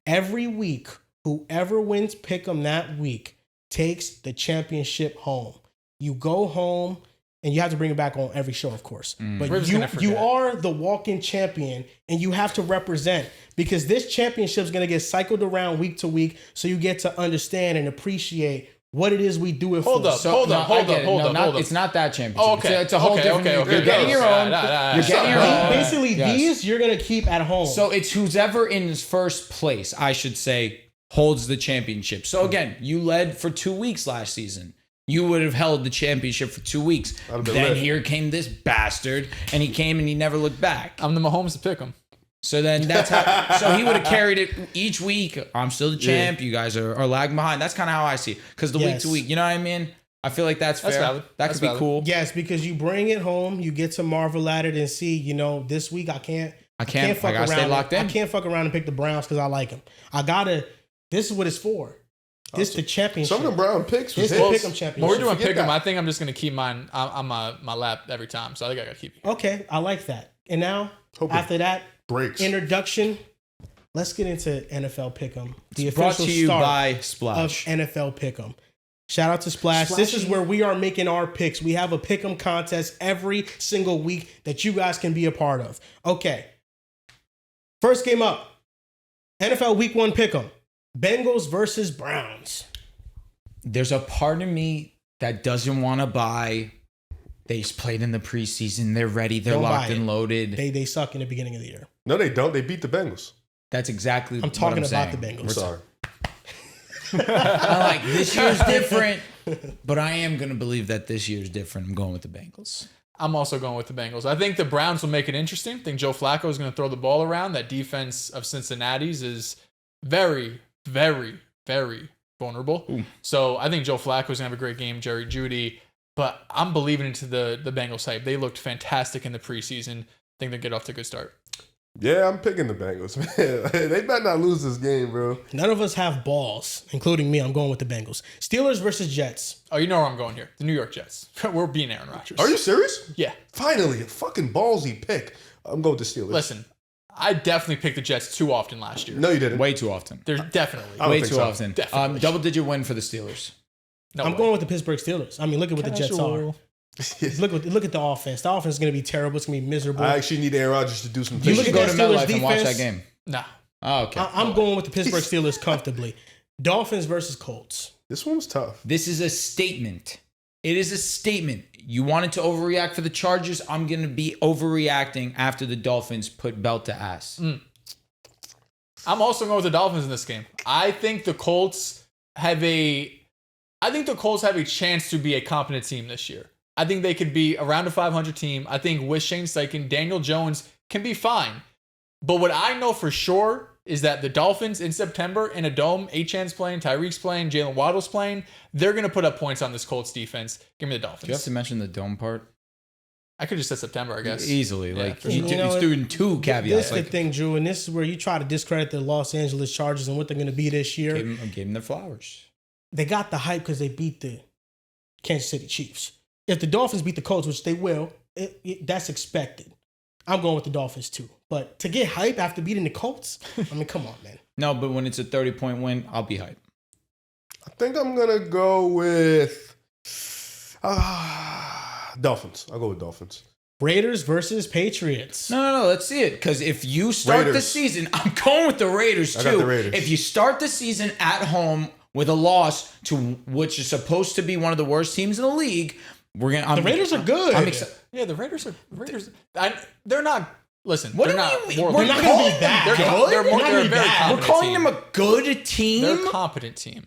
Every week, whoever wins Pick'em that week takes the championship home. You go home, and you have to bring it back on every show, of course. But We're just you gonna forget. are the walk-in champion, and you have to represent, because this championship is going to get cycled around week to week, so you get to understand and appreciate what it is we do it Hold for. up. Hold up. It's not that championship. Oh, okay. It's a whole different. You're getting your own. You're getting your own. Basically, Yes. these you're going to keep at home. So it's whoever in first place, I should say, holds the championship. So again, you led for 2 weeks last season. You would have held the championship for 2 weeks. have been Then lit. here came this bastard, and he came and he never looked back. I'm the Mahomes to pick him. So then that's how. So he would have carried it each week. I'm still the champ. You guys are lagging behind. That's kind of how I see it. Because the week Yes. to week, you know what I mean? I feel like that's fair. valid. That That's could be valid. cool. yes, because you bring it home, you get to marvel at it and see, you know, this week I can't I fuck gotta stay around. locked in. I can't fuck around and pick the Browns because I like them. I gotta. This is what it's for. This is the championship. Some of the Brown picks This was is the hits. Pick'em championship. But we're doing Forget pick 'em. that. I think I'm just gonna keep mine on my lap every time. So I think I gotta keep it. Okay, I like that. And now, Hope it after that breaks. introduction, let's get into NFL Pick'em. The Brought official to you start by of Splash. NFL Pick'em. Shout out to Splash. This is where we are making our picks. We have a Pick'em contest every single week that you guys can be a part of. Okay. First game up. NFL Week 1 Pick'em. Bengals versus Browns. There's a part of me that doesn't want to buy They played in the preseason. They're ready. They're Don't buy locked it. and loaded. They suck in the beginning of the year. No, they don't. They beat the Bengals. That's exactly I'm talking what about saying. the Bengals. I'm sorry. I like this year's different, but I am going to believe that this year's different. I'm going with the Bengals. I'm also going with the Bengals. I think the Browns will make it interesting. I think Joe Flacco is going to throw the ball around. That defense of Cincinnati's is very, very, very vulnerable. Ooh. So I think Joe Flacco is going to have a great game, Jerry Jeudy. But I'm believing into the Bengals hype. They looked fantastic in the preseason. I think they'll get off to a good start. Yeah, I'm picking the Bengals, man. They better not lose this game, bro. None of us have balls, including me. I'm going with the Bengals. Steelers versus Jets. Oh, you know where I'm going here. The New York Jets. We're being Aaron Rodgers. Are you serious? Yeah. Finally, a fucking ballsy pick. I'm going with the Steelers. Listen, I definitely picked the Jets too often last year. No, you didn't. Way too often. They're definitely. I don't Way think too so. often. Definitely. Double-digit win for the Steelers. No I'm way. going with the Pittsburgh Steelers. I mean, look at what the Jets are. Look at the offense. The offense is going to be terrible. It's going to be miserable. I actually need Aaron Rodgers to do some You You things. look should at go that to Steelers MetLife and watch defense. that game. Nah. Oh, okay. I'm going with the Pittsburgh Steelers comfortably. Dolphins versus Colts. This one was tough. This is a statement. It is a statement. You wanted to overreact for the Chargers. I'm going to be overreacting after the Dolphins put belt to ass. I'm also going with the Dolphins in this game. I think the Colts have a chance to be a competent team this year. I think they could be around a 500 team. I think with Shane Steichen, Daniel Jones can be fine. But what I know for sure is that the Dolphins in September in a dome, Achan's playing, Tyreek's playing, Jalen Waddle's playing, they're going to put up points on this Colts defense. Give me the Dolphins. Do you have to mention the dome part? I could just said September, I guess. Easily. Yeah, Like, for you sure. You know what? threw in two caveats. This is Like, the thing, Drew, and this is where you try to discredit the Los Angeles Chargers and what they're going to be this year. gave them their flowers. They got the hype because they beat the Kansas City Chiefs. If the Dolphins beat the Colts, which they will, that's expected. I'm going with the Dolphins too. But to get hype after beating the Colts, I mean, come on, man. No, but when it's a 30-point win, I'll be hyped. I think I'm going to go with Dolphins. I'll go with Dolphins. Raiders versus Patriots. No. Let's see it. Because if you start the Raiders. season, I'm going with the Raiders too. I got the Raiders. If you start the season at home with a loss to which is supposed to be one of the worst teams in the league, The Raiders are good. I'm excited. Yeah, the Raiders. They're not. Listen, What they're do not. you mean? more We're than- not gonna be bad. They're, Good? they're, more, They're not they're a gonna be very bad. competent We're calling team. them a good team. They're a competent team.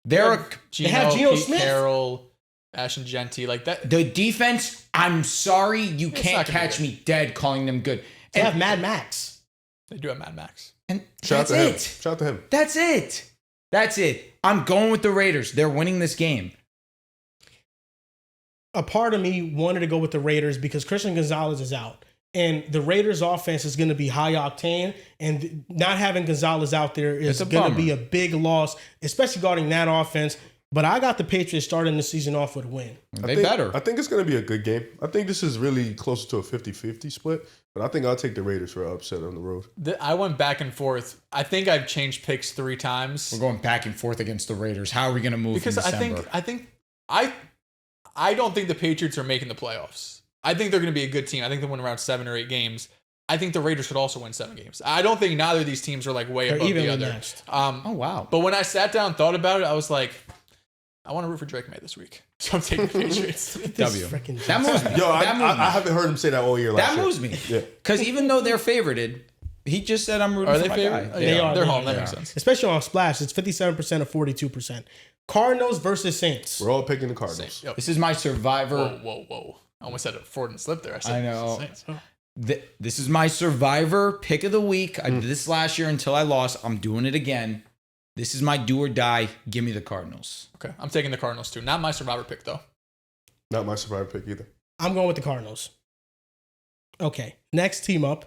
They're Geno, have Geno Pete Smith. Carroll, Ashton Genty, like that. the defense. I'm sorry, you can't not gonna be catch good. me dead calling them good. They And, have Mad Max. They do have Mad Max. and Shout out that's to him. it. Shout out to him. That's it. That's it. I'm going with the Raiders. They're winning this game. A part of me wanted to go with the Raiders because Christian Gonzalez is out. And the Raiders offense is going to be high octane. And not having Gonzalez out there is It's a going to bummer. be a big loss, especially guarding that offense. But I got the Patriots starting the season off with a win. They better. I think it's going to be a good game. I think this is really close to a 50-50 split. But I think I'll take the Raiders for an upset on the road. I went back and forth. I think I've changed picks 3 times. We're going back and forth against the Raiders. How are we going to move Because in December? I don't think the Patriots are making the playoffs. I think they're going to be a good team. I think they win around 7 or 8 games. I think the Raiders could also win 7 games. I don't think neither of these teams are like way They're above the evenly other. matched. Oh, wow. But when I sat down and thought about it, I was like, I want to root for Drake May this week. So I'm taking the Patriots. This W. freaking That moves me. Yo, that moves me. I haven't heard him say that all year last That year. moves me. Yeah. Because even though they're favorited, he just said I'm rooting Are for they my favored? guy. They are. They're They home. are. That They makes are. sense. Especially on Splash, it's 57% or 42%. Cardinals versus Saints. We're all picking the Cardinals. Yo, This is my survivor. whoa. I almost said a forward and slip there. I said I know. Saints. This is my survivor pick of the week. I did this last year until I lost. I'm doing it again. This is my do or die. Give me the Cardinals. Okay, I'm taking the Cardinals too. Not my survivor pick though. Not my survivor pick either. I'm going with the Cardinals. Okay. Next game up.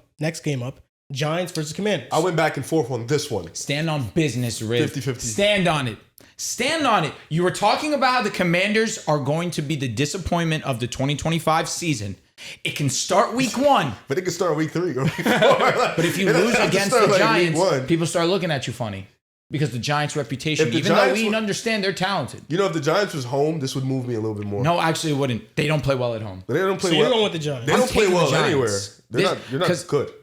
Giants versus Commanders. I went back and forth on this one. Stand on business, Riz. 50-50. Stand on it. Stand on it. You were talking about how the Commanders are going to be the disappointment of the 2025 season. It can start week 1. But it can start week 3 or week 4. But if you It doesn't lose have to against start the like week Giants, 1. people start looking at you funny. Because the Giants' reputation, If the even though Giants we were- understand they're talented. You know, if the Giants was home, this would move me a little bit more. No, actually, it wouldn't. They don't play well at home. But they don't play So you're well. going with the Giants. They I'm don't play taking the well Giants. anywhere. You're not 'cause- good.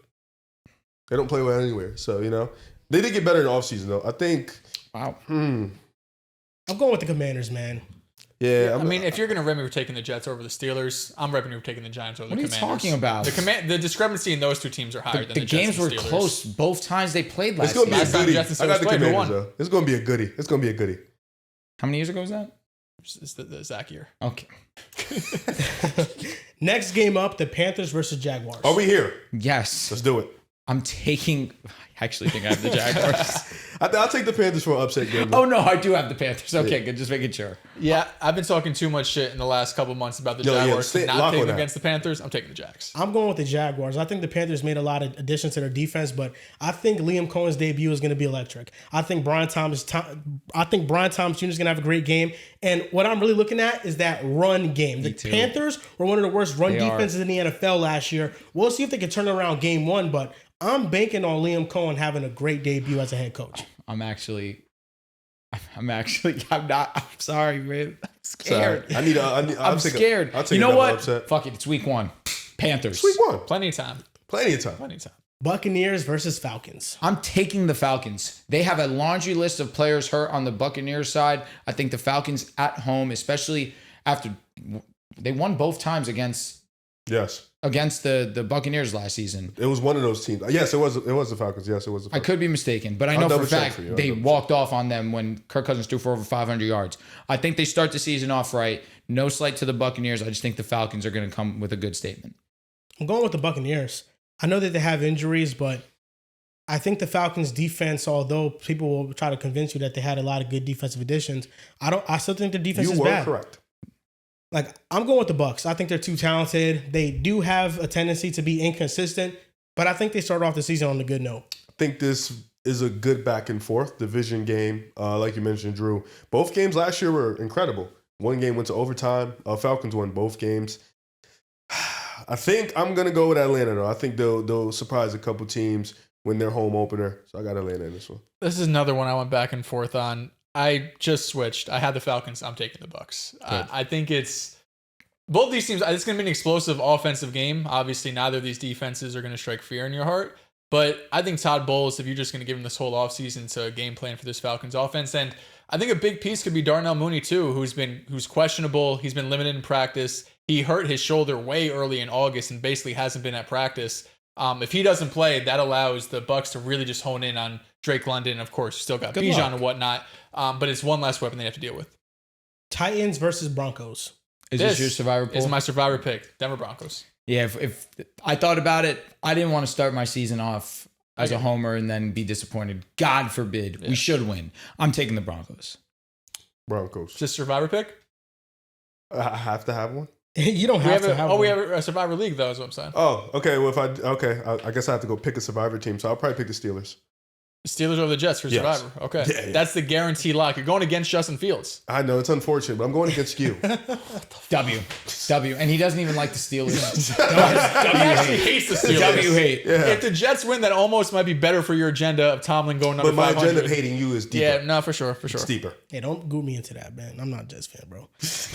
They don't play well anywhere. So, you know, they did get better in the offseason, though. I think, Wow. I'm going with the Commanders, man. Yeah, I mean, if you're going to rip me for taking the Jets over the Steelers, I'm ripping you for taking the Giants over What the are you Commanders. talking about? The discrepancy in those two teams are higher than The the Jets games and were Steelers. close both times they played last it's gonna be year. a Last time goodie. Jets and I got Steelers the played, who Commanders won? though. It's gonna be a goodie. It's gonna be a goodie. How many years ago was that? It's the Zach year. Okay. Next game up, the Panthers versus Jaguars. Are we here? Yes. Let's do it. I'm taking. I actually think I have the Jaguars. I'll take the Panthers for an upset game. Oh no, I do have the Panthers. Okay, good. Just making sure. Yeah, I've been talking too much shit in the last couple months about the Yo, yeah, Jaguars. stay- Not lock picking on that. against the Panthers. I'm taking the Jags. I'm going with the Jaguars. I think the Panthers made a lot of additions to their defense, but I think Liam Cohen's debut is going to be electric. I think Brian Thomas Jr. is going to have a great game. And what I'm really looking at is that run game. The too. Panthers were one of the worst run They defenses in the NFL last year. We'll see if they can turn around game one, but I'm banking on Liam Cohen having a great debut as a head coach. I'm not. I'm sorry, man. I'm scared. Sorry. I'm scared. I'll take You know another what? upset. Fuck it. It's week 1. Panthers. Week 1. Plenty of time. Plenty of time. Plenty of time. Buccaneers versus Falcons. I'm taking the Falcons. They have a laundry list of players hurt on the Buccaneers side. I think the Falcons at home, especially after they won both times against Yes. the Buccaneers last season. It was one of those teams. Yes, it was the Falcons. Yes, it was the I Falcons. could be mistaken, but I I'll know for a double check fact for you. I'll they double walked off on them when Kirk Cousins threw for over 500 yards. I think they start the season off right. No slight to the Buccaneers. I just think the Falcons are going to come with a good statement. I'm going with the Buccaneers. I know that they have injuries, but I think the Falcons defense, although people will try to convince you that they had a lot of good defensive additions, I still think their defense You is were bad. correct. Like, I'm going with the Bucs. I think they're too talented. They do have a tendency to be inconsistent, but I think they start off the season on a good note. I think this is a good back and forth division game. Like you mentioned, Drew. Both games last year were incredible. One game went to overtime. Falcons won both games. I think I'm gonna go with Atlanta though. I think they'll surprise a couple teams win their home opener. So I got Atlanta in this one. This is another one I went back and forth on. I just switched. I had the Falcons. I'm taking the Bucs. I think it's both these teams. It's going to be an explosive offensive game. Obviously, neither of these defenses are going to strike fear in your heart. But I think Todd Bowles, if you're just going to give him this whole offseason to game plan for this Falcons offense, and I think a big piece could be Darnell Mooney too, who's questionable. He's been limited in practice. He hurt his shoulder way early in August and basically hasn't been at practice. If he doesn't play, that allows the Bucs to really just hone in on Drake London. Of course, you still got Bijan and whatnot, but it's one less weapon they have to deal with. Titans versus Broncos. Is this your survivor pool? This is my survivor pick, Denver Broncos. Yeah, if I thought about it, I didn't want to start my season off as a homer and then be disappointed. God forbid. We should win. I'm taking the Broncos. Broncos. Just survivor pick? I have to have one. You don't have to have one. We have a survivor league though, is what I'm saying. Oh, okay. Well, I guess I have to go pick a survivor team. So I'll probably pick the Steelers. Steelers over the Jets for Yes. survivor. Okay. Yeah. That's the guaranteed lock. You're going against Justin Fields. I know it's unfortunate, but I'm going against you. W. And he doesn't even like the Steelers. He actually hates the Steelers. W hate. Yeah. If the Jets win, that almost might be better for your agenda of Tomlin going number But my 500. agenda of hating you is deeper. Yeah, no, for sure. It's deeper. Hey, don't group me into that, man. I'm not a Jets fan, bro.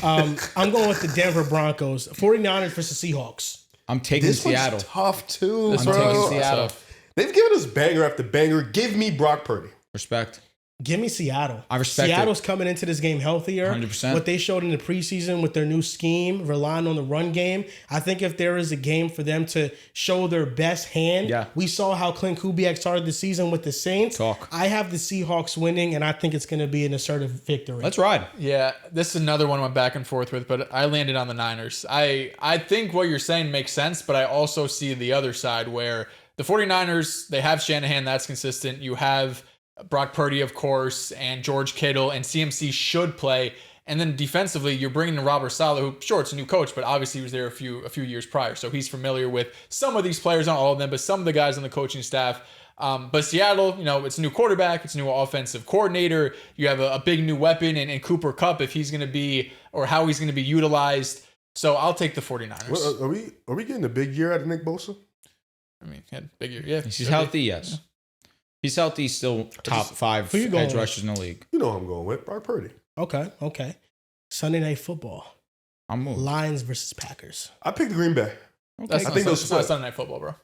I'm going with the Denver Broncos. 49ers versus Seahawks. I'm taking This Seattle. one's tough too, I'm bro. taking Seattle. They've given us banger after banger. Give me Brock Purdy. Respect. Give me Seattle. I respect Seattle's coming into this game healthier. 100%. What they showed in the preseason with their new scheme, relying on the run game. I think if there is a game for them to show their best hand, we saw how Clint Kubiak started the season with the Saints. I have the Seahawks winning, and I think it's going to be an assertive victory. Let's ride. Yeah, this is another one I went back and forth with, but I landed on the Niners. I think what you're saying makes sense, but I also see the other side where the 49ers, they have Shanahan, that's consistent. You have Brock Purdy, of course, and George Kittle, and CMC should play. And then defensively, you're bringing in Robert Saleh, who, sure, it's a new coach, but obviously he was there a few years prior. So he's familiar with some of these players, not all of them, but some of the guys on the coaching staff. But Seattle, it's a new quarterback, it's a new offensive coordinator. You have a big new weapon in Cooper Kupp, if he's going to be, or how he's going to be utilized. So I'll take the 49ers. Well, are we getting a big year out of Nick Bosa? I mean, yeah, big year. Yeah, He's healthy, yes. He's healthy, still top 5 edge rushers in the league. You know who I'm going with. Brock Purdy. Okay. Sunday Night Football. I'm moving. Lions versus Packers. I picked Green Bay. That's I think those it's not Sunday Night Football, bro.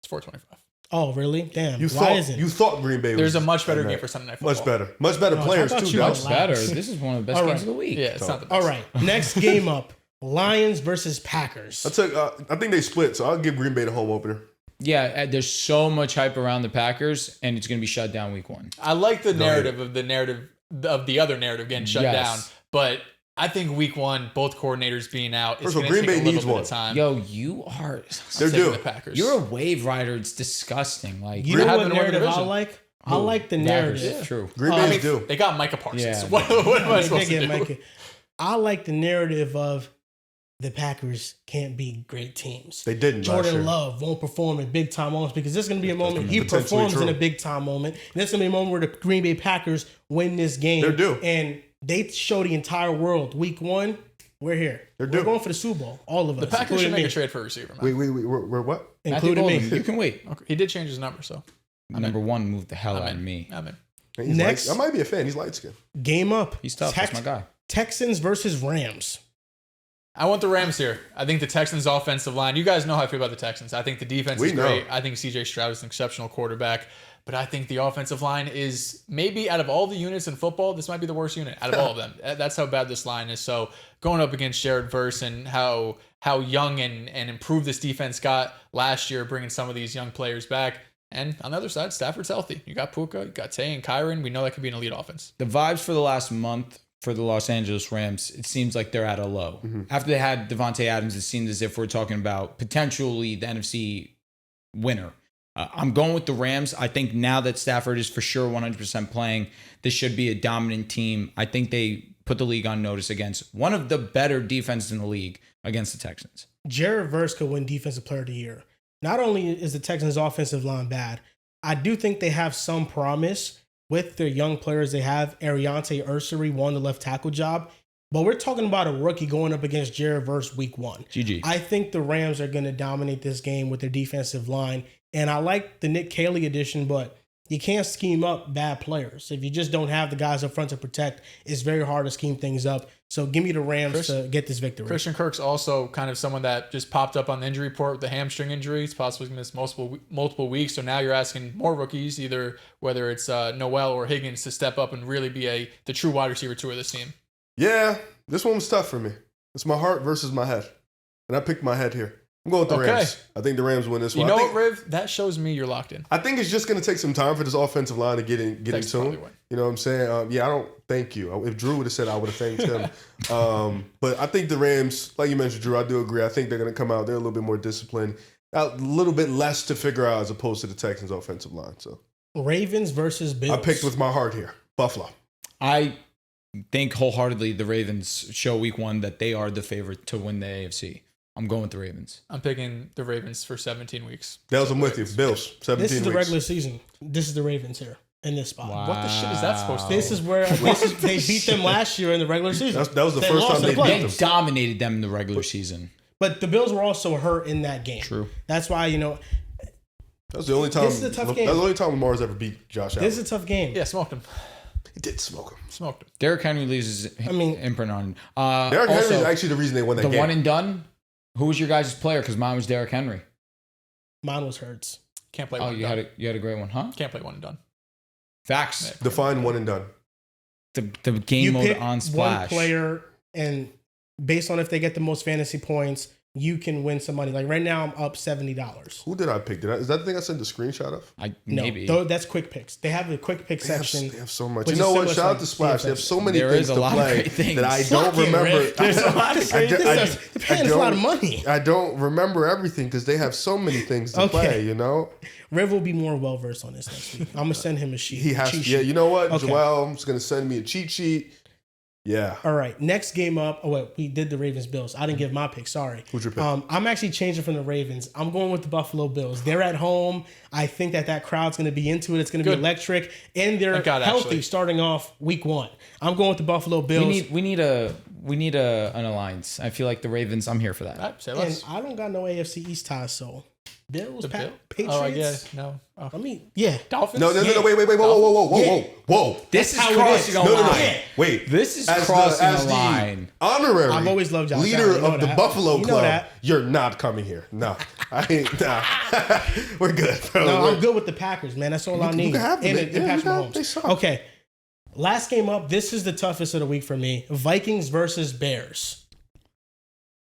It's 425. Oh, really? Damn. You Why isn't? thought Green Bay was There's a much better game for Sunday Night Football. Much better No, I players thought too. you Dehls. were Better. Relax. This is one of the best All games right. of the week. Yeah, it's not the best. All right. Next game up. Lions versus Packers. I think they split, so I'll give Green Bay the home opener. Yeah, there's so much hype around the Packers, and it's going to be shut down week 1. I like the narrative of the other narrative getting shut Yes. down, but I think week 1, both coordinators being out, it's First of going all, to Green take Bay a needs little bit one. of time. Yo, you are. They're Taking due. the Packers. You're a wave rider. It's disgusting. Like You know Green what Bay to win the narrative I division. like? I like the narrative. Packers, true. Green I Bay's mean, due. they got Micah Parsons. Yeah. What am I supposed to do? Micah. I like the narrative of the Packers can't be great teams. They didn't last Jordan year. Love won't perform in big time moments because this is going to be a moment he potentially performs in true. a big time moment. And this is going to be a moment where the Green Bay Packers win this game. They're due. And they show the entire world week 1, we're here. They're We're due. going for the Super Bowl. All of us. The Packers should including make a me. trade for a receiver, man. Wait, we're what? Matthew Including me. Golden, you can wait. Okay. He did change his number, so Number 1 moved the hell I'm out of in. me. I'm in. He's Next. I might be a fan. He's light skinned. Game up. He's tough. That's my guy. Texans versus Rams. I want the Rams here. I think the Texans' offensive line. You guys know how I feel about the Texans. I think the defense We is know. great. I think C.J. Stroud is an exceptional quarterback. But I think the offensive line is maybe out of all the units in football, this might be the worst unit out of all of them. That's how bad this line is. So going up against Jared Verse and how young and improved this defense got last year, bringing some of these young players back. And on the other side, Stafford's healthy. You got Puka, you got Tay and Kyron. We know that could be an elite offense. The vibes for the last month for the Los Angeles Rams, it seems like they're at a low. After they had Devontae Adams, it seemed as if we're talking about potentially the NFC winner. I'm going with the Rams. I think now that Stafford is for sure 100% playing, this should be a dominant team. I think they put the league on notice against one of the better defenses in the league against the Texans. Jared Verse could win Defensive Player of the Year. Not only is the Texans' offensive line bad, I do think they have some promise with their young players they have. Ariante Ursary won the left tackle job, but we're talking about a rookie going up against Jared Verse week 1. GG. I think the Rams are going to dominate this game with their defensive line, and I like the Nick Caley addition, but you can't scheme up bad players. If you just don't have the guys up front to protect, it's very hard to scheme things up. So give me the Rams to get this victory. Christian Kirk's also kind of someone that just popped up on the injury report with the hamstring injury. He's possibly going to miss multiple weeks. So now you're asking more rookies, either whether it's Noel or Higgins, to step up and really be the true wide receiver two of this team. Yeah, this one was tough for me. It's my heart versus my head. And I picked my head here. I'm going with the Rams. I think the Rams win this one. You know what, Riv? That shows me you're locked in. I think it's just going to take some time for this offensive line to get in Texans tune. probably win. You know what I'm saying? Yeah, I don't thank you. If Drew would have said I would have thanked him. But I think the Rams, like you mentioned, Drew, I do agree. I think they're going to come out. They're a little bit more disciplined. A little bit less to figure out as opposed to the Texans offensive line. So Ravens versus Bills. I picked with my heart here. Buffalo. I think wholeheartedly the Ravens show week 1 that they are the favorite to win the AFC. I'm going with the Ravens. I'm picking the Ravens for 17 weeks. Dehls, I'm with you. Bills, 17 This is the weeks. regular season. This is the Ravens here in this spot. Wow. What the shit is that supposed to be? This is where they beat them last year in the regular season. That was the first lost time in they the beat They them. playoffs. dominated them in the regular season. But the Bills were also hurt in that game. True. That's why, That was the only time. This is a tough game. That was the only time Lamar's ever beat Josh Allen. this is a tough game. Yeah, smoked him. He did smoke him. Smoked him. Derrick Henry loses his imprint on him. Derrick Henry is Also, actually the reason they won that the game. one and done. Who was your guys' player? Because mine was Derrick Henry. Mine was Hurts. Can't play Oh, one and you done. had a great one, huh? Can't play one and done. Facts. Define one and done. The game You mode pick on one Splash. player, and based on if they get the most fantasy points, you can win some money. Like right now, I'm up $70. Who did I pick? Is that the thing I sent the screenshot of? No, Maybe. that's quick picks. They have a quick pick They section. have so much. which You is know similar what? to Shout out like to Splash. They have so many There things is a to lot of play great things. that I Fuck don't it, remember. Rick. There's a lot of great things. They're paying us a lot of money. I don't remember everything because they have so many things to Okay. play. You know, Riv will be more well versed on this next week. I'm gonna send him a sheet. he has. cheat Yeah, sheet. you know what? Okay. Joel's gonna send me a cheat sheet. Yeah. All right, next game up. Oh wait, we did the Ravens Bills. I didn't give my pick. Sorry. Who's your pick? I'm actually changing from the Ravens. I'm going with the Buffalo Bills. They're at home. I think that crowd's going to be into it. It's going to be Good. electric, and they're Thank God, healthy actually. starting off week 1. I'm going with the Buffalo Bills. We need an alliance. I feel like the Ravens. I'm here for that. All right, say and less. I don't got no AFC East ties, so Bills, Bill? Patriots. Oh, yeah. No. Oh. I mean, yeah. Dolphins? No, wait, whoa. This is how it crossing is. a No, line. wait. This is As crossing as a line. Honorary I've always loved Josh leader Allen. You know of the that. Buffalo You know Club. that. You're not coming here. No, I ain't. Nah. We're good, bro. No, I'm good with the Packers, man. That's all I need. You can have them. And Yeah, Patrick you got- they Mahomes. suck. Okay. Last game up. This is the toughest of the week for me. Vikings versus Bears.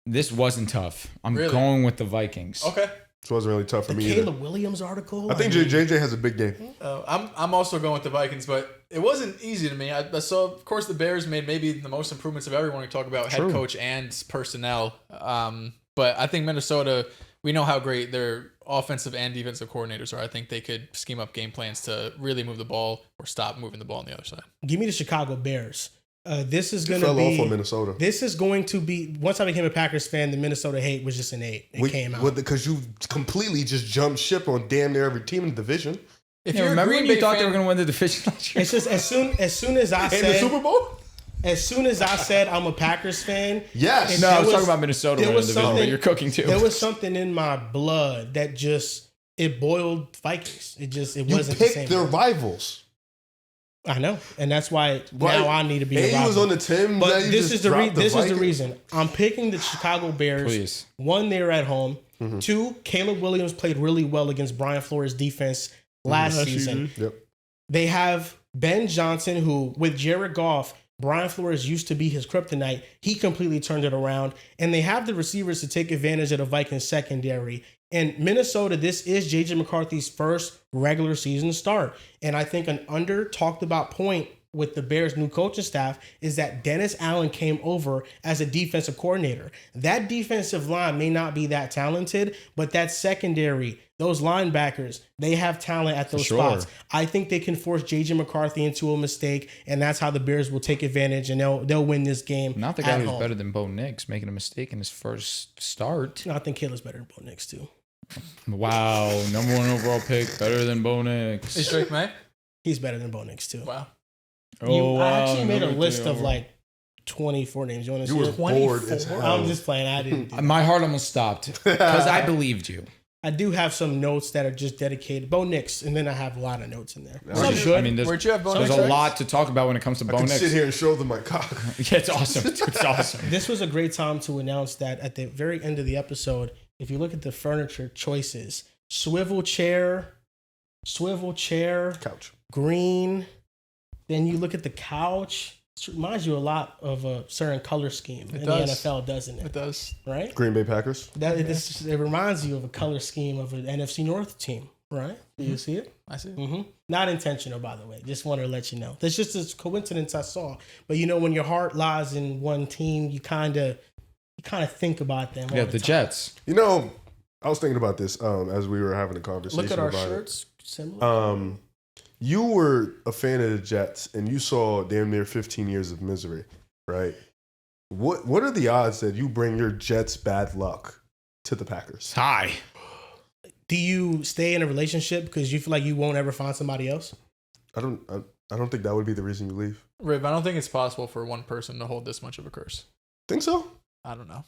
This wasn't tough. I'm Really? going with the Vikings. Okay. This wasn't really tough for The me Caleb either. Williams article. I think mean, JJ has a big game. I'm also going with the Vikings, but it wasn't easy to me. I saw, of course, the Bears made maybe the most improvements of everyone. We talk about head coach and personnel. But I think Minnesota, we know how great their offensive and defensive coordinators are. I think they could scheme up game plans to really move the ball or stop moving the ball on the other side. Give me the Chicago Bears. This is going to Fell be off on Minnesota. This is going to be. Once I became a Packers fan, the Minnesota hate was just an 8. It came out. Because you completely just jumped ship on damn near every team in the division. If Yeah, you're remember a when Green you Bay thought fan, they were going to win the division last year? It's just as soon as I And the said Super Bowl? as soon as I said I'm a Packers fan. Yes. No, I was There talking was- about Minnesota there winning was the division, but something- you're cooking too. There was something in my blood that just it boiled Vikings. It You wasn't the same. picked their rivals. I know, and that's why now I need to be. A a was rival. on the team. But now you this just is the dropped this is the Vikings. reason I'm picking the Chicago Bears. Please. 1, they're at home. Mm-hmm. 2, Caleb Williams played really well against Brian Flores' defense last season. Yep. They have Ben Johnson, who with Jared Goff, Brian Flores used to be his kryptonite. He completely turned it around. And they have the receivers to take advantage of the Vikings secondary. And Minnesota, this is J.J. McCarthy's first regular season start. And I think an under talked about point with the Bears' new coaching staff is that Dennis Allen came over as a defensive coordinator. That defensive line may not be that talented, but that secondary, those linebackers, they have talent at those spots. I think they can force J.J. McCarthy into a mistake, and that's how the Bears will take advantage, and they'll win this game. Not the guy at who's home. better than Bo Nix making a mistake in his first start. No, I think Caleb's better than Bo Nix, too. Wow, number 1 overall pick, better than Bo Nix. is Drake May? He's better than Bo Nix, too. Wow. I actually made a number list 3 of overall. like 24 names. You want to You see were it? bored as hell. I'm just playing. I didn't. do that. My heart almost stopped because I believed you. I do have some notes that are just dedicated. Bo Nix, and then I have a lot of notes in there. Some Where'd you- good. I mean, Where'd you have Bo there's Nix? a lot to talk about when it comes to I Bo can Nix. sit here and show them my cock. Yeah, it's awesome. It's awesome. This was a great time to announce that at the very end of the episode, if you look at the furniture choices, swivel chair, Couch. green. Then you look at the couch. It reminds you a lot of a certain color scheme in does. the NFL, doesn't It it? does. Right? Green Bay Packers. It reminds you of a color scheme of an NFC North team, right? Do you see it? I see. Mm-hmm. Not intentional, by the way. Just wanted to let you know. That's just a coincidence I saw. But you know, when your heart lies in one team, you kind of think about them. Yeah, all the time. Jets. You know, I was thinking about this as we were having a conversation. Look at our about shirts. Similar. It. You were a fan of the Jets, and you saw damn near 15 years of misery, right? What are the odds that you bring your Jets' bad luck to the Packers? High. Do you stay in a relationship because you feel like you won't ever find somebody else? I don't think that would be the reason you leave. Riv, I don't think it's possible for one person to hold this much of a curse. Think so? I don't know.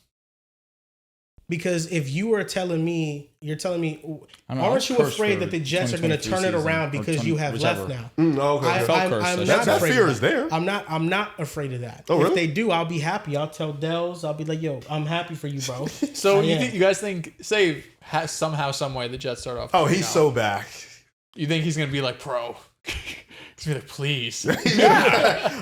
Because if you are telling me, you're telling me, I don't know, I aren't was you cursed afraid for that the Jets are going to 2023 turn it season, around or because 20 you have whichever. left now? Okay. I, felt I'm, cursed. I'm That not that afraid fear of is that. there. I'm not afraid of that. Oh, If really? they do, I'll be happy. I'll tell Dehls. I'll be like, yo, I'm happy for you, bro. So I you am. think, you guys think, say somehow, some way, the Jets start off? Oh, he's 2-0. so back. You think he's gonna be like, bro? He's gonna be like, please.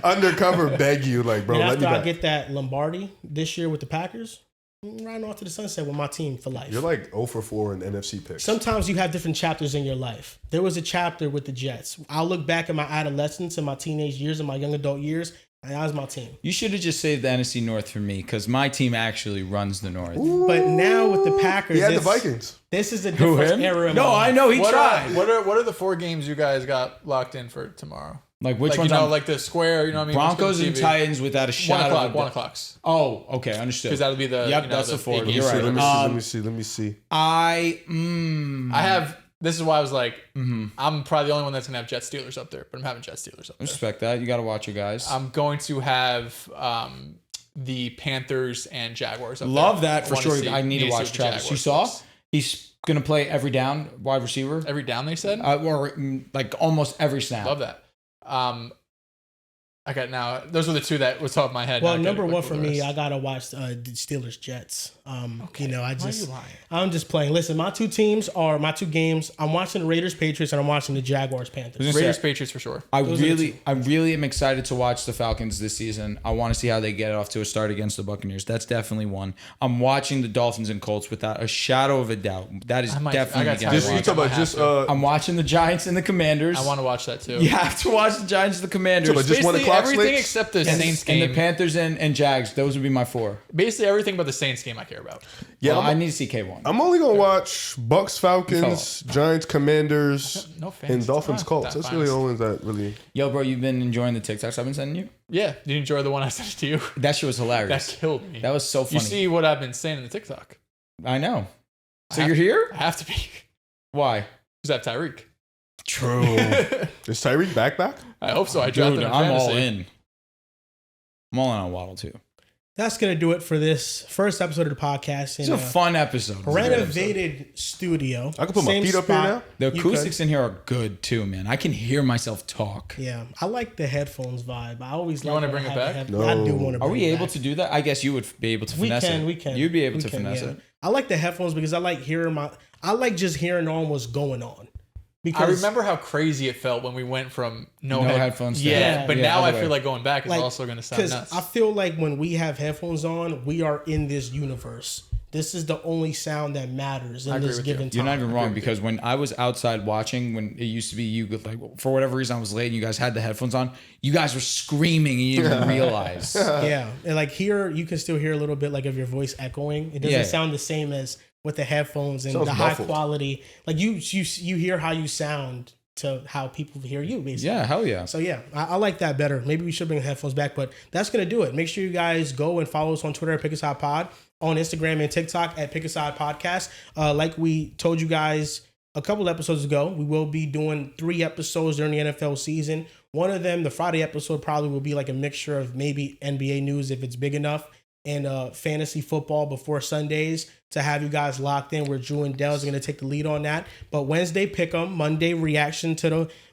Undercover beg you, like, bro, And let me after I back. get that Lombardi this year with the Packers, I'm riding off to the sunset with my team for life. You're like 0 for 4 in NFC picks. Sometimes you have different chapters in your life. There was a chapter with the Jets. I'll look back at my adolescence and my teenage years and my young adult years, and that was my team. You should have just saved the NFC North for me because my team actually runs the North. But now with the Packers, He had the it's- Vikings. This is a Who, different him? era. in No, my I life. know he What tried. are the 4 games you guys got locked in for tomorrow? Like which Like, one's you know, on? like the square, you know what I mean? Broncos What's and good TV? Titans without a 1 shot o'clock, of 1 o'clocks. Oh, okay, understood. Because that'll be the, Yep, you know, that's the 4. eight You're games. right. Let me see. I have, this is why I was like, Mm-hmm. I'm probably the only one that's going to have Jet Steelers up there, but I'm having Jet Steelers up there. respect that. You got to watch your guys. I'm going to have the Panthers and Jaguars up Love there. that for wanna sure. see- I need to see watch what the Travis. You Jaguars saw? does. He's going to play every down, wide receiver. Every down, they said? Or like almost every snap. Love that. I got now. Those were the two that was top of my head. Well, number one for me, I gotta watch the Steelers Jets. Okay. You know, Why are you lying? I'm just playing. Listen, my two games. I'm watching the Raiders Patriots and I'm watching the Jaguars Panthers. Raiders Patriots for sure. I really am excited to watch the Falcons this season. I want to see how they get off to a start against the Buccaneers. That's definitely one. I'm watching the Dolphins and Colts without a shadow of a doubt. That is definitely. I'm watching the Giants and the Commanders. I want to watch that too. You have to watch the Giants and the Commanders. So, but just when the clock everything slicks? except the Saints game. And the Panthers and Jags. Those would be my four. Basically everything but the Saints game I care about. Yeah, Well, I need to see K1. I'm only gonna watch Bucks, Falcons, Giants, Commanders, No fans. and Dolphins, Not Colts. that That's really the fans. only ones that really. Yo, bro, you've been enjoying the TikToks I've been sending you? Yeah. Did you enjoy the one I sent to you? That shit was That hilarious. killed me. That was so funny. You see what I've been saying in the TikTok. I know. So I you're here? I have to be. Why? Because I have Tyreek. True. Is Tyreek back? I hope so. I dropped Dude, him in I'm all fantasy. in. I'm all in on Waddle too. That's gonna do it for this first episode of the podcast. It's a fun episode. It's a good episode. Renovated studio. I can put my Same feet up here spot. now. The You acoustics in here are good too, man. I can hear myself talk. Yeah, I like the headphones vibe. I always You like wanna when bring I it have back? the I do want to. Are we able to do that? I guess you would be able to finesse it. We can. You'd be able We to can, finesse yeah. it. I like the headphones because I like hearing I like just hearing on what's going on. I Because remember how crazy it felt when we went from no headphones to Yeah, but yeah, now I other way. feel like going back is like, also going to sound nuts. I feel like when we have headphones on, we are in this universe. This is the only sound that matters in agree this with given you. time. You're not even wrong because when I was outside watching, when it used to be you, like for whatever reason I was late and you guys had the headphones on, you guys were screaming and you didn't even realize. Yeah, and like here you can still hear a little bit like of your voice echoing. It doesn't Yeah. sound the same as with the headphones and Sounds the high muffled. quality. Like you hear how you sound to how people hear you, basically. Yeah, hell yeah. So yeah, I like that better. Maybe we should bring the headphones back, but that's gonna do it. Make sure you guys go and follow us on Twitter at Pick Aside Pod, on Instagram and TikTok at Pick Aside Podcast. Like we told you guys a couple episodes ago, we will be doing 3 episodes during the NFL season. One of them, the Friday episode, probably will be like a mixture of maybe NBA news if it's big enough, and fantasy football before Sundays to have you guys locked in where Drew and Dehls are going to take the lead on that. But Wednesday pick'em, Monday reaction to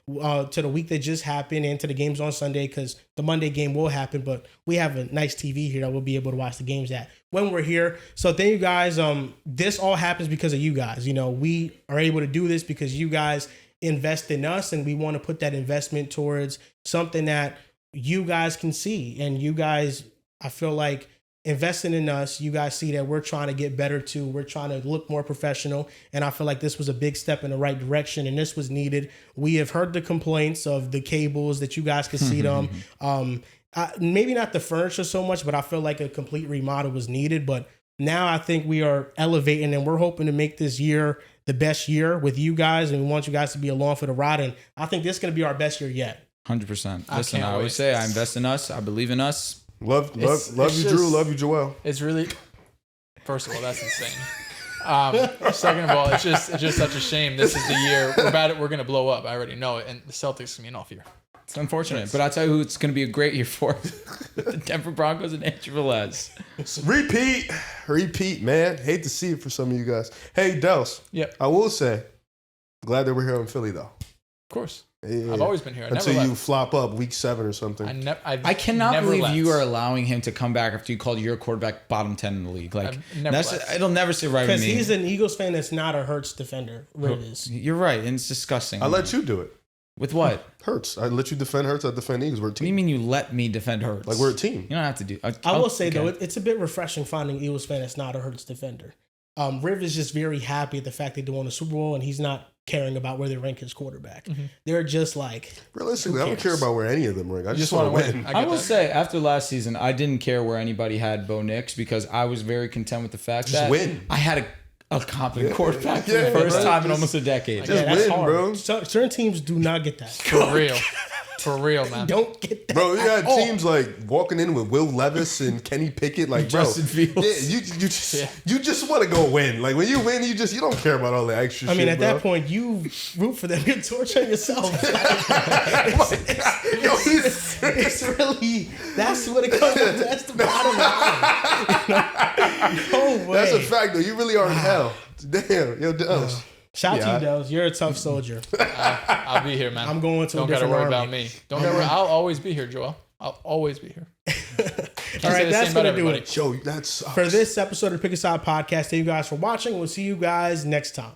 the week that just happened and to the games on Sunday, because the Monday game will happen, but we have a nice TV here that we'll be able to watch the games at when we're here. So thank you guys. This all happens because of you guys. You know, we are able to do this because you guys invest in us, and we want to put that investment towards something that you guys can see. And you guys, I feel like, investing in us, you guys see that we're trying to get better too. We're trying to look more professional, and I feel like this was a big step in the right direction, and this was needed. We have heard the complaints of the cables that you guys could see them. Maybe not the furniture so much, but I feel like a complete remodel was needed. But now I think we are elevating, and we're hoping to make this year the best year with you guys, and we want you guys to be along for the ride. And I think this is going to be our best year yet. 100%. Listen, can't I always wait. say I invest in us. I believe in us. Love It's you, just- Drew. Love you, Joel. It's really, first of all, that's insane. Second of all, it's just such a shame. This is the year we're going to blow up. I already know it, and the Celtics can be an off year. It's unfortunate, but I'll tell you who it's going to be a great year for. The Denver Broncos and Andrew Velez. Repeat, man. Hate to see it for some of you guys. Hey, Dehls. Yep. I will say, glad that we're here in Philly, though. Of course. Yeah. I've always been here. I Until never you left. flop up week 7 or something. I cannot never believe left. you are allowing him to come back after you called your quarterback bottom 10 in the league. Like, I've never left. it'll never sit right with Because me. he's an Eagles fan that's not a Hurts defender. Riv is. You're right, and it's disgusting. I let you do it. With what? Hurts. I let you defend Hurts. I defend Eagles. We're a What do you team. mean you let me defend Hurts? Like, we're a team. You don't have to do. I will say, though, it's a bit refreshing finding Eagles fan that's not a Hurts defender. Riv is just very happy at the fact they won the Super Bowl, and he's not caring about where they rank his quarterback. They're just like, Realistically, I don't cares? care about where any of them rank. I just wanna want to win. win. I will that. say, after last season, I didn't care where anybody had Bo Nix because I was very content with the fact Just that win. I had a competent quarterback for Yeah, the first bro, time in just- almost a decade. Just that's win, hard. bro. Certain teams do not get that. For real. For real, man. Don't get that. Bro, you at got all. teams like walking in with Will Levis and Kenny Pickett, like Justin bro. Fields. Yeah, you just want to go win. Like when you win, you don't care about all the extra I shit. mean, at bro. that point, you root for them. You're torturing yourself. Yo, It's really, that's what it comes to. That's the bottom line. No way. that's a fact though. You really are in hell. Damn, yo, Dehls. Shout Yeah. out to you, Dehls. You're a tough soldier. I'll be here, man. I'm going to Don't a gotta different worry army. about me. Don't gotta worry. I'll always be here, Joel. I'll always be here. All right, that's going to do it Yo, that sucks. for this episode of Pick a Side Podcast. Thank you guys for watching. We'll see you guys next time.